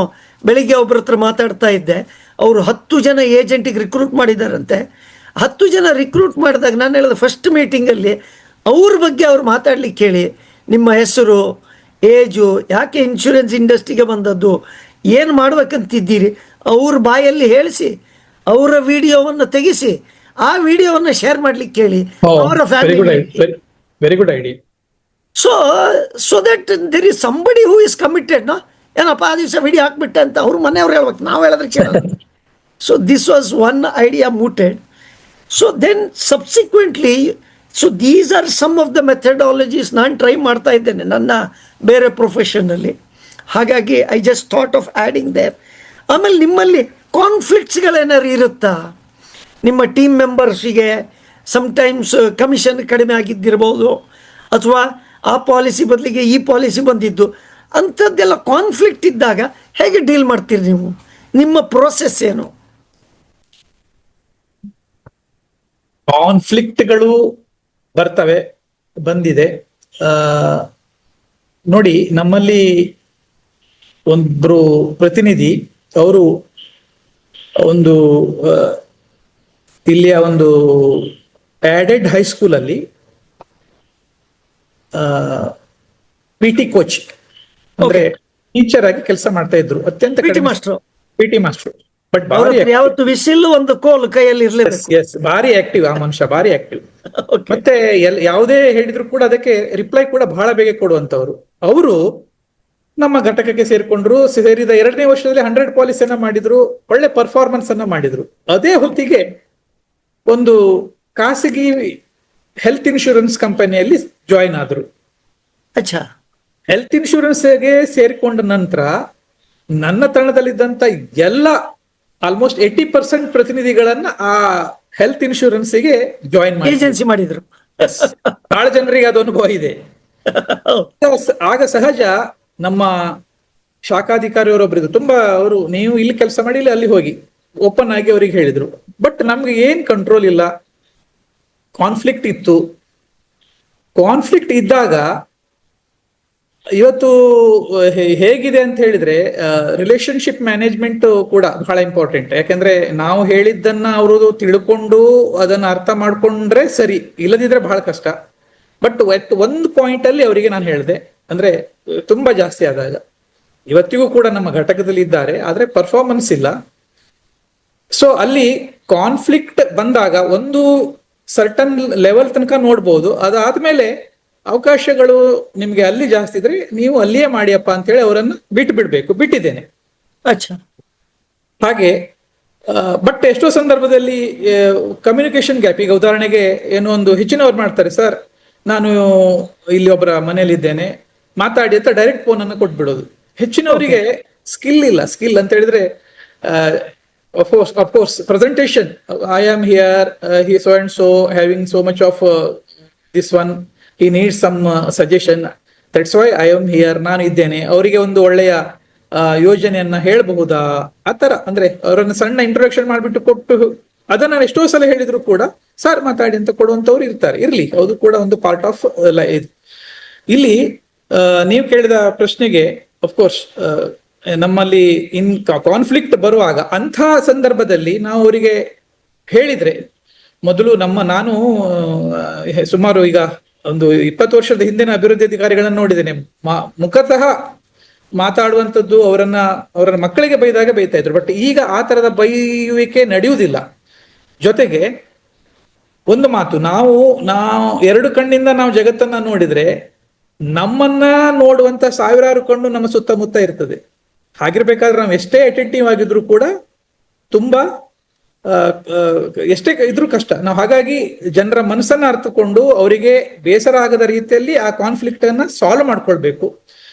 ಬೆಳಿಗ್ಗೆ ಒಬ್ಬರ ಹತ್ರ ಮಾತಾಡ್ತಾ ಇದ್ದೆ, ಅವರು 10 ಜನ ಏಜೆಂಟಿಗೆ ರಿಕ್ರೂಟ್ ಮಾಡಿದಾರಂತೆ. 10 ಜನ ರಿಕ್ರೂಟ್ ಮಾಡಿದಾಗ ನಾನು ಹೇಳಿದ ಫಸ್ಟ್ ಮೀಟಿಂಗಲ್ಲಿ ಅವ್ರ ಬಗ್ಗೆ ಅವ್ರು ಮಾತಾಡ್ಲಿಕ್ಕೆ ಕೇಳಿ, ನಿಮ್ಮ ಹೆಸರು, ಏಜು, ಯಾಕೆ ಇನ್ಶೂರೆನ್ಸ್ ಇಂಡಸ್ಟ್ರಿಗೆ ಬಂದದ್ದು, ಏನು ಮಾಡ್ಬೇಕಂತಿದ್ದೀರಿ, ಅವ್ರ ಬಾಯಲ್ಲಿ ಹೇಳಿಸಿ, ಅವರ ವಿಡಿಯೋವನ್ನು ತೆಗಿಸಿ, ಆ ವಿಡಿಯೋವನ್ನು ಶೇರ್ ಮಾಡ್ಲಿಕ್ಕೆ ಕೇಳಿ ಅವರ family. Very good idea. So that there is somebody who is committed. ಏನಪ್ಪ ಆ ದಿವಸ ವಿಡಿಯೋ ಹಾಕ್ಬಿಟ್ಟೆ ಅಂತ ಅವ್ರ ಮನೆಯವ್ರು ಹೇಳ್ಬೇಕು, ನಾವು ಹೇಳಿದ್ರೆ ಕೇಳೋದು. So this was one idea mooted. So then subsequently, so these are some of the methodologies ನಾನು ಟ್ರೈ ಮಾಡ್ತಾ ಇದ್ದೇನೆ ನನ್ನ ಬೇರೆ ಪ್ರೊಫೆಷನಲ್ಲಿ. ಹಾಗಾಗಿ I just thought of adding there. ಆಮೇಲೆ ನಿಮ್ಮಲ್ಲಿ ಕಾನ್ಫ್ಲಿಕ್ಟ್ಸ್ಗಳೇನಾದ್ರು ಇರುತ್ತಾ? ನಿಮ್ಮ ಟೀಮ್ ಮೆಂಬರ್ಸಿಗೆ ಸಮ್ಟೈಮ್ಸ್ ಕಮಿಷನ್ ಕಡಿಮೆ ಆಗಿದ್ದಿರ್ಬೋದು, ಅಥವಾ ಆ ಪಾಲಿಸಿ ಬದಲಿಗೆ ಈ ಪಾಲಿಸಿ ಬಂದಿದ್ದು, ಅಂಥದ್ದೆಲ್ಲ ಕಾನ್ಫ್ಲಿಕ್ಟ್ ಇದ್ದಾಗ ಹೇಗೆ ಡೀಲ್ ಮಾಡ್ತೀರಿ ನೀವು? ನಿಮ್ಮ ಪ್ರೋಸೆಸ್ ಏನು? ಕಾನ್ಫ್ಲಿಕ್ಟ್ಗಳು ಬರ್ತವೆ, ಬಂದಿದೆ. ನೋಡಿ, ನಮ್ಮಲ್ಲಿ ಒಬ್ರು ಪ್ರತಿನಿಧಿ, ಅವರು ಒಂದು ಇಲ್ಲಿಯ ಒಂದು ಆಡೆಡ್ ಹೈಸ್ಕೂಲಲ್ಲಿ PT ಕೋಚ್ ಅಂದ್ರೆ ಟೀಚರ್ ಆಗಿ ಕೆಲಸ ಮಾಡ್ತಾ ಇದ್ರು. ಅತ್ಯಂತ PT ಮಾಸ್ಟರ್. ಬಟ್ ಯಾವತ್ತು ವಿಸಿಲ್ ಒಂದು ಕೋಲ್ ಕೈಯಲ್ಲಿ ಇರ್ಲೇಬೇಕು. ಭಾರಿ ಆಕ್ಟಿವ್ ಆ ಮನುಷ್ಯ, ಭಾರಿ ಆಕ್ಟಿವ್. ಮತ್ತೆ ಯಾವುದೇ ಹೇಳಿದ್ರು ಕೂಡ ಅದಕ್ಕೆ ರಿಪ್ಲೈ ಕೂಡ ಬಹಳ ಬೇಗ ಕೊಡುವಂತವ್ರು. ಅವರು ನಮ್ಮ ಘಟಕಕ್ಕೆ ಸೇರಿದ 2ನೇ ವರ್ಷದಲ್ಲಿ 100 ಪಾಲಿಸಿಯನ್ನ ಮಾಡಿದ್ರು, ಒಳ್ಳೆ ಪರ್ಫಾರ್ಮೆನ್ಸ್ ಅನ್ನ ಮಾಡಿದ್ರು. ಅದೇ ಹೊತ್ತಿಗೆ ಒಂದು ಖಾಸಗಿ ಹೆಲ್ತ್ ಇನ್ಶೂರೆನ್ಸ್ ಕಂಪನಿಯಲ್ಲಿ ಜಾಯಿನ್ ಆದ್ರು. ಹೆಲ್ತ್ ಇನ್ಶೂರೆನ್ಸ್ಗೆ ಸೇರಿಕೊಂಡ ನಂತರ ನನ್ನ ತಂಡದಲ್ಲಿದ್ದಂತ ಎಲ್ಲ ಆಲ್ಮೋಸ್ಟ್ 80% ಪ್ರತಿನಿಧಿಗಳನ್ನ ಆ ಹೆಲ್ತ್ ಇನ್ಶೂರೆನ್ಸ್ಗೆ ಜಾಯಿನ್ ಮಾಡಿದ್ರು. ಬಹಳ ಜನರಿಗೆ ಅದು ಅನುಭವ ಇದೆ. ಆಗ ಸಹಜ ನಮ್ಮ ಶಾಖಾಧಿಕಾರಿಯವರೊಬ್ಬರಿದ್ರು, ತುಂಬಾ ಅವರು, ನೀವು ಇಲ್ಲಿ ಕೆಲಸ ಮಾಡಿ, ಇಲ್ಲಿ ಅಲ್ಲಿ ಹೋಗಿ ಓಪನ್ ಆಗಿ ಅವರಿಗೆ ಹೇಳಿದ್ರು. ಬಟ್ ನಮ್ಗೆ ಏನ್ ಕಂಟ್ರೋಲ್ ಇಲ್ಲ, ಕಾನ್ಫ್ಲಿಕ್ಟ್ ಇತ್ತು. ಕಾನ್ಫ್ಲಿಕ್ಟ್ ಇದ್ದಾಗ ಇವತ್ತು ಹೇಗಿದೆ ಅಂತ ಹೇಳಿದ್ರೆ, ರಿಲೇಶನ್ಶಿಪ್ ಮ್ಯಾನೇಜ್ಮೆಂಟ್ ಕೂಡ ಬಹಳ ಇಂಪಾರ್ಟೆಂಟ್. ಯಾಕಂದ್ರೆ ನಾವು ಹೇಳಿದ್ದನ್ನ ಅವರು ತಿಳ್ಕೊಂಡು ಅದನ್ನ ಅರ್ಥ ಮಾಡ್ಕೊಂಡ್ರೆ ಸರಿ, ಇಲ್ಲದಿದ್ರೆ ಬಹಳ ಕಷ್ಟ. ಬಟ್ ಒಂದು ಪಾಯಿಂಟ್ ಅಲ್ಲಿ ಅವರಿಗೆ ನಾನು ಹೇಳಿದೆ, ಅಂದ್ರೆ ತುಂಬಾ ಜಾಸ್ತಿ ಆದಾಗ, ಇವತ್ತಿಗೂ ಕೂಡ ನಮ್ಮ ಘಟಕದಲ್ಲಿ ಇದ್ದಾರೆ, ಆದ್ರೆ ಪರ್ಫಾರ್ಮೆನ್ಸ್ ಇಲ್ಲ. ಸೊ ಅಲ್ಲಿ ಕಾನ್ಫ್ಲಿಕ್ಟ್ ಬಂದಾಗ ಒಂದು ಸರ್ಟನ್ ಲೆವೆಲ್ ತನಕ ನೋಡ್ಬೋದು, ಅದಾದ್ಮೇಲೆ ಅವಕಾಶಗಳು ನಿಮ್ಗೆ ಅಲ್ಲಿ ಜಾಸ್ತಿ ಇದ್ರೆ ನೀವು ಅಲ್ಲಿಯೇ ಮಾಡಿಯಪ್ಪ ಅಂತ ಹೇಳಿ ಅವರನ್ನು ಬಿಟ್ಟಿದ್ದೇನೆ. ಹಾಗೆ ಬಟ್ ಎಷ್ಟೋ ಸಂದರ್ಭದಲ್ಲಿ ಕಮ್ಯುನಿಕೇಶನ್ ಗ್ಯಾಪ್, ಈಗ ಉದಾಹರಣೆಗೆ ಏನೋ ಒಂದು ಹೆಚ್ಚಿನವ್ರು ಮಾಡ್ತಾರೆ, ಸರ್ ನಾನು ಇಲ್ಲಿ ಒಬ್ಬರ ಮನೇಲಿ ಇದ್ದೇನೆ, ಮಾತಾಡಿ ಅಂತ ಡೈರೆಕ್ಟ್ ಫೋನ್ ಅನ್ನು ಕೊಟ್ಬಿಡೋದು. ಹೆಚ್ಚಿನವರಿಗೆ ಸ್ಕಿಲ್ ಇಲ್ಲ. ಸ್ಕಿಲ್ ಅಂತ ಹೇಳಿದ್ರೆ of course, presentation. I am here. He so and so having so much of this one. He needs some suggestion. That's why I am here. ನಾನು ಇದ್ದೇನೆ. ಅವರಿಗೆ ಒಂದು ಒಳ್ಳೆಯ ಯೋಜನೆಯನ್ನ ಹೇಳಬಹುದಾ ಆತರ, ಅಂದ್ರೆ ಅವರನ್ನ ಸಣ್ಣ ಇಂಟ್ರೊಡಕ್ಷನ್ ಮಾಡ್ಬಿಟ್ಟು ಕೊಟ್ಟು ಅದನ್ನ ನಾನು ಎಷ್ಟೋ ಸಲ ಹೇಳಿದ್ರು ಕೂಡ ಸರ್ ಮಾತಾಡಿ ಅಂತ ಕೊಡುವಂತವ್ರು ಇರ್ತಾರೆ. ಇರ್ಲಿ, ಅದು ಕೂಡ ಒಂದು ಪಾರ್ಟ್ ಆಫ್ ಇದು. ಇಲ್ಲಿ ನೀವು ಕೇಳಿದ ಪ್ರಶ್ನೆಗೆ ಅಫ್ಕೋರ್ಸ್ ನಮ್ಮಲ್ಲಿ ಕಾನ್ಫ್ಲಿಕ್ಟ್ ಬರುವಾಗ ಅಂಥ ಸಂದರ್ಭದಲ್ಲಿ ನಾವು ಅವರಿಗೆ ಹೇಳಿದ್ರೆ ಮೊದಲು ನಾನು ಸುಮಾರು ಈಗ ಒಂದು 20 ವರ್ಷದ ಹಿಂದಿನ ಅಭಿವೃದ್ಧಿ ಅಧಿಕಾರಿಗಳನ್ನ ನೋಡಿದ್ದೇನೆ. ಮುಖತಃ ಮಾತಾಡುವಂಥದ್ದು ಅವರ ಮಕ್ಕಳಿಗೆ ಬೈದಾಗ ಬೈತಾ ಇದ್ರು. ಬಟ್ ಈಗ ಆ ತರದ ಬೈಯುವಿಕೆ ನಡೆಯುವುದಿಲ್ಲ. ಜೊತೆಗೆ ಒಂದು ಮಾತು, ನಾವು ಎರಡು ಕಣ್ಣಿಂದ ನಾವು ಜಗತ್ತನ್ನ ನೋಡಿದ್ರೆ ನಮ್ಮನ್ನ ನೋಡುವಂತ ಸಾವಿರಾರು ಕಣ್ಣು ನಮ್ಮ ಸುತ್ತಮುತ್ತ ಇರ್ತದೆ. ಹಾಗಿರ್ಬೇಕಾದ್ರೆ ನಾವು ಎಷ್ಟೇ ಅಟೆಂಟಿವ್ ಆಗಿದ್ರು ಕೂಡ ತುಂಬಾ ಎಷ್ಟೇ ಇದ್ರೂ ಕಷ್ಟ. ನಾವು ಹಾಗಾಗಿ ಜನರ ಮನಸ್ಸನ್ನ ಅರ್ಥಕೊಂಡು ಅವರಿಗೆ ಬೇಸರ ಆಗದ ರೀತಿಯಲ್ಲಿ ಆ ಕಾನ್ಫ್ಲಿಕ್ಟ್ ಅನ್ನ ಸಾಲ್ವ್ ಮಾಡ್ಕೊಳ್ಬೇಕು.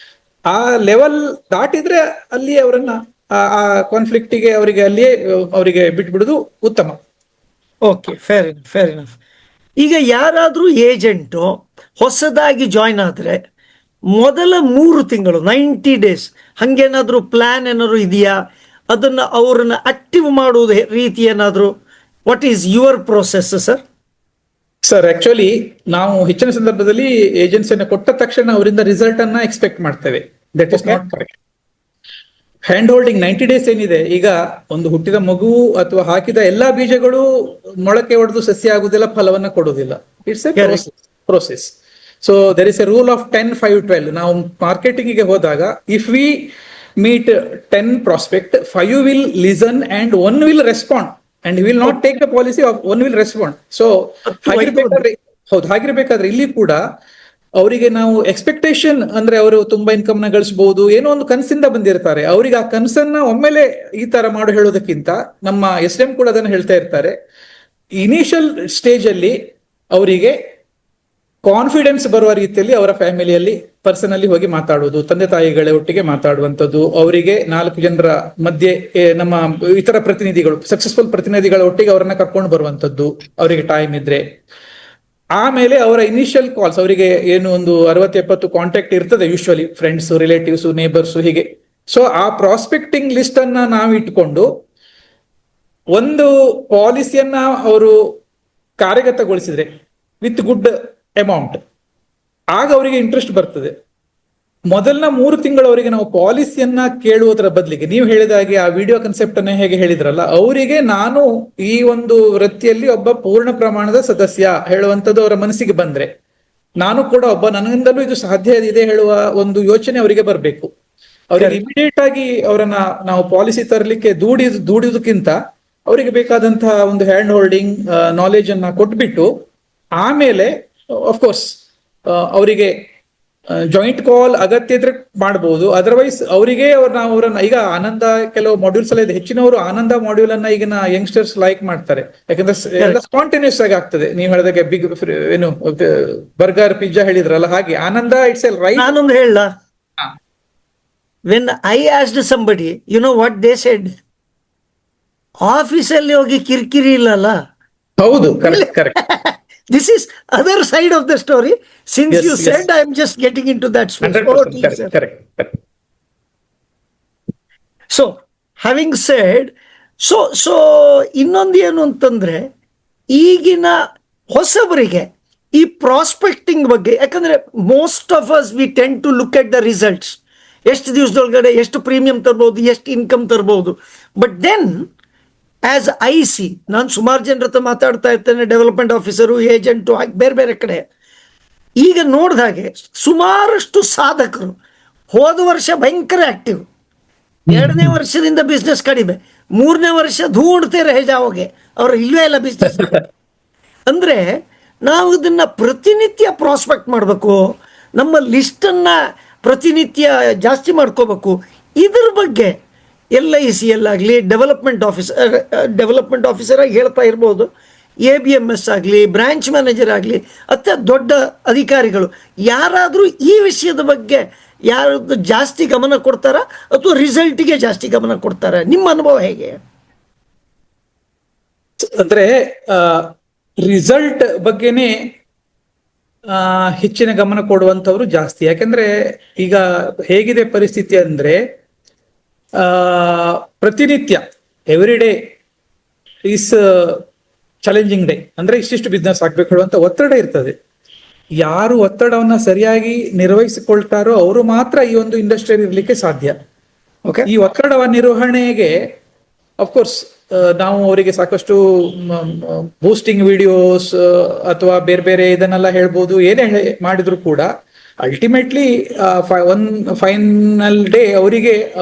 ಆ ಲೆವೆಲ್ ದಾಟಿದ್ರೆ ಅಲ್ಲಿ ಅವರನ್ನ ಆ ಕಾನ್ಫ್ಲಿಕ್ಟಿಗೆ ಅವರಿಗೆ ಬಿಟ್ಬಿಡುದು ಉತ್ತಮ. Okay, fair enough. ಈಗ ಯಾರಾದ್ರೂ ಏಜೆಂಟು ಹೊಸದಾಗಿ ಜಾಯ್ನ್ ಆದ್ರೆ ಮೊದಲ 3 ತಿಂಗಳು 90 ಡೇಸ್ ಹಂಗೇನಾದ್ರೂ ಪ್ಲಾನ್ ಏನಾದ್ರು ಇದೆಯಾ? ಅದನ್ನ ಅವ್ರನ್ನ ಆಕ್ಟಿವ್ ಮಾಡುವುದು ರೀತಿ ಏನಾದ್ರು? What is your process sir? Actually ನಾವು ಹೆಚ್ಚಿನ ಸಂದರ್ಭದಲ್ಲಿ ಏಜೆನ್ಸಿಯನ್ನು ಕೊಟ್ಟ ತಕ್ಷಣ ಅವರಿಂದ ರಿಸಲ್ಟ್ ಅನ್ನ ಎಕ್ಸ್ಪೆಕ್ಟ್ ಮಾಡ್ತೇವೆ. That is not correct. Hand holding 90 days ಏನಿದೆ, ಈಗ ಒಂದು ಹುಟ್ಟಿದ ಮಗು ಅಥವಾ ಹಾಕಿದ ಎಲ್ಲಾ ಬೀಜಗಳು ಮೊಳಕೆ ಹೊಡೆದು ಸಸ್ಯ ಆಗುದಿಲ್ಲ, ಫಲವನ್ನ ಕೊಡುವುದಿಲ್ಲ. It's A process. So there is A rule of 10-5-12. ನಾವು ಮಾರ್ಕೆಟಿಂಗ್ ಗೆ ಹೋದಾಗ if we meet 10 prospect, 5 will listen and 1 will respond, and he will not take the policy of 1 will respond. So ಹಾಗಿರ್ಬೇಕಾದ್ರೆ ಇಲ್ಲಿ ಕೂಡ ಅವರಿಗೆ ನಾವು ಎಕ್ಸ್ಪೆಕ್ಟೇಷನ್ ಅಂದ್ರೆ ಅವರು ತುಂಬಾ ಇನ್ಕಮ್ ನ ಗಳಿಸಬಹುದು, ಏನೋ ಒಂದು ಕನಸಿಂದ ಬಂದಿರ್ತಾರೆ. ಅವರಿಗೆ ಆ ಕನಸನ್ನ ಒಮ್ಮೆಲೆ ಈ ತರ ಮಾಡಿ ಹೇಳೋದಕ್ಕಿಂತ ನಮ್ಮ SDM ಕೂಡ ಅದನ್ನ ಹೇಳ್ತಾ ಇರ್ತಾರೆ. ಇನಿಷಿಯಲ್ ಸ್ಟೇಜ್ ಅಲ್ಲಿ ಅವರಿಗೆ ಕಾನ್ಫಿಡೆನ್ಸ್ ಬರುವ ರೀತಿಯಲ್ಲಿ ಅವರ ಫ್ಯಾಮಿಲಿಯಲ್ಲಿ ಪರ್ಸನಲಿ ಹೋಗಿ ಮಾತಾಡುವುದು, ತಂದೆ ತಾಯಿಗಳ ಒಟ್ಟಿಗೆ ಮಾತಾಡುವಂಥದ್ದು, ಅವರಿಗೆ 4 ಜನರ ಮಧ್ಯೆ ನಮ್ಮ ಇತರ ಪ್ರತಿನಿಧಿಗಳು, ಸಕ್ಸಸ್ಫುಲ್ ಪ್ರತಿನಿಧಿಗಳ ಒಟ್ಟಿಗೆ ಅವರನ್ನ ಕರ್ಕೊಂಡು ಬರುವಂತದ್ದು ಅವರಿಗೆ ಟೈಮ್ ಇದ್ರೆ. ಆಮೇಲೆ ಅವರ ಇನಿಷಿಯಲ್ ಕಾಲ್ಸ್, ಅವರಿಗೆ ಏನು ಒಂದು 60-70 ಕಾಂಟ್ಯಾಕ್ಟ್ ಇರ್ತದೆ ಯೂಶುವಲಿ, ಫ್ರೆಂಡ್ಸ್, ರಿಲೇಟಿವ್ಸ್, ನೇಬರ್ಸ್, ಹೀಗೆ. ಸೊ ಆ ಪ್ರಾಸ್ಪೆಕ್ಟಿಂಗ್ ಲಿಸ್ಟ್ ಅನ್ನ ನಾವು ಇಟ್ಕೊಂಡು ಒಂದು ಪಾಲಿಸಿಯನ್ನ ಅವರು ಕಾರ್ಯಗತಗೊಳಿಸಿದ್ರೆ ವಿತ್ ಗುಡ್ ಅಮೌಂಟ್, ಆಗ ಅವರಿಗೆ ಇಂಟ್ರೆಸ್ಟ್ ಬರ್ತದೆ. ಮೊದಲನ 3 ತಿಂಗಳು ಅವರಿಗೆ ನಾವು ಪಾಲಿಸಿಯನ್ನ ಕೇಳುವುದರ ಬದಲಿಗೆ ನೀವು ಹೇಳಿದ ಹಾಗೆ ಆ ವಿಡಿಯೋ ಕನ್ಸೆಪ್ಟ್ ಅನ್ನ ಹೇಗೆ ಹೇಳಿದ್ರಲ್ಲ, ಅವರಿಗೆ ನಾನು ಈ ಒಂದು ವೃತ್ತಿಯಲ್ಲಿ ಒಬ್ಬ ಪೂರ್ಣ ಪ್ರಮಾಣದ ಸದಸ್ಯ ಹೇಳುವಂಥದ್ದು ಅವರ ಮನಸ್ಸಿಗೆ ಬಂದ್ರೆ, ನಾನು ಕೂಡ ಒಬ್ಬ, ನನ್ನಿಂದಲೂ ಇದು ಸಾಧ್ಯ ಇದೆ ಹೇಳುವ ಒಂದು ಯೋಚನೆ ಅವರಿಗೆ ಬರಬೇಕು. ಅವರಿಗೆ ಇಮಿಡಿಯೇಟ್ ಆಗಿ ಅವರನ್ನ ನಾವು ಪಾಲಿಸಿ ತರಲಿಕ್ಕೆ ದುಡಿಯೋದಕ್ಕಿಂತ ಅವರಿಗೆ ಬೇಕಾದಂತಹ ಒಂದು ಹ್ಯಾಂಡ್ ಹೋಲ್ಡಿಂಗ್ ನಾಲೆಜ್ ಅನ್ನ ಕೊಟ್ಬಿಟ್ಟು ಆಮೇಲೆ ಅಫ್ಕೋರ್ಸ್ ಅವರಿಗೆ ಜಾಯಿಂಟ್ ಕಾಲ್ ಅಗತ್ಯ ಇದ್ರೆ ಮಾಡಬಹುದು. ಅದರ್ವೈಸ್ ಅವರಿಗೆ ಅವರನ್ನ ಈಗ ಆನಂದ ಕೆಲವು ಮಾಡ್ಯೂಲ್ಸ್ ಎಲ್ಲ ಇದೆ, ಹೆಚ್ಚಿನವರು ಆನಂದ ಮಾಡ್ಯೂಲ್ ಅನ್ನ ಈಗಿನ ಯಂಗ್ಸ್ಟರ್ಸ್ ಲೈಕ್ ಮಾಡ್ತಾರೆ. ಯಾಕಂದ್ರೆ ಎಲ್ಲ ಸ್ಪಾಂಟೇನಿಯಸ್ ಆಗಿ ಆಗ್ತದೆ. ನೀವು ಹೇಳಿದಾಗೆ ಬಿಗ್ ಏನು ಬರ್ಗರ್, ಪಿಜ್ಜಾ ಹೇಳಿದ್ರಲ್ಲ, ಹಾಗೆ ಆನಂದ ಇಟ್ಸ್ ಎಲ್ ರೈಟ್. ನಾನೊಂದು ಹೇಳ, when I asked somebody, you know what they said, ಆಫೀಸಲ್ಲಿ ಹೋಗಿ ಕಿರಿಕಿರಿ ಇಲ್ಲಲ್ಲ. ಹೌದು, correct. This is other side of the story. Since you said, I am just getting into that space. 100% correct. So, having said, so ಇನ್ನೊಂದು ಏನು ಅಂತಂದ್ರೆ, ಈಗಿನ ಹೊಸಬರಿಗೆ ಈ ಪ್ರಾಸ್ಪೆಕ್ಟಿಂಗ್ ಬಗ್ಗೆ, ಯಾಕಂದ್ರೆ most of us we tend to look at the results, ಎಷ್ಟು ದಿವಸದೊಳಗಡೆ ಎಷ್ಟು ಪ್ರೀಮಿಯಂ ತರ್ಬೋದು, ಎಷ್ಟು ಇನ್ಕಮ್ ತರ್ಬೋದು. But then as I see, ನಾನು ಸುಮಾರು ಜನರ ಹತ್ರ ಮಾತಾಡ್ತಾ ಇರ್ತೇನೆ, ಡೆವಲಪ್ಮೆಂಟ್ ಆಫೀಸರು, ಏಜೆಂಟು, ಹಾಗೆ ಬೇರೆ ಬೇರೆ ಕಡೆ. ಈಗ ನೋಡಿದ ಹಾಗೆ ಸುಮಾರಷ್ಟು ಸಾಧಕರು ಹೋದ ವರ್ಷ ಭಯಂಕರ ಆಕ್ಟಿವ್, 2ನೇ ವರ್ಷದಿಂದ ಬಿಸ್ನೆಸ್ ಕಡಿಮೆ, 3ನೇ ವರ್ಷ ಧೂಡ್ತೇರೆ ಹೆಜಾವಗೆ ಅವ್ರು ಇಲ್ವೇ ಇಲ್ಲ ಬಿಸ್ನೆಸ್. ಅಂದ್ರೆ ನಾವು ಇದನ್ನ ಪ್ರತಿನಿತ್ಯ ಪ್ರಾಸ್ಪೆಕ್ಟ್ ಮಾಡಬೇಕು, ನಮ್ಮ ಲಿಸ್ಟನ್ನು ಪ್ರತಿನಿತ್ಯ ಜಾಸ್ತಿ ಮಾಡ್ಕೋಬೇಕು. ಇದ್ರ ಬಗ್ಗೆ LIC ಅಲ್ಲಾಗಲಿ, ಡೆವಲಪ್ಮೆಂಟ್ ಆಫೀಸರ್ ಆಗಿ ಹೇಳ್ತಾ ಇರ್ಬೋದು, ABMS ಆಗಲಿ, ಬ್ರಾಂಚ್ ಮ್ಯಾನೇಜರ್ ಆಗಲಿ, ಅಥವಾ ದೊಡ್ಡ ಅಧಿಕಾರಿಗಳು ಯಾರಾದರೂ ಈ ವಿಷಯದ ಬಗ್ಗೆ ಯಾರು ಜಾಸ್ತಿ ಗಮನ ಕೊಡ್ತಾರಾ ಅಥವಾ ರಿಸಲ್ಟಿಗೆ ಜಾಸ್ತಿ ಗಮನ ಕೊಡ್ತಾರಾ? ನಿಮ್ಮ ಅನುಭವ ಹೇಗೆ? ಅಂದ್ರೆ ರಿಸಲ್ಟ್ ಬಗ್ಗೆನೇ ಹೆಚ್ಚಿನ ಗಮನ ಕೊಡುವಂತವ್ರು ಜಾಸ್ತಿ. ಯಾಕಂದ್ರೆ ಈಗ ಹೇಗಿದೆ ಪರಿಸ್ಥಿತಿ ಅಂದ್ರೆ ಪ್ರತಿನಿತ್ಯ every day is challenging day. ಅಂದ್ರೆ ಇಷ್ಟಿಷ್ಟು ಬಿಸ್ನೆಸ್ ಆಗ್ಬೇಕು ಹೇಳುವಂತ ಒತ್ತಡ ಇರ್ತದೆ. ಯಾರು ಒತ್ತಡವನ್ನ ಸರಿಯಾಗಿ ನಿರ್ವಹಿಸಿಕೊಳ್ತಾರೋ ಅವರು ಮಾತ್ರ ಈ ಒಂದು ಇಂಡಸ್ಟ್ರಿಯಲ್ಲಿ ಇರ್ಲಿಕ್ಕೆ ಸಾಧ್ಯ. ಓಕೆ, ಈ ಒತ್ತಡವ ನಿರ್ವಹಣೆಗೆ ಅಫ್ಕೋರ್ಸ್ ನಾವು ಅವರಿಗೆ ಸಾಕಷ್ಟು ಬೂಸ್ಟಿಂಗ್ ವಿಡಿಯೋಸ್ ಅಥವಾ ಬೇರೆ ಬೇರೆ ಇದನ್ನೆಲ್ಲ ಹೇಳ್ಬೋದು. ಏನೇ ಮಾಡಿದ್ರು ಕೂಡ ಅಲ್ಟಿಮೇಟ್ಲಿ ಒನ್ ಫೈನಲ್ ಡೇ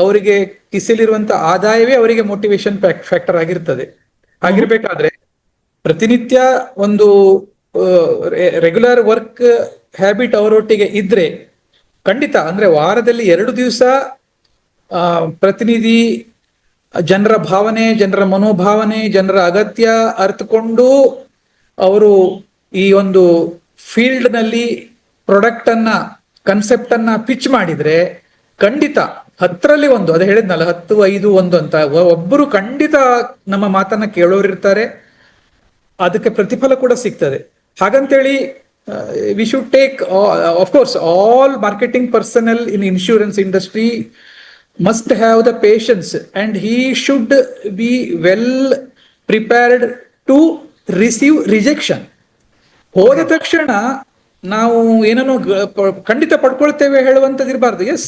ಅವರಿಗೆ ಕಿಸೆಲಿರುವಂತ ಆದಾಯವೇ ಅವರಿಗೆ ಮೋಟಿವೇಶನ್ ಫ್ಯಾಕ್ಟರ್ ಆಗಿರ್ತದೆ. ಆಗಿರ್ಬೇಕಾದ್ರೆ ಪ್ರತಿನಿತ್ಯ ಒಂದು ರೆಗ್ಯುಲರ್ ವರ್ಕ್ ಹ್ಯಾಬಿಟ್ ಅವರೊಟ್ಟಿಗೆ ಇದ್ರೆ ಖಂಡಿತ ಅಂದ್ರೆ ವಾರದಲ್ಲಿ 2 ದಿವಸ ಪ್ರತಿನಿಧಿ ಜನರ ಭಾವನೆ, ಜನರ ಮನೋಭಾವನೆ, ಜನರ ಅಗತ್ಯ ಅರ್ಥಕೊಂಡು ಅವರು ಈ ಒಂದು ಫೀಲ್ಡ್ ನಲ್ಲಿ ಪ್ರಾಡಕ್ಟ್ ಅನ್ನ, ಕನ್ಸೆಪ್ಟ್ ಅನ್ನ ಪಿಚ್ ಮಾಡಿದ್ರೆ ಖಂಡಿತ 10ರಲ್ಲಿ 1, ಅದೇ ಹೇಳಿದ್ನಲ್ಲ 10, 5, 1 ಅಂತ ಒಬ್ಬರು ಖಂಡಿತ ನಮ್ಮ ಮಾತನ್ನ ಕೇಳೋರಿರ್ತಾರೆ. ಅದಕ್ಕೆ ಪ್ರತಿಫಲ ಕೂಡ ಸಿಗ್ತದೆ. ಹಾಗಂತೇಳಿ we should take of course all marketing personal in insurance industry must have the patience and he should be well prepared to receive rejection. ಹೋದ ತಕ್ಷಣ ನಾವು ಏನನ್ನು ಖಂಡಿತ ಪಡ್ಕೊಳ್ತೇವೆ ಹೇಳುವಂತದಿರಬಾರ್ದು. ಎಸ್,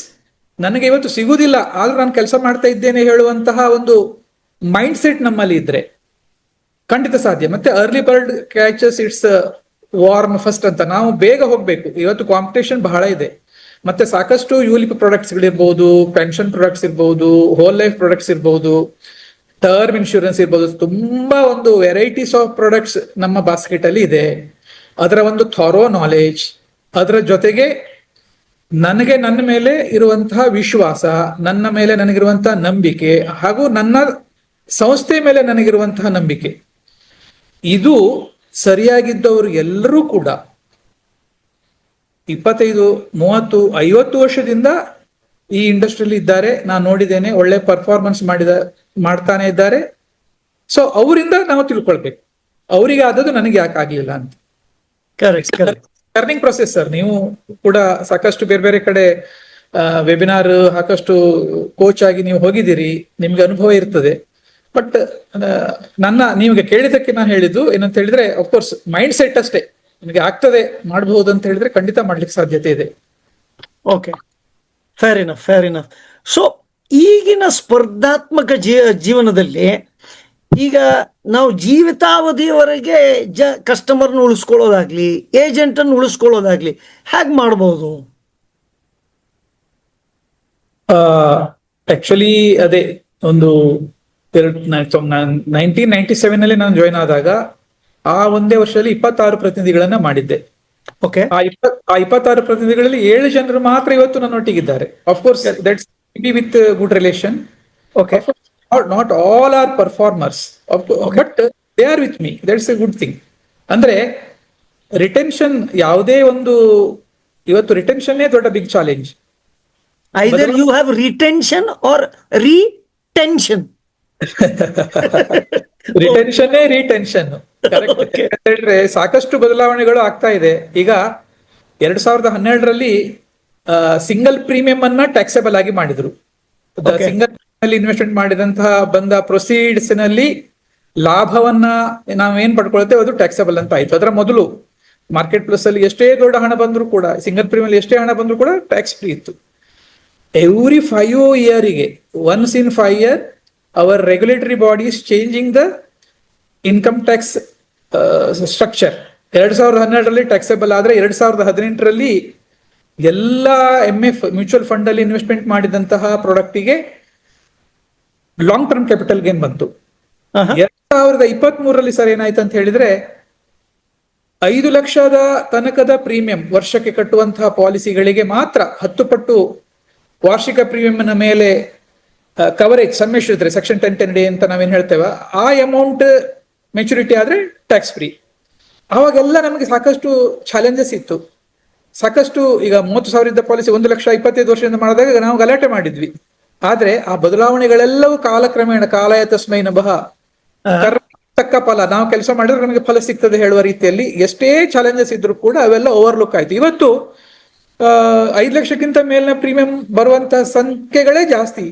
ನನಗೆ ಇವತ್ತು ಸಿಗುವುದಿಲ್ಲ ಆದ್ರೂ ನಾನು ಕೆಲಸ ಮಾಡ್ತಾ ಇದ್ದೇನೆ ಹೇಳುವಂತಹ ಒಂದು ಮೈಂಡ್ ಸೆಟ್ ನಮ್ಮಲ್ಲಿ ಇದ್ರೆ ಖಂಡಿತ ಸಾಧ್ಯ. ಮತ್ತೆ early bird catches it's warm first ಅಂತ ನಾವು ಬೇಗ ಹೋಗ್ಬೇಕು. ಇವತ್ತು ಕಾಂಪಿಟೇಷನ್ ಬಹಳ ಇದೆ. ಮತ್ತೆ ಸಾಕಷ್ಟು ಯೂಲಿಪ್ ಪ್ರಾಡಕ್ಟ್ಸ್ ಗಳಿರ್ಬಹುದು, ಪೆನ್ಷನ್ ಪ್ರಾಡಕ್ಟ್ಸ್ ಇರ್ಬಹುದು, ಹೋಲ್ ಲೈಫ್ ಪ್ರಾಡಕ್ಟ್ಸ್ ಇರ್ಬಹುದು, ಟರ್ಮ್ ಇನ್ಶೂರೆನ್ಸ್ ಇರ್ಬಹುದು. ತುಂಬಾ ಒಂದು ವೆರೈಟೀಸ್ ಆಫ್ ಪ್ರಾಡಕ್ಟ್ಸ್ ನಮ್ಮ ಬಾಸ್ಕೆಟ್ ಅಲ್ಲಿ ಇದೆ. ಅದರ ಒಂದು ಥಾರೋ ನಾಲೆಜ್, ಅದರ ಜೊತೆಗೆ ನನಗೆ ನನ್ನ ಮೇಲೆ ಇರುವಂತಹ ವಿಶ್ವಾಸ, ನನ್ನ ಮೇಲೆ ನನಗಿರುವಂತಹ ನಂಬಿಕೆ ಹಾಗೂ ನನ್ನ ಸಂಸ್ಥೆ ಮೇಲೆ ನನಗಿರುವಂತಹ ನಂಬಿಕೆ, ಇದು ಸರಿಯಾಗಿದ್ದವರು ಎಲ್ಲರೂ ಕೂಡ 25, 30, 50 ವರ್ಷದಿಂದ ಈ ಇಂಡಸ್ಟ್ರಿಯಲ್ಲಿ ಇದ್ದಾರೆ. ನಾನು ನೋಡಿದ್ದೇನೆ, ಒಳ್ಳೆ ಪರ್ಫಾರ್ಮೆನ್ಸ್ ಮಾಡ್ತಾನೆ ಇದ್ದಾರೆ. ಸೊ ಅವರಿಂದ ನಾವು ತಿಳ್ಕೊಳ್ಬೇಕು ಅವರಿಗೆ ಆದದ್ದು ನನಗೆ ಯಾಕೆ ಆಗ್ಲಿಲ್ಲ ಅಂತ. ಕರೆಕ್ಟ್. Learning process sir. ನೀವು ಕೂಡ ಸಾಕಷ್ಟು ಬೇರೆ ಬೇರೆ ಕಡೆ ವೆಬಿನಾರ್, ಸಾಕಷ್ಟು ಕೋಚ್ ಆಗಿ ನೀವು ಹೋಗಿದ್ದೀರಿ, ನಿಮ್ಗೆ ಅನುಭವ ಇರ್ತದೆ. ಬಟ್ ನಿಮ್ಗೆ ಕೇಳಿದಕ್ಕೆ ನಾನು ಹೇಳಿದ್ದು ಏನಂತ ಹೇಳಿದ್ರೆ, ಅಫ್ಕೋರ್ಸ್ ಮೈಂಡ್ ಸೆಟ್ ಅಷ್ಟೇ. ನಿಮಗೆ ಆಗ್ತದೆ, ಮಾಡಬಹುದು ಅಂತ ಹೇಳಿದ್ರೆ ಖಂಡಿತ ಮಾಡ್ಲಿಕ್ಕೆ ಸಾಧ್ಯತೆ ಇದೆ. Okay, fair enough. ಸೊ ಈಗಿನ ಸ್ಪರ್ಧಾತ್ಮಕ ಜೀವನದಲ್ಲಿ ಈಗ ನಾವು ಜೀವಿತಾವಧಿಯವರೆಗೆ ಕಸ್ಟಮರ್ನ ಉಳಿಸ್ಕೊಳ್ಳೋದಾಗ್ಲಿ, ಏಜೆಂಟ್ ಅನ್ನು ಉಳಿಸ್ಕೊಳ್ಳೋದಾಗ್ಲಿ ಹೇಗೆ ಮಾಡಬಹುದು? ಆಕ್ಚುಲಿ ಅದೇ ಒಂದು 1997 ನಲ್ಲಿ ನಾನು ಜಾಯ್ನ್ ಆದಾಗ ಆ ಒಂದೇ ವರ್ಷದಲ್ಲಿ 26 ಪ್ರತಿನಿಧಿಗಳನ್ನ ಮಾಡಿದ್ದೆ. ಓಕೆ, ಆ 26 ಪ್ರತಿನಿಧಿಗಳಲ್ಲಿ 7 ಜನರು ಮಾತ್ರ ಇವತ್ತು ನನ್ನೊಟ್ಟಿಗಿದ್ದಾರೆ. Of course that's with good relation. Okay, not all are performers, but they are with me. That's a good thing. ಅಂದ್ರೆ ರಿಟೆನ್ಷನ್, ಯಾವುದೇ ಒಂದು ಇವತ್ತು ರಿಟೆನ್ಷನ್ನೇ ದೊಡ್ಡ big challenge. Either you have retention or retention. Retention ಹೇಳಿದ್ರೆ ಸಾಕಷ್ಟು ಬದಲಾವಣೆಗಳು ಆಗ್ತಾ ಇದೆ. ಈಗ 2012ರಲ್ಲಿ ಸಿಂಗಲ್ ಪ್ರೀಮಿಯಂ ಅನ್ನ ಟ್ಯಾಕ್ಸೇಬಲ್ ಆಗಿ ಮಾಡಿದ್ರು. ಸಿಂಗಲ್ ನಲ್ಲಿ ಇನ್ವೆಸ್ಟ್ಮೆಂಟ್ ಮಾಡಿದಂತಹ ಬಂದ ಪ್ರೊಸೀಡ್ಸ್ ನಲ್ಲಿ ಲಾಭವನ್ನ ನಾವೇನ್ ಪಡ್ಕೊಳ್ತೇವೆ ಅದು ಟ್ಯಾಕ್ಸೇಬಲ್ ಅಂತ ಆಯ್ತು. ಅದರ ಮೊದಲು ಮಾರ್ಕೆಟ್ ಪ್ಲಸ್ ಅಲ್ಲಿ ಎಷ್ಟೇ ದೊಡ್ಡ ಹಣ ಬಂದ್ರು ಕೂಡ, ಸಿಂಗಲ್ ಪ್ರೀಮಿಯಂ ಎಷ್ಟೇ ಹಣ ಬಂದ್ರು ಕೂಡ ಟ್ಯಾಕ್ಸ್ ಫ್ರೀ ಇತ್ತು. ಎವ್ರಿ 5 ಇಯರ್ಗೆ once in 5 year our regulatory body is changing the income tax structure. 2012ರಲ್ಲಿ ಟ್ಯಾಕ್ಸೇಬಲ್ ಆದ್ರೆ 2018ರಲ್ಲಿ ಎಲ್ಲಾ MF ಮ್ಯೂಚುವಲ್ ಫಂಡ್ ಅಲ್ಲಿ ಇನ್ವೆಸ್ಟ್ಮೆಂಟ್ ಮಾಡಿದಂತಹ ಪ್ರಾಡಕ್ಟಿಗೆ ಲಾಂಗ್ ಟರ್ಮ್ ಕ್ಯಾಪಿಟಲ್ ಗೇನ್ ಬಂತು. 2023ರಲ್ಲಿ ಸರ್ ಏನಾಯ್ತು ಅಂತ ಹೇಳಿದ್ರೆ 5 ಲಕ್ಷದ ತನಕದ ಪ್ರೀಮಿಯಂ ವರ್ಷಕ್ಕೆ ಕಟ್ಟುವಂತಹ ಪಾಲಿಸಿಗಳಿಗೆ ಮಾತ್ರ 10 ಪಟ್ಟು ವಾರ್ಷಿಕ ಪ್ರೀಮಿಯಂನ ಮೇಲೆ ಕವರೇಜ್ ಸಮ್ಮೇಶ್ ಇದ್ರೆ ಸೆಕ್ಷನ್ 1010D ಅಂತ ನಾವೇನ್ ಹೇಳ್ತೇವೆ, ಆ ಅಮೌಂಟ್ ಮೆಚುರಿಟಿ ಆದ್ರೆ ಟ್ಯಾಕ್ಸ್ ಫ್ರೀ. ಅವಾಗೆಲ್ಲ ನಮಗೆ ಸಾಕಷ್ಟು ಚಾಲೆಂಜಸ್ ಇತ್ತು. ಸಾಕಷ್ಟು ಈಗ 30,000 ಪಾಲಿಸಿ 1,25,000 ವರ್ಷದಿಂದ ಮಾಡಿದಾಗ ನಾವು ಗಲಾಟೆ ಮಾಡಿದ್ವಿ. ಆದ್ರೆ ಆ ಬದಲಾವಣೆಗಳೆಲ್ಲವೂ ಕಾಲಕ್ರಮೇಣ ಕಾಲಾಯ ತಸ್ಮೈ ನಭಃ ತಕ್ಕ ಫಲ, ನಾವು ಕೆಲಸ ಮಾಡಿದ್ರೆ ನಮಗೆ ಫಲ ಸಿಗ್ತದೆ ಹೇಳುವ ರೀತಿಯಲ್ಲಿ ಎಷ್ಟೇ ಚಾಲೆಂಜಸ್ ಇದ್ರೂ ಕೂಡ ಅವೆಲ್ಲ ಓವರ್ಲುಕ್ ಆಯ್ತು. ಇವತ್ತು 5 ಲಕ್ಷಕ್ಕಿಂತ ಮೇಲಿನ ಪ್ರೀಮಿಯಂ ಬರುವಂತಹ ಸಂಖ್ಯೆಗಳೇ ಜಾಸ್ತಿ.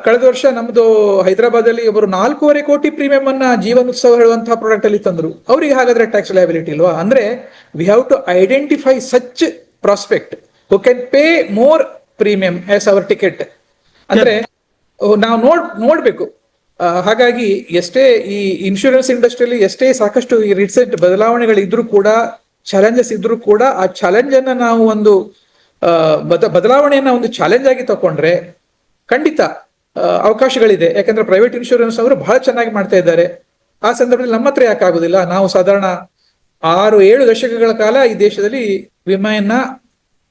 ಕಳೆದ ವರ್ಷ ನಮ್ದು ಹೈದರಾಬಾದ್ ಅಲ್ಲಿ ಒಬ್ಬರು 4.5 ಕೋಟಿ ಪ್ರೀಮಿಯಂ ಅನ್ನ ಜೀವನ್ ಉತ್ಸವ ಹೇಳುವಂತಹ ಪ್ರಾಡಕ್ಟ್ ಅಲ್ಲಿ ತಂದ್ರು. ಅವ್ರಿಗೆ ಹಾಗಾದ್ರೆ ಟ್ಯಾಕ್ಸ್ ಲಯಬಿಲಿಟಿ ಇಲ್ವಾ? ಅಂದ್ರೆ we have to identify such prospect who can pay more premium as our ticket. ಅಂದ್ರೆ ನಾವು ನೋಡ್ಬೇಕು. ಹಾಗಾಗಿ ಎಷ್ಟೇ ಈ ಇನ್ಶೂರೆನ್ಸ್ ಇಂಡಸ್ಟ್ರಿಯಲ್ಲಿ ಎಷ್ಟೇ ಸಾಕಷ್ಟು ಈ ರೀಸೆಂಟ್ ಬದಲಾವಣೆಗಳಿದ್ರೂ ಕೂಡ, ಚಾಲೆಂಜಸ್ ಇದ್ರೂ ಕೂಡ, ಆ ಚಾಲೆಂಜ್ ಅನ್ನ ನಾವು ಒಂದು ಬದಲಾವಣೆಯನ್ನ ಒಂದು ಚಾಲೆಂಜ್ ಆಗಿ ತಕೊಂಡ್ರೆ ಖಂಡಿತ ಅವಕಾಶಗಳಿದೆ. ಯಾಕಂದ್ರೆ ಪ್ರೈವೇಟ್ ಇನ್ಶೂರೆನ್ಸ್ ಅವರು ಬಹಳ ಚೆನ್ನಾಗಿ ಮಾಡ್ತಾ ಇದ್ದಾರೆ. ಆ ಸಂದರ್ಭದಲ್ಲಿ ನಮ್ಮ ಹತ್ರ ಯಾಕೆ ಆಗುದಿಲ್ಲ? ನಾವು ಸಾಧಾರಣ 6-7 ದಶಕಗಳ ಕಾಲ ಈ ದೇಶದಲ್ಲಿ ವಿಮೆಯನ್ನ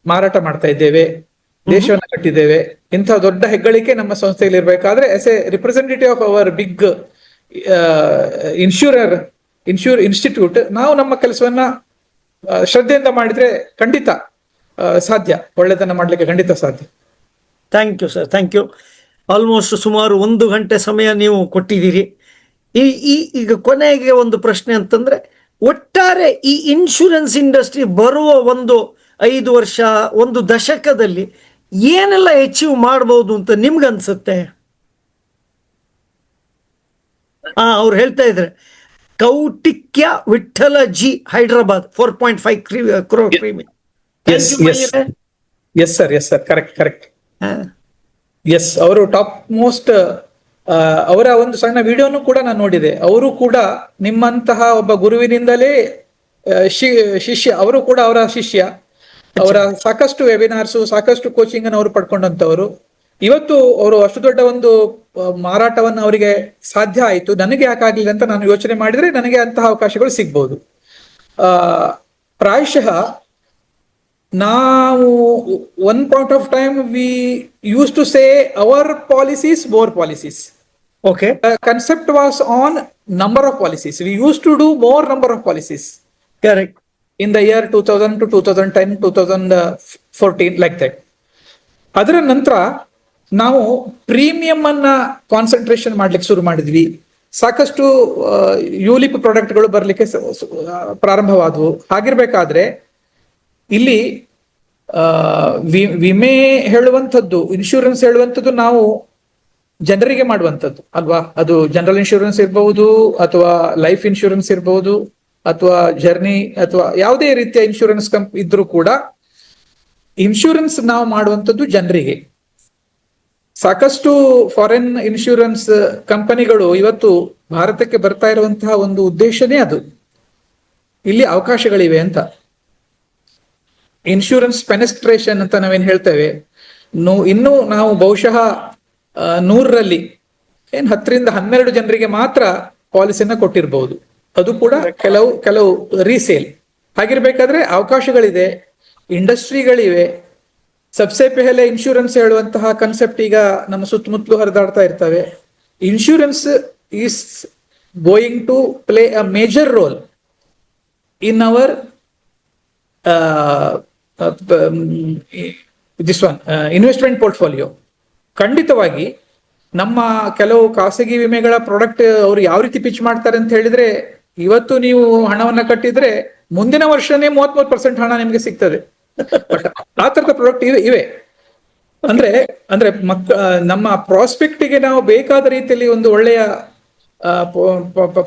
ಮಾರಾಟ ಮಾಡ್ತಾ ಇದ್ದೇವೆ, ದೇಶವನ್ನ ಕಟ್ಟಿದ್ದೇವೆ. ಇಂತಹ ದೊಡ್ಡ ಹೆಗ್ಗಳಿಕೆ ನಮ್ಮ ಸಂಸ್ಥೆಯಲ್ಲಿ ಇರಬೇಕಾದ್ರೆ as a representative of our big institute ನಾವು ನಮ್ಮ ಕೆಲಸವನ್ನ ಶ್ರದ್ಧೆಯಿಂದ ಮಾಡಿದ್ರೆ ಖಂಡಿತ ಸಾಧ್ಯ, ಒಳ್ಳೆದನ್ನ ಮಾಡ್ಲಿಕ್ಕೆ ಖಂಡಿತ ಸಾಧ್ಯ. Thank you sir, thank you. Almost ಸುಮಾರು 1 ಗಂಟೆ ಸಮಯ ನೀವು ಕೊಟ್ಟಿದ್ದೀರಿ. ಈಗ ಕೊನೆಗೆ ಒಂದು ಪ್ರಶ್ನೆ ಅಂತಂದ್ರೆ, ಒಟ್ಟಾರೆ ಈ ಇನ್ಶೂರೆನ್ಸ್ ಇಂಡಸ್ಟ್ರಿ ಬರುವ ಒಂದು 5 ವರ್ಷ, ಒಂದು ದಶಕದಲ್ಲಿ ಏನೆಲ್ಲ ಅಚೀವ್ ಮಾಡಬಹುದು ಅಂತ ನಿಮ್ಗನ್ಸುತ್ತೆ? ಅವ್ರು ಹೇಳ್ತಾ ಇದ್ರೆ Kautikya Vittala ji, Hyderabad, 4.5 crore premium. Yes sir, correct. Yes, ಅವರು ಟಾಪ್ ಮೋಸ್ಟ್, ಅವರ ಒಂದು ಸಣ್ಣ ವಿಡಿಯೋನು ಕೂಡ ನಾನು ನೋಡಿದೆ. ಅವರು ಕೂಡ ನಿಮ್ಮಂತಹ ಒಬ್ಬ ಗುರುವಿನಿಂದಲೇ ಶಿಷ್ಯ, ಅವರು ಕೂಡ ಅವರ ಶಿಷ್ಯ. ಅವರ ಸಾಕಷ್ಟು ವೆಬಿನಾರ್ಸ್, ಸಾಕಷ್ಟು ಕೋಚಿಂಗ್ ಅನ್ನು ಅವರು ಪಡ್ಕೊಂಡಂತವರು. ಇವತ್ತು ಅವರು ಅಷ್ಟು ದೊಡ್ಡ ಒಂದು ಮಾರಾಟವನ್ನು ಅವರಿಗೆ ಸಾಧ್ಯ ಆಯಿತು. ನನಗೆ ಯಾಕಾಗ್ಲಿಲ್ಲ ಅಂತ ನಾನು ಯೋಚನೆ ಮಾಡಿದ್ರೆ ನನಗೆ ಅಂತಹ ಅವಕಾಶಗಳು ಸಿಗ್ಬಹುದು. ಪ್ರಾಯಶಃ ನಾವು one point of time we used to say our policies, more policies. Okay. The concept was on number of policies. We used to do more number of policies. Correct. In the year 2000 to 2010, 2014, like that. ಅದರ ನಂತರ ನಾವು premium ಅನ್ನ concentration ಮಾಡ್ಲಿಕ್ಕೆ ಶುರು ಮಾಡಿದ್ವಿ. ಸಾಕಷ್ಟು ಯೂಲಿಪ್ ಪ್ರಾಡಕ್ಟ್ಗಳು ಬರ್ಲಿಕ್ಕೆ ಪ್ರಾರಂಭವಾದವು. ಹಾಗಿರ್ಬೇಕಾದ್ರೆ ಇಲ್ಲಿ ವಿಮೆ ಹೇಳುವಂಥದ್ದು, ಇನ್ಶೂರೆನ್ಸ್ ಹೇಳುವಂಥದ್ದು ನಾವು ಜನರಿಗೆ ಮಾಡುವಂಥದ್ದು ಅಲ್ವಾ? ಅದು ಜನರಲ್ ಇನ್ಶೂರೆನ್ಸ್ ಇರಬಹುದು, ಅಥವಾ ಲೈಫ್ ಇನ್ಶೂರೆನ್ಸ್ ಇರಬಹುದು, ಅಥವಾ ಜರ್ನಿ, ಅಥವಾ ಯಾವುದೇ ರೀತಿಯ ಇನ್ಶೂರೆನ್ಸ್ ಇದ್ರೂ ಕೂಡ ಇನ್ಶೂರೆನ್ಸ್ ನಾವು ಮಾಡುವಂಥದ್ದು ಜನರಿಗೆ. ಸಾಕಷ್ಟು ಫಾರಿನ್ ಇನ್ಶೂರೆನ್ಸ್ ಕಂಪನಿಗಳು ಇವತ್ತು ಭಾರತಕ್ಕೆ ಬರ್ತಾ ಇರುವಂತಹ ಒಂದು ಉದ್ದೇಶನೇ ಅದು. ಇಲ್ಲಿ ಅವಕಾಶಗಳಿವೆ ಅಂತ. ಇನ್ಶೂರೆನ್ಸ್ ಪೆನೆಸ್ಟ್ರೇಷನ್ ಅಂತ ನಾವೇನ್ ಹೇಳ್ತೇವೆ, ಇನ್ನು ನಾವು ಬಹುಶಃ 100ರಲ್ಲಿ 10 ರಿಂದ 12 ಜನರಿಗೆ ಮಾತ್ರ ಪಾಲಿಸಿಯನ್ನ ಕೊಟ್ಟಿರಬಹುದು. ಅದು ಕೂಡ ಕೆಲವು ರೀಸೇಲ್. ಹಾಗಿರ್ಬೇಕಾದ್ರೆ ಅವಕಾಶಗಳಿದೆ, ಇಂಡಸ್ಟ್ರಿಗಳಿವೆ. ಸಬ್ಸೆ ಪೆಹಲೆ ಇನ್ಶೂರೆನ್ಸ್ ಹೇಳುವಂತಹ ಕನ್ಸೆಪ್ಟ್ ಈಗ ನಮ್ಮ ಸುತ್ತಮುತ್ತಲು ಹರಿದಾಡ್ತಾ ಇರ್ತವೆ. Insurance is going to play a major role in our investment portfolio. ಖಂಡಿತವಾಗಿ ನಮ್ಮ ಕೆಲವು ಖಾಸಗಿ ವಿಮೆಗಳ ಪ್ರಾಡಕ್ಟ್ ಅವರು ಯಾವ ರೀತಿ ಪಿಚ್ ಮಾಡ್ತಾರೆ ಅಂತ ಹೇಳಿದ್ರೆ, ಇವತ್ತು ನೀವು ಹಣವನ್ನ ಕಟ್ಟಿದ್ರೆ ಮುಂದಿನ ವರ್ಷನೇ 33% ಹಣ ನಿಮ್ಗೆ ಸಿಗ್ತದೆ. ಬಟ್ ಆ ತರದ ಪ್ರಾಡಕ್ಟ್ ಇವೆ. ಅಂದ್ರೆ ನಮ್ಮ ಪ್ರಾಸ್ಪೆಕ್ಟ್ ಗೆ ನಾವು ಬೇಕಾದ ರೀತಿಯಲ್ಲಿ ಒಂದು ಒಳ್ಳೆಯ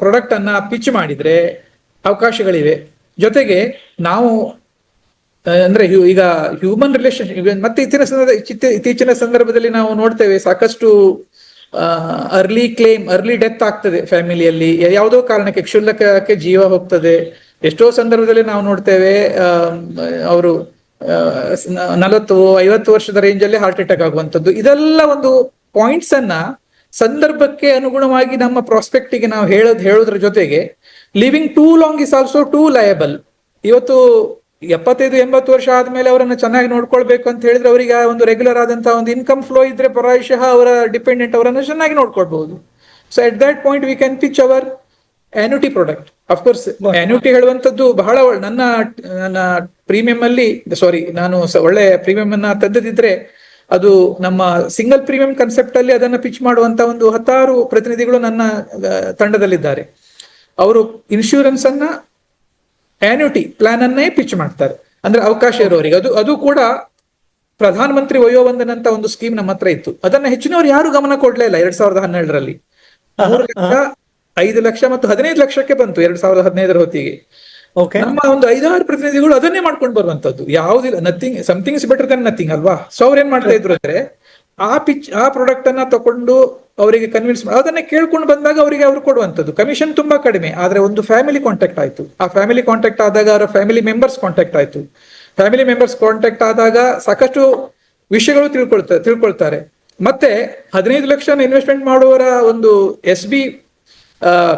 ಪ್ರಾಡಕ್ಟ್ ಅನ್ನ ಪಿಚ್ ಮಾಡಿದ್ರೆ ಅವಕಾಶಗಳಿವೆ. ಜೊತೆಗೆ ನಾವು ಅಂದ್ರೆ ಈಗ ಹ್ಯೂಮನ್ ರಿಲೇಶನ್ಶಿಪ್ ಮತ್ತೆ ಇತ್ತೀಚಿನ ಸಂದರ್ಭದಲ್ಲಿ ನಾವು ನೋಡ್ತೇವೆ, ಸಾಕಷ್ಟು ಅರ್ಲಿ ಡೆತ್ ಆಗ್ತದೆ ಫ್ಯಾಮಿಲಿಯಲ್ಲಿ. ಯಾವುದೋ ಕಾರಣಕ್ಕೆ ಕ್ಷುಲ್ಲಕಕ್ಕೆ ಜೀವ ಹೋಗ್ತದೆ. ಎಷ್ಟೋ ಸಂದರ್ಭದಲ್ಲಿ ನಾವು ನೋಡ್ತೇವೆ ಅವರು 40-50 ವರ್ಷದ ರೇಂಜ್ ಅಲ್ಲಿ ಹಾರ್ಟ್ ಅಟ್ಯಾಕ್ ಆಗುವಂಥದ್ದು. ಇದೆಲ್ಲ ಒಂದು ಪಾಯಿಂಟ್ಸ್ ಅನ್ನ ಸಂದರ್ಭಕ್ಕೆ ಅನುಗುಣವಾಗಿ ನಮ್ಮ ಪ್ರಾಸ್ಪೆಕ್ಟಿಗೆ ನಾವು ಹೇಳೋದ್ರ ಜೊತೆಗೆ living two long is also two liable. ಇವತ್ತು 75-80 ವರ್ಷ ಆದ್ಮೇಲೆ ಅವರನ್ನ ಚೆನ್ನಾಗಿ ನೋಡ್ಕೊಳ್ಬೇಕು ಅಂತ ಹೇಳಿದ್ರೆ ಅವರಿಗೆ ಒಂದು ರೆಗ್ಯುಲರ್ ಆದಂತಹ ಒಂದು ಇನ್ಕಮ್ ಫ್ಲೋ ಇದ್ರೆ ಪ್ರಾಯಶಃ ಅವರ ಡಿಪೆಂಡೆಂಟ್ ಅವರನ್ನ ಚೆನ್ನಾಗಿ ನೋಡ್ಕೊಳ್ಬಹುದು. So at that point we can pitch our annuity product. Of course annuity ಹೇಳುವಂಥದ್ದು ಬಹಳ ನನ್ನ ಪ್ರೀಮಿಯಂ ಅಲ್ಲಿ ನಾನು ಒಳ್ಳೆ ಪ್ರೀಮಿಯಂ ಅನ್ನ ತೆಗೆದಿದ್ರೆ ಅದು ನಮ್ಮ ಸಿಂಗಲ್ ಪ್ರೀಮಿಯಂ ಕನ್ಸೆಪ್ಟ್ ಅಲ್ಲಿ ಅದನ್ನ ಪಿಚ್ ಮಾಡುವಂತ ಒಂದು 10 ಪ್ರತಿನಿಧಿಗಳು ನನ್ನ ತಂಡದಲ್ಲಿದ್ದಾರೆ. ಅವರು ಇನ್ಶೂರೆನ್ಸ್ ಅನ್ನ ಆನ್ಯುಟಿ ಪ್ಲಾನ್ ಅನ್ನೇ ಪಿಚ್ ಮಾಡ್ತಾರೆ. ಅಂದ್ರೆ ಅವಕಾಶ ಇರೋರಿಗೆ ಅದು ಕೂಡ ಪ್ರಧಾನ ಮಂತ್ರಿ ವಯೋವಂದನ್ ಅಂತ ಒಂದು ಸ್ಕೀಮ್ ನಮ್ಮ ಹತ್ರ ಇತ್ತು. ಅದನ್ನ ಹೆಚ್ಚಿನವ್ರು ಯಾರು ಗಮನ ಕೊಡ್ಲೇ ಇಲ್ಲ. 2012ರಲ್ಲಿ 3 ಲಕ್ಷ, 5 ಲಕ್ಷ ಮತ್ತು 15 ಲಕ್ಷಕ್ಕೆ ಬಂತು 2015 ಹೊತ್ತಿಗೆ. ನಮ್ಮ ಒಂದು 5-6 ಪ್ರತಿನಿಧಿಗಳು ಅದನ್ನೇ ಮಾಡ್ಕೊಂಡು ಬರುವಂತದ್ದು. ಯಾವುದಿಲ್ಲ, nothing, something is better than nothing ಅಲ್ವಾ. ಸೊ ಅವ್ರು ಏನ್ ಮಾಡ್ತಾ ಇದ್ರು ಅಂದ್ರೆ ಆ ಪ್ರಾಡಕ್ಟ್ ಅನ್ನ ತಕೊಂಡು ಅವರಿಗೆ ಕನ್ವಿನ್ಸ್ ಅದನ್ನೇ ಕೇಳ್ಕೊಂಡು ಬಂದಾಗ ಅವ್ರು ಕೊಡುವಂತದ್ದು. ಕಮಿಷನ್ ತುಂಬಾ ಕಡಿಮೆ, ಆದ್ರೆ ಒಂದು ಫ್ಯಾಮಿಲಿ ಕಾಂಟ್ಯಾಕ್ಟ್ ಆಯ್ತು. ಆ ಫ್ಯಾಮಿಲಿ ಕಾಂಟ್ಯಾಕ್ಟ್ ಆದಾಗ ಅವರ ಫ್ಯಾಮಿಲಿ ಮೆಂಬರ್ಸ್ ಕಾಂಟ್ಯಾಕ್ಟ್ ಆಯ್ತು. ಫ್ಯಾಮಿಲಿ ಮೆಂಬರ್ಸ್ ಕಾಂಟ್ಯಾಕ್ಟ್ ಆದಾಗ ಸಾಕಷ್ಟು ವಿಷಯಗಳು ತಿಳ್ಕೊಳ್ತಾರೆ. ಮತ್ತೆ 15 ಲಕ್ಷ ಇನ್ವೆಸ್ಟ್ಮೆಂಟ್ ಮಾಡುವವರ ಒಂದು SB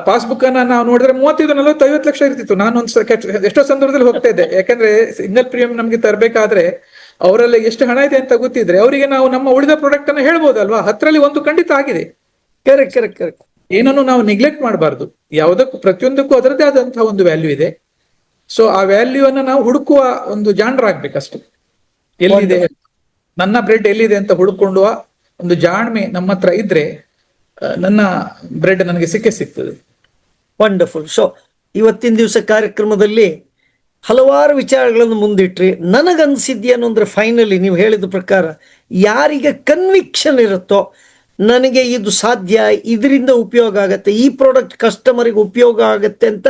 ಪಾಸ್ಬುಕ್ ಅನ್ನ ನಾವು ನೋಡಿದ್ರೆ 35, 40, 50 ಲಕ್ಷ ಇರ್ತಿತ್ತು. ನಾನು ಎಷ್ಟೋ ಸಂದರ್ಭದಲ್ಲಿ ಹೋಗ್ತಾ ಇದ್ದೆ. ಯಾಕಂದ್ರೆ ಸಿಂಗಲ್ ಪ್ರೀಮಿಯಂ ನಮ್ಗೆ ತರಬೇಕಾದ್ರೆ ಅವರಲ್ಲಿ ಎಷ್ಟು ಹಣ ಇದೆ ಅಂತ ಗೊತ್ತಿದ್ರೆ ಅವರಿಗೆ ನಾವು ನಮ್ಮ ಉಳಿದ ಪ್ರಾಡಕ್ಟ್ ಅನ್ನ ಹೇಳ್ಬೋದಲ್ವಾ. 10ರಲ್ಲಿ 1 ಖಂಡಿತ ಆಗಿದೆ. ಕರೆಕ್ಟ್. ಏನನ್ನು ನಾವು ನೆಗ್ಲೆಕ್ಟ್ ಮಾಡಬಾರ್ದು. ಯಾವುದಕ್ಕೂ ಪ್ರತಿಯೊಂದಕ್ಕೂ ಅದರದೇ ಆದಂತಹ ಒಂದು ವ್ಯಾಲ್ಯೂ ಇದೆ. ಸೊ ಆ ವ್ಯಾಲ್ಯೂ ಅನ್ನ ನಾವು ಹುಡುಕುವ ಒಂದು ಜಾಣರಾಗ್ಬೇಕಷ್ಟು. ಎಲ್ಲಿದೆ ನನ್ನ ಬ್ರೆಡ್ ಎಲ್ಲಿದೆ ಅಂತ ಹುಡುಕೊಳ್ಳುವ ಒಂದು ಜಾಣ್ಮೆ ನಮ್ಮ ಹತ್ರ ಇದ್ರೆ ನನ್ನ ಬ್ರೆಡ್ ನನಗೆ ಸಿಗ್ತದೆ. ವಂಡರ್ಫುಲ್. ಸೊ ಇವತ್ತಿನ ದಿವಸ ಕಾರ್ಯಕ್ರಮದಲ್ಲಿ ಹಲವಾರು ವಿಚಾರಗಳನ್ನು ಮುಂದಿಟ್ರಿ. ನನಗನ್ಸಿದ್ದೇನು ಅಂದ್ರೆ ಫೈನಲಿ ನೀವು ಹೇಳಿದ ಪ್ರಕಾರ ಯಾರಿಗೆ ಕನ್ವಿಕ್ಷನ್ ಇರುತ್ತೋ, ನನಗೆ ಇದು ಸಾಧ್ಯ, ಇದರಿಂದ ಉಪಯೋಗ ಆಗತ್ತೆ, ಈ ಪ್ರಾಡಕ್ಟ್ ಕಸ್ಟಮರಿಗೆ ಉಪಯೋಗ ಆಗತ್ತೆ ಅಂತ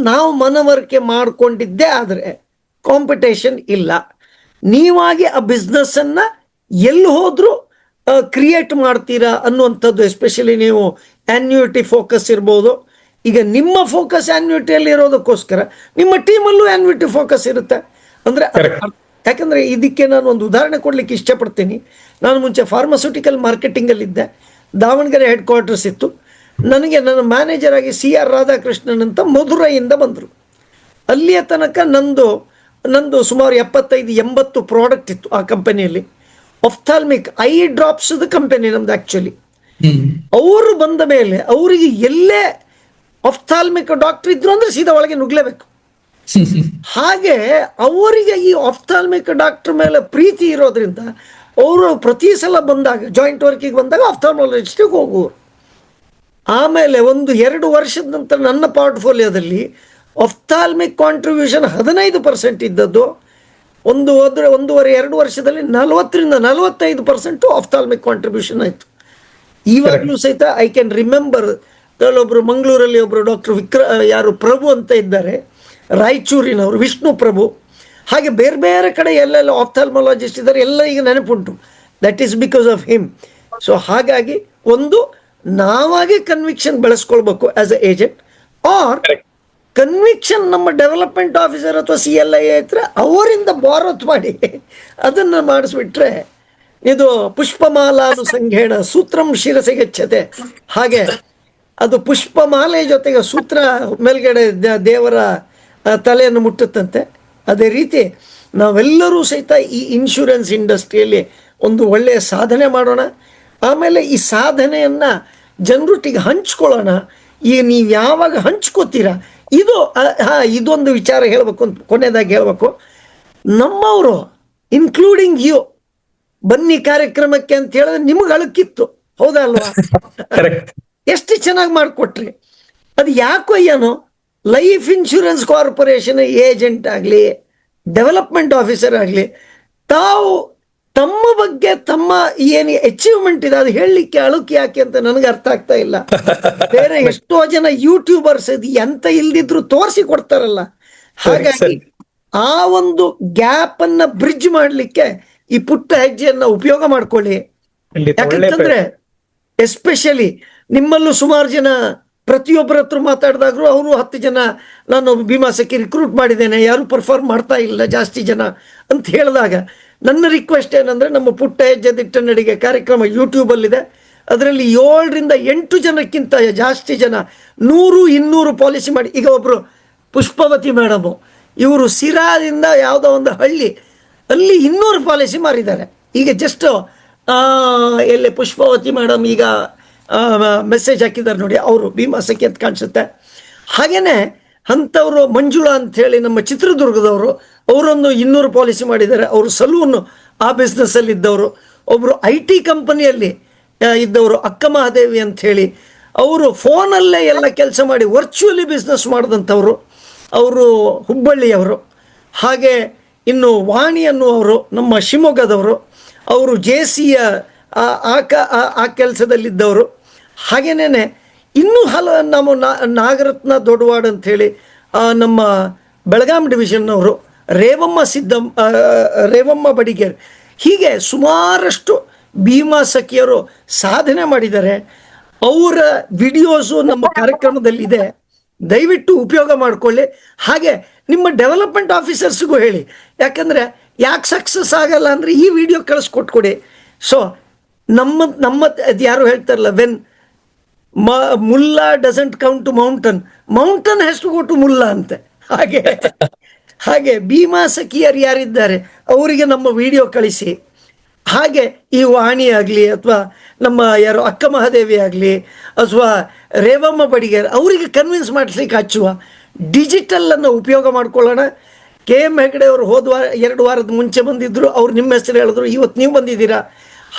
ನಾವು ಮನವರಿಕೆ ಮಾಡಿಕೊಂಡಿದ್ದೇ ಆದರೆ ಕಾಂಪಿಟೇಷನ್ ಇಲ್ಲ. ನೀವಾಗಿ ಆ ಬಿಸ್ನೆಸ್ ಅನ್ನ ಎಲ್ಲಿ ಹೋದ್ರೂ ಕ್ರಿಯೇಟ್ ಮಾಡ್ತೀರಾ ಅನ್ನುವಂಥದ್ದು. ಎಸ್ಪೆಷಲಿ ನೀವು ಆನ್ಯುಯಿಟಿ ಫೋಕಸ್ ಇರ್ಬೋದು. ಈಗ ನಿಮ್ಮ ಫೋಕಸ್ ಆನ್ಯುಯಿಟಿಯಲ್ಲಿ ಇರೋದಕ್ಕೋಸ್ಕರ ನಿಮ್ಮ ಟೀಮಲ್ಲೂ ಆನ್ಯುಯಿಟಿ ಫೋಕಸ್ ಇರುತ್ತೆ. ಅಂದ್ರೆ ಯಾಕಂದ್ರೆ ಇದಕ್ಕೆ ನಾನು ಒಂದು ಉದಾಹರಣೆ ಕೊಡ್ಲಿಕ್ಕೆ ಇಷ್ಟಪಡ್ತೀನಿ. ನಾನು ಮುಂಚೆ ಫಾರ್ಮಸ್ಯೂಟಿಕಲ್ ಮಾರ್ಕೆಟಿಂಗ್ ಅಲ್ಲಿ ಇದ್ದೆ. ದಾವಣಗೆರೆ ಹೆಡ್ ಕ್ವಾರ್ಟರ್ಸ್ ಇತ್ತು. ನನಗೆ ನನ್ನ ಮ್ಯಾನೇಜರ್ ಆಗಿ CR ರಾಧಾಕೃಷ್ಣನ್ ಅಂತ ಮಧುರೈಯಿಂದ ಬಂದರು. ಅಲ್ಲಿಯ ತನಕ ನಂದು ಸುಮಾರು 75-80 ಪ್ರಾಡಕ್ಟ್ ಇತ್ತು ಆ ಕಂಪನಿಯಲ್ಲಿ. ಆಫ್ಥಾಲ್ಮಿಕ್ ಐ ಡ್ರಾಪ್ಸ್ ಕಂಪನಿ ನಮ್ದು ಆಕ್ಚುಲಿ. ಅವರು ಬಂದ ಮೇಲೆ ಅವರಿಗೆ ಎಲ್ಲೇ ಆಫ್ಥಾಲ್ಮಿಕ್ ಡಾಕ್ಟರ್ ಇದ್ರು ಅಂದ್ರೆ ಸೀದಾ ಒಳಗೆ ನುಗ್ಲೇಬೇಕು. ಹಾಗೆ ಅವರಿಗೆ ಈ ಆಫ್ಥಾಲ್ಮಿಕ್ ಡಾಕ್ಟರ್ ಮೇಲೆ ಪ್ರೀತಿ ಇರೋದ್ರಿಂದ ಅವರು ಪ್ರತಿ ಸಲ ಬಂದಾಗ ಜಾಯಿಂಟ್ ವರ್ಕಿಗೆ ಬಂದಾಗ ಆಫ್ಥಾಲ್ಮಾಲಜಿಸ್ಟಿಗೆ ಹೋಗುವರು. ಆಮೇಲೆ 1-2 ವರ್ಷದ ನಂತರ ನನ್ನ ಪೋರ್ಟ್ಫೋಲಿಯೋದಲ್ಲಿ ಆಫ್ಥಾಲ್ಮಿಕ್ ಕಾಂಟ್ರಿಬ್ಯೂಷನ್ 15% ಇದ್ದದ್ದು 1.5-2 ವರ್ಷದಲ್ಲಿ 40-45% ಆಫ್ಥಾಲ್ಮಿಕ್ ಕಾಂಟ್ರಿಬ್ಯೂಷನ್ ಆಯಿತು. ಇವಾಗಲೂ ಸಹಿತ ಐ ಕ್ಯಾನ್ ರಿಮೆಂಬರ್ ಒಬ್ರು ಮಂಗಳೂರಲ್ಲಿ ಒಬ್ರು ಡಾಕ್ಟರ್ ಪ್ರಭು ಅಂತ ಇದ್ದಾರೆ, ರಾಯಚೂರಿನವರು, ವಿಷ್ಣು ಪ್ರಭು. ಹಾಗೆ ಬೇರೆ ಬೇರೆ ಕಡೆ ಎಲ್ಲೆಲ್ಲ ಆಫ್ಥಾಲ್ಮಾಲಜಿಸ್ಟ್ ಇದ್ದಾರೆ, ಎಲ್ಲ ಈಗ ನೆನಪುಂಟು. That is because of him. So ಹಾಗಾಗಿ ನಾವಾಗೆ ಕನ್ವಿಕ್ಷನ್ ಬೆಳೆಸ್ಕೊಳ್ಬೇಕು as a agent, or conviction ನಮ್ಮ ಡೆವಲಪ್ಮೆಂಟ್ ಆಫೀಸರ್ ಅಥವಾ CLI ಹತ್ರ ಅವರಿಂದ ಬಾರೋತ್ ಮಾಡಿ ಅದನ್ನು ಮಾಡಿಸ್ಬಿಟ್ರೆ ಇದು ಪುಷ್ಪಮಾಲಾನು ಸಂಘೇಣ ಸೂತ್ರಂ ಶಿರಸೆಗೆಚ್ಚತೆ. ಹಾಗೆ ಅದು ಪುಷ್ಪಮಾಲೆ ಜೊತೆಗೆ ಸೂತ್ರ ಮೇಲ್ಗಡೆ ದೇವರ ತಲೆಯನ್ನು ಮುಟ್ಟುತ್ತಂತೆ. ಅದೇ ರೀತಿ ನಾವೆಲ್ಲರೂ ಸಹಿತ ಈ ಇನ್ಶೂರೆನ್ಸ್ ಇಂಡಸ್ಟ್ರಿಯಲ್ಲಿ ಒಂದು ಒಳ್ಳೆಯ ಸಾಧನೆ ಮಾಡೋಣ. ಆಮೇಲೆ ಈ ಸಾಧನೆಯನ್ನು ಜನರೊಟ್ಟಿಗೆ ಹಂಚ್ಕೊಳ್ಳೋಣ. ಈಗ ನೀವು ಯಾವಾಗ ಹಂಚ್ಕೋತೀರಾ, ಇದೊಂದು ವಿಚಾರ ಹೇಳಬೇಕು ಅಂತ ಕೊನೆಯದಾಗಿ ಹೇಳಬೇಕು. ನಮ್ಮವರು ಇನ್ಕ್ಲೂಡಿಂಗ್ ಯು ಬನ್ನಿ ಕಾರ್ಯಕ್ರಮಕ್ಕೆ ಅಂತ ಹೇಳಿದ್ರೆ ನಿಮ್ಗೆ ಅಳುಕಿತ್ತು, ಹೌದಲ್ವಾ? ಎಷ್ಟು ಚೆನ್ನಾಗಿ ಮಾಡಿಕೊಟ್ರಿ. ಅದು ಯಾಕೋ ಏನೋ ಲೈಫ್ ಇನ್ಶೂರೆನ್ಸ್ ಕಾರ್ಪೊರೇಷನ್ ಏಜೆಂಟ್ ಆಗಲಿ ಡೆವಲಪ್ಮೆಂಟ್ ಆಫೀಸರ್ ಆಗಲಿ ತಾವು ತಮ್ಮ ಬಗ್ಗೆ ತಮ್ಮ ಏನು ಅಚೀವ್ಮೆಂಟ್ ಇದೆ ಅದು ಹೇಳಲಿಕ್ಕೆ ಅಳುಕಿ ಯಾಕೆ ಅಂತ ನನಗೆ ಅರ್ಥ ಆಗ್ತಾ ಇಲ್ಲ. ಬೇರೆ ಎಷ್ಟೋ ಜನ ಯೂಟ್ಯೂಬರ್ಸ್ ಇದು ಎಂತ ಇಲ್ದಿದ್ರು ತೋರಿಸಿ ಕೊಡ್ತಾರಲ್ಲ. ಹಾಗಾಗಿ ಆ ಒಂದು ಗ್ಯಾಪ್ ಅನ್ನ ಬ್ರಿಡ್ಜ್ ಮಾಡ್ಲಿಕ್ಕೆ ಈ ಪುಟ್ಟ ಹೆಜ್ಜೆಯನ್ನ ಉಪಯೋಗ ಮಾಡ್ಕೊಳ್ಳಿ. ಯಾಕಂತಂದ್ರೆ ಎಸ್ಪೆಷಲಿ ನಿಮ್ಮಲ್ಲೂ ಸುಮಾರು ಜನ ಪ್ರತಿಯೊಬ್ಬರ ಹತ್ರ ಮಾತಾಡಿದಾಗ್ರು ಅವರು 10 ಜನ ನಾನು ಭೀಮಾಸಕ್ಕೆ ರಿಕ್ರೂಟ್ ಮಾಡಿದ್ದೇನೆ, ಯಾರು ಪರ್ಫಾರ್ಮ್ ಮಾಡ್ತಾ ಇಲ್ಲ ಜಾಸ್ತಿ ಜನ ಅಂತ ಹೇಳಿದಾಗ ನನ್ನ ರಿಕ್ವೆಸ್ಟ್ ಏನಂದ್ರೆ, ನಮ್ಮ ಪುಟ್ಟ ಹೆಜ್ಜೆ ದಿಟ್ಟ ನಡಿಗೆ ಕಾರ್ಯಕ್ರಮ ಯೂಟ್ಯೂಬಲ್ಲಿದೆ. ಅದರಲ್ಲಿ 7-8 ಜನಕ್ಕಿಂತ ಜಾಸ್ತಿ ಜನ 100-200 ಪಾಲಿಸಿ ಮಾಡಿ. ಈಗ ಒಬ್ರು ಪುಷ್ಪವತಿ ಮೇಡಮು, ಇವರು ಸಿರಾದಿಂದ ಯಾವುದೋ ಒಂದು ಹಳ್ಳಿ ಅಲ್ಲಿ 200 ಪಾಲಿಸಿ ಮಾರಿದ್ದಾರೆ. ಈಗ ಜಸ್ಟ್ ಎಲ್ಲಿ ಪುಷ್ಪವತಿ ಮೇಡಮ್ ಈಗ ಮೆಸೇಜ್ ಹಾಕಿದ್ದಾರೆ ನೋಡಿ, ಅವರು ಭೀಮಾಸಕ್ಕೆ ಅಂತ ಕಾಣಿಸುತ್ತೆ. ಹಾಗೇನೆ ಅಂಥವ್ರು ಮಂಜುಳಾ ಅಂಥೇಳಿ ನಮ್ಮ ಚಿತ್ರದುರ್ಗದವರು, ಅವರೊಂದು 200 ಪಾಲಿಸಿ ಮಾಡಿದ್ದಾರೆ. ಅವರು ಸಲೂನ್ ಆ ಬಿಸ್ನೆಸ್ಸಲ್ಲಿ ಇದ್ದವರು. ಒಬ್ಬರು IT ಕಂಪನಿಯಲ್ಲಿ ಇದ್ದವರು ಅಕ್ಕ ಮಹಾದೇವಿ ಅಂಥೇಳಿ ಅವರು ಫೋನಲ್ಲೇ ಎಲ್ಲ ಕೆಲಸ ಮಾಡಿ ವರ್ಚುವಲಿ ಬಿಸ್ನೆಸ್ ಮಾಡಿದಂಥವ್ರು, ಅವರು ಹುಬ್ಬಳ್ಳಿಯವರು. ಹಾಗೆ ಇನ್ನು ವಾಣಿ ಅನ್ನುವರು ನಮ್ಮ ಶಿವಮೊಗ್ಗದವರು, ಅವರು JCಯ ಆ ಕೆಲಸದಲ್ಲಿದ್ದವರು. ಹಾಗೇನೇ ಇನ್ನೂ ನಮ್ಮ ನಾಗರತ್ನ ದೊಡ್ಡವಾಡ್ ಅಂಥೇಳಿ ನಮ್ಮ ಬೆಳಗಾಂ ಡಿವಿಷನ್ನವರು, ರೇವಮ್ಮ ಬಡಿಗೇರ್, ಹೀಗೆ ಸುಮಾರಷ್ಟು ಭೀಮಾ ಸಖಿಯರು ಸಾಧನೆ ಮಾಡಿದ್ದಾರೆ. ಅವರ ವಿಡಿಯೋಸು ನಮ್ಮ ಕಾರ್ಯಕ್ರಮದಲ್ಲಿದೆ, ದಯವಿಟ್ಟು ಉಪಯೋಗ ಮಾಡಿಕೊಳ್ಳಿ. ಹಾಗೆ ನಿಮ್ಮ ಡೆವಲಪ್ಮೆಂಟ್ ಆಫೀಸರ್ಸ್ಗೂ ಹೇಳಿ, ಯಾಕಂದರೆ ಯಾಕೆ ಸಕ್ಸಸ್ ಆಗಲ್ಲ ಅಂದರೆ ಈ ವಿಡಿಯೋ ಕಳಿಸ್ಕೊಟ್ಕೊಡಿ. ಸೊ ನಮ್ಮ ಯಾರು ಹೇಳ್ತಾರಲ್ಲ, when Mulla doesn't count to mountain has to go to Mulla ಅಂತೆ. ಹಾಗೆ ಭೀಮಾ ಸಖಿಯರು ಯಾರಿದ್ದಾರೆ ಅವರಿಗೆ ನಮ್ಮ ವಿಡಿಯೋ ಕಳಿಸಿ. ಹಾಗೆ ಈ ವಾಣಿ ಆಗಲಿ ಅಥವಾ ನಮ್ಮ ಯಾರು ಅಕ್ಕ ಮಹಾದೇವಿ ಆಗಲಿ ಅಥವಾ ರೇವಮ್ಮ ಬಡಿಗೇರ್, ಅವರಿಗೆ ಕನ್ವಿನ್ಸ್ ಮಾಡಿಸ್ಲಿಕ್ಕೆ ಹಚ್ಚುವ. ಡಿಜಿಟಲನ್ನು ಉಪಯೋಗ ಮಾಡ್ಕೊಳ್ಳೋಣ. KM ಹೆಗಡೆ ಅವರು ಹೋದ 2 ವಾರದ ಮುಂಚೆ ಬಂದಿದ್ದರು, ಅವ್ರು ನಿಮ್ಮ ಹೆಸರು ಹೇಳಿದ್ರು, ಇವತ್ತು ನೀವು ಬಂದಿದ್ದೀರಾ.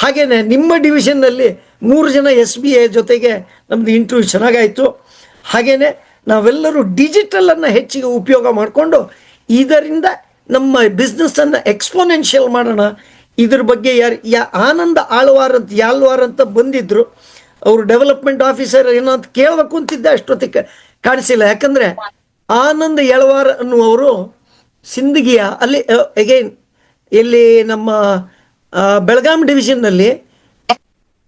ಹಾಗೆಯೇ ನಿಮ್ಮ ಡಿವಿಷನ್ನಲ್ಲಿ 3 ಜನ SBA ಜೊತೆಗೆ ನಮ್ಮದು ಇಂಟರ್ವ್ಯೂ ಚೆನ್ನಾಗಾಯಿತು. ಹಾಗೆಯೇ ನಾವೆಲ್ಲರೂ ಡಿಜಿಟಲನ್ನು ಹೆಚ್ಚಿಗೆ ಉಪಯೋಗ ಮಾಡಿಕೊಂಡು ಇದರಿಂದ ನಮ್ಮ ಬಿಸ್ನೆಸ್ಸನ್ನು ಎಕ್ಸ್ಪೋನೆನ್ಷಿಯಲ್ ಮಾಡೋಣ. ಇದ್ರ ಬಗ್ಗೆ ಆನಂದ ಯಾಲ್ವಾರ್ ಅಂತ ಬಂದಿದ್ದರು, ಅವರು ಡೆವಲಪ್ಮೆಂಟ್ ಆಫೀಸರ್ ಏನೋ ಅಂತ ಕೇಳಬೇಕು ಅಂತಿದ್ದೆ, ಅಷ್ಟೊತ್ತಿಗೆ ಕಾಣಿಸಿಲ್ಲ. ಯಾಕಂದರೆ ಆನಂದ್ ಯಳವಾರ್ ಅನ್ನುವರು ಸಿಂದಗಿಯ ಅಲ್ಲಿ ಅಗೈನ್ ಇಲ್ಲಿ ನಮ್ಮ ಬೆಳಗಾಂ ಡಿವಿಷನ್ನಲ್ಲಿ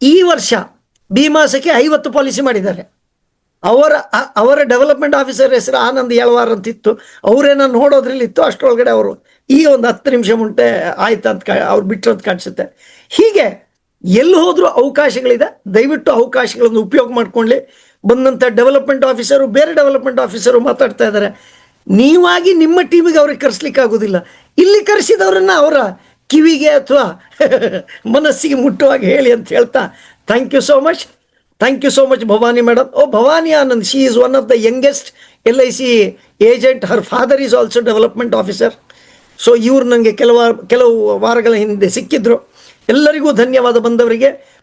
ಈ ವರ್ಷ ಭೀಮಾ ಸಖಿ 50 ಪಾಲಿಸಿ ಮಾಡಿದ್ದಾರೆ. ಅವರ ಡೆವಲಪ್ಮೆಂಟ್ ಆಫೀಸರ್ ಹೆಸರು ಆನಂದ್ ಯಳವಾರ್ ಅಂತಿತ್ತು. ಅವರೇನೋ ನೋಡೋದ್ರಲ್ಲಿ ಇತ್ತು, ಅಷ್ಟರೊಳಗಡೆ ಅವರು ಈ ಒಂದು 10 ನಿಮಿಷ ಮುಂಟೆ ಆಯ್ತು ಅಂತ ಅವ್ರು ಬಿಟ್ಟರು ಅಂತ ಕಾಣಿಸುತ್ತೆ. ಹೀಗೆ ಎಲ್ಲಿ ಹೋದರೂ ಅವಕಾಶಗಳಿದೆ, ದಯವಿಟ್ಟು ಅವಕಾಶಗಳನ್ನು ಉಪಯೋಗ ಮಾಡ್ಕೊಳ್ಳಿ. ಬಂದಂಥ ಡೆವಲಪ್ಮೆಂಟ್ ಆಫೀಸರು ಬೇರೆ ಡೆವಲಪ್ಮೆಂಟ್ ಆಫೀಸರು ಮಾತಾಡ್ತಾ ಇದ್ದಾರೆ, ನೀವಾಗಿ ನಿಮ್ಮ ಟೀಮಿಗೆ ಅವ್ರಿಗೆ ಕರೆಸ್ಲಿಕ್ಕೆ ಆಗೋದಿಲ್ಲ. ಇಲ್ಲಿ ಕರೆಸಿದವರನ್ನು ಅವರ ಕಿವಿಗೆ ಅಥವಾ ಮನಸ್ಸಿಗೆ ಮುಟ್ಟುವಾಗಿ ಹೇಳಿ ಅಂತ ಹೇಳ್ತಾ thank you so much Bhavani madam. Bhavani Anand, she is one of the youngest LIC agent. Her father is also development officer. So ಇವ್ರು ನನಗೆ ಕೆಲವು ವಾರಗಳ ಹಿಂದೆ ಸಿಕ್ಕಿದ್ರು. ಎಲ್ಲರಿಗೂ ಧನ್ಯವಾದ.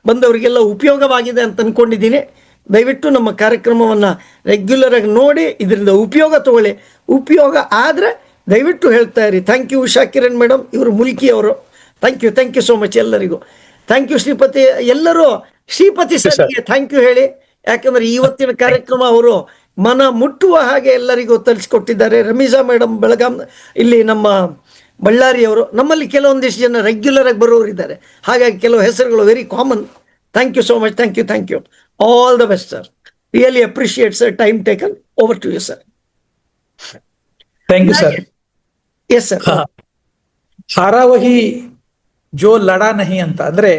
ಬಂದವರಿಗೆಲ್ಲ ಉಪಯೋಗವಾಗಿದೆ ಅಂತ ಅಂದ್ಕೊಂಡಿದ್ದೀನಿ. ದಯವಿಟ್ಟು ನಮ್ಮ ಕಾರ್ಯಕ್ರಮವನ್ನು ರೆಗ್ಯುಲರಾಗಿ ನೋಡಿ ಇದರಿಂದ ಉಪಯೋಗ ತಗೊಳ್ಳಿ. ಉಪಯೋಗ ಆದರೆ ದಯವಿಟ್ಟು ಹೇಳ್ತಾ ಇರಿ. Thank you Usha Kiran madam, ಇವರು ಮುಲ್ಕಿ ಅವರು. ಥ್ಯಾಂಕ್ ಯು ಸೋ ಮಚ್ ಎಲ್ಲರಿಗೂ. Thank you Shripati. ಎಲ್ಲರೂ ಶ್ರೀಪತಿ ಸರ್ಗೆ ಥ್ಯಾಂಕ್ ಯು ಹೇಳಿ, ಯಾಕಂದರೆ ಇವತ್ತಿನ ಕಾರ್ಯಕ್ರಮ ಅವರು ಮನ ಮುಟ್ಟುವ ಹಾಗೆ ಎಲ್ಲರಿಗೂ ತರಿಸ್ಕೊಟ್ಟಿದ್ದಾರೆ. ರಮೀಜಾ ಮೇಡಮ್ ಬೆಳಗಾಂ, ಇಲ್ಲಿ ನಮ್ಮ ಬಳ್ಳಾರಿಯವರು, ನಮ್ಮಲ್ಲಿ ಕೆಲವೊಂದಿಷ್ಟು ಜನ ರೆಗ್ಯುಲರ್ ಆಗಿ ಬರೋರಿದ್ದಾರೆ, ಹಾಗಾಗಿ ಕೆಲವು ಹೆಸರುಗಳು very common. Thank you so much. Thank you. All the best sir. Really appreciate sir, time taken. Over to you sir. Thank you sir. Yes sir. ಹಾರಾವಹಿ ಜೋ ಲಡಾ ನಹಿ ಅಂತ ಅಂದ್ರೆ,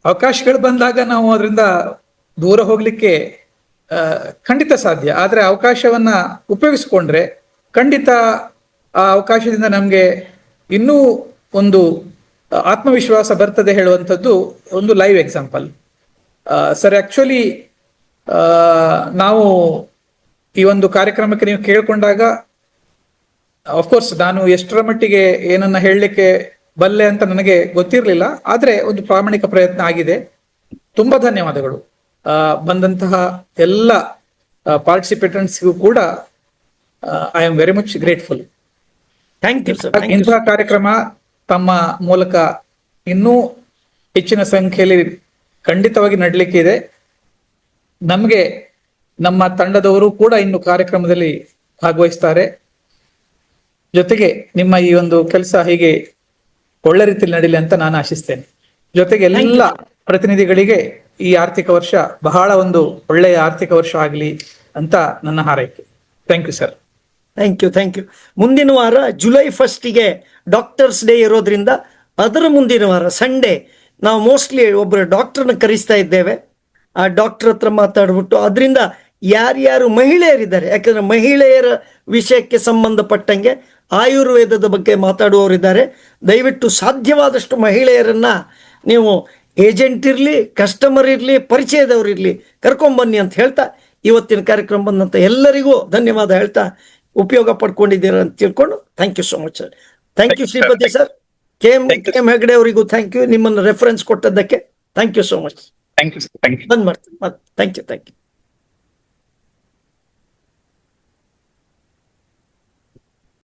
ಅವಕಾಶಗಳು ಬಂದಾಗ ನಾವು ಅದರಿಂದ ದೂರ ಹೋಗ್ಲಿಕ್ಕೆ ಖಂಡಿತ ಸಾಧ್ಯ. ಆದ್ರೆ ಅವಕಾಶವನ್ನ ಉಪಯೋಗಿಸ್ಕೊಂಡ್ರೆ ಖಂಡಿತ ಆ ಅವಕಾಶದಿಂದ ನಮ್ಗೆ ಇನ್ನೂ ಒಂದು ಆತ್ಮವಿಶ್ವಾಸ ಬರ್ತದೆ ಹೇಳುವಂಥದ್ದು ಒಂದು ಲೈವ್ ಎಕ್ಸಾಂಪಲ್. ಸರ್, ಆಕ್ಚುಲಿ ನಾವು ಈ ಒಂದು ಕಾರ್ಯಕ್ರಮಕ್ಕೆ ನೀವು ಕೇಳ್ಕೊಂಡಾಗ ಅಫ್ಕೋರ್ಸ್ ನಾನು ಎಷ್ಟರ ಮಟ್ಟಿಗೆ ಏನನ್ನ ಹೇಳಲಿಕ್ಕೆ ಬಲ್ಲೆ ಅಂತ ನನಗೆ ಗೊತ್ತಿರಲಿಲ್ಲ. ಆದ್ರೆ ಒಂದು ಪ್ರಾಮಾಣಿಕ ಪ್ರಯತ್ನ ಆಗಿದೆ. ತುಂಬಾ ಧನ್ಯವಾದಗಳು. ಬಂದಂತಹ ಎಲ್ಲ ಪಾರ್ಟಿಸಿಪೇಟೆಂಟ್ಸ್ಗೂ ಕೂಡ I am very much grateful. Thank you sir. ಇಂತಹ ಕಾರ್ಯಕ್ರಮ ತಮ್ಮ ಮೂಲಕ ಇನ್ನೂ ಹೆಚ್ಚಿನ ಸಂಖ್ಯೆಯಲ್ಲಿ ಖಂಡಿತವಾಗಿ ನಡಲಿಕ್ಕೆ ಇದೆ. ನಮಗೆ ನಮ್ಮ ತಂಡದವರು ಕೂಡ ಇನ್ನು ಕಾರ್ಯಕ್ರಮದಲ್ಲಿ ಭಾಗವಹಿಸ್ತಾರೆ. ಜೊತೆಗೆ ನಿಮ್ಮ ಈ ಒಂದು ಕೆಲಸ ಹೀಗೆ ಒಳ್ಳೆ ರೀತಿಯಲ್ಲಿ ನಡೀಲಿ ಅಂತ ನಾನು ಆಶಿಸ್ತೇನೆ. ಜೊತೆಗೆ ಎಲ್ಲ ಪ್ರತಿನಿಧಿಗಳಿಗೆ ಈ ಆರ್ಥಿಕ ವರ್ಷ ಬಹಳ ಒಂದು ಒಳ್ಳೆಯ ಆರ್ಥಿಕ ವರ್ಷ ಆಗಲಿ ಅಂತ ನನ್ನ ಹಾರೈಕೆ. Thank you sir. Thank you. ಮುಂದಿನ ವಾರ ಜುಲೈ 1ಗೆ ಡಾಕ್ಟರ್ಸ್ ಡೇ ಇರೋದ್ರಿಂದ ಅದರ ಮುಂದಿನ ವಾರ ಸಂಡೇ ನಾವು ಮೋಸ್ಟ್ಲಿ ಒಬ್ಬರು ಡಾಕ್ಟರ್ನ ಕರೆಸ್ತಾ ಇದ್ದೇವೆ. ಆ ಡಾಕ್ಟರ್ ಹತ್ರ ಮಾತಾಡ್ಬಿಟ್ಟು ಅದರಿಂದ ಯಾರ್ಯಾರು ಮಹಿಳೆಯರಿದ್ದಾರೆ, ಯಾಕಂದ್ರೆ ಮಹಿಳೆಯರ ವಿಷಯಕ್ಕೆ ಸಂಬಂಧಪಟ್ಟಂಗೆ ಆಯುರ್ವೇದದ ಬಗ್ಗೆ ಮಾತಾಡುವವರಿದ್ದಾರೆ. ದಯವಿಟ್ಟು ಸಾಧ್ಯವಾದಷ್ಟು ಮಹಿಳೆಯರನ್ನ ನೀವು ಏಜೆಂಟ್ ಇರಲಿ, ಕಸ್ಟಮರ್ ಇರಲಿ, ಪರಿಚಯದವ್ರಿರಲಿ ಕರ್ಕೊಂಬನ್ನಿ ಅಂತ ಹೇಳ್ತಾ ಇವತ್ತಿನ ಕಾರ್ಯಕ್ರಮ ಬಂದಂಥ ಎಲ್ಲರಿಗೂ ಧನ್ಯವಾದ ಹೇಳ್ತಾ ಉಪಯೋಗ ಪಡ್ಕೊಂಡಿದ್ದೀರ ಅಂತ ತಿಳ್ಕೊಂಡು thank you so much sir. Thank you Shripati sir. KM Hegde ಅವರಿಗೂ ಥ್ಯಾಂಕ್ ಯು, ನಿಮ್ಮನ್ನು ರೆಫರೆನ್ಸ್ ಕೊಟ್ಟದ್ದಕ್ಕೆ thank you so much. Thank you. ಬಂದ್ ಮಾಡ್ತೀನಿ. Thank you.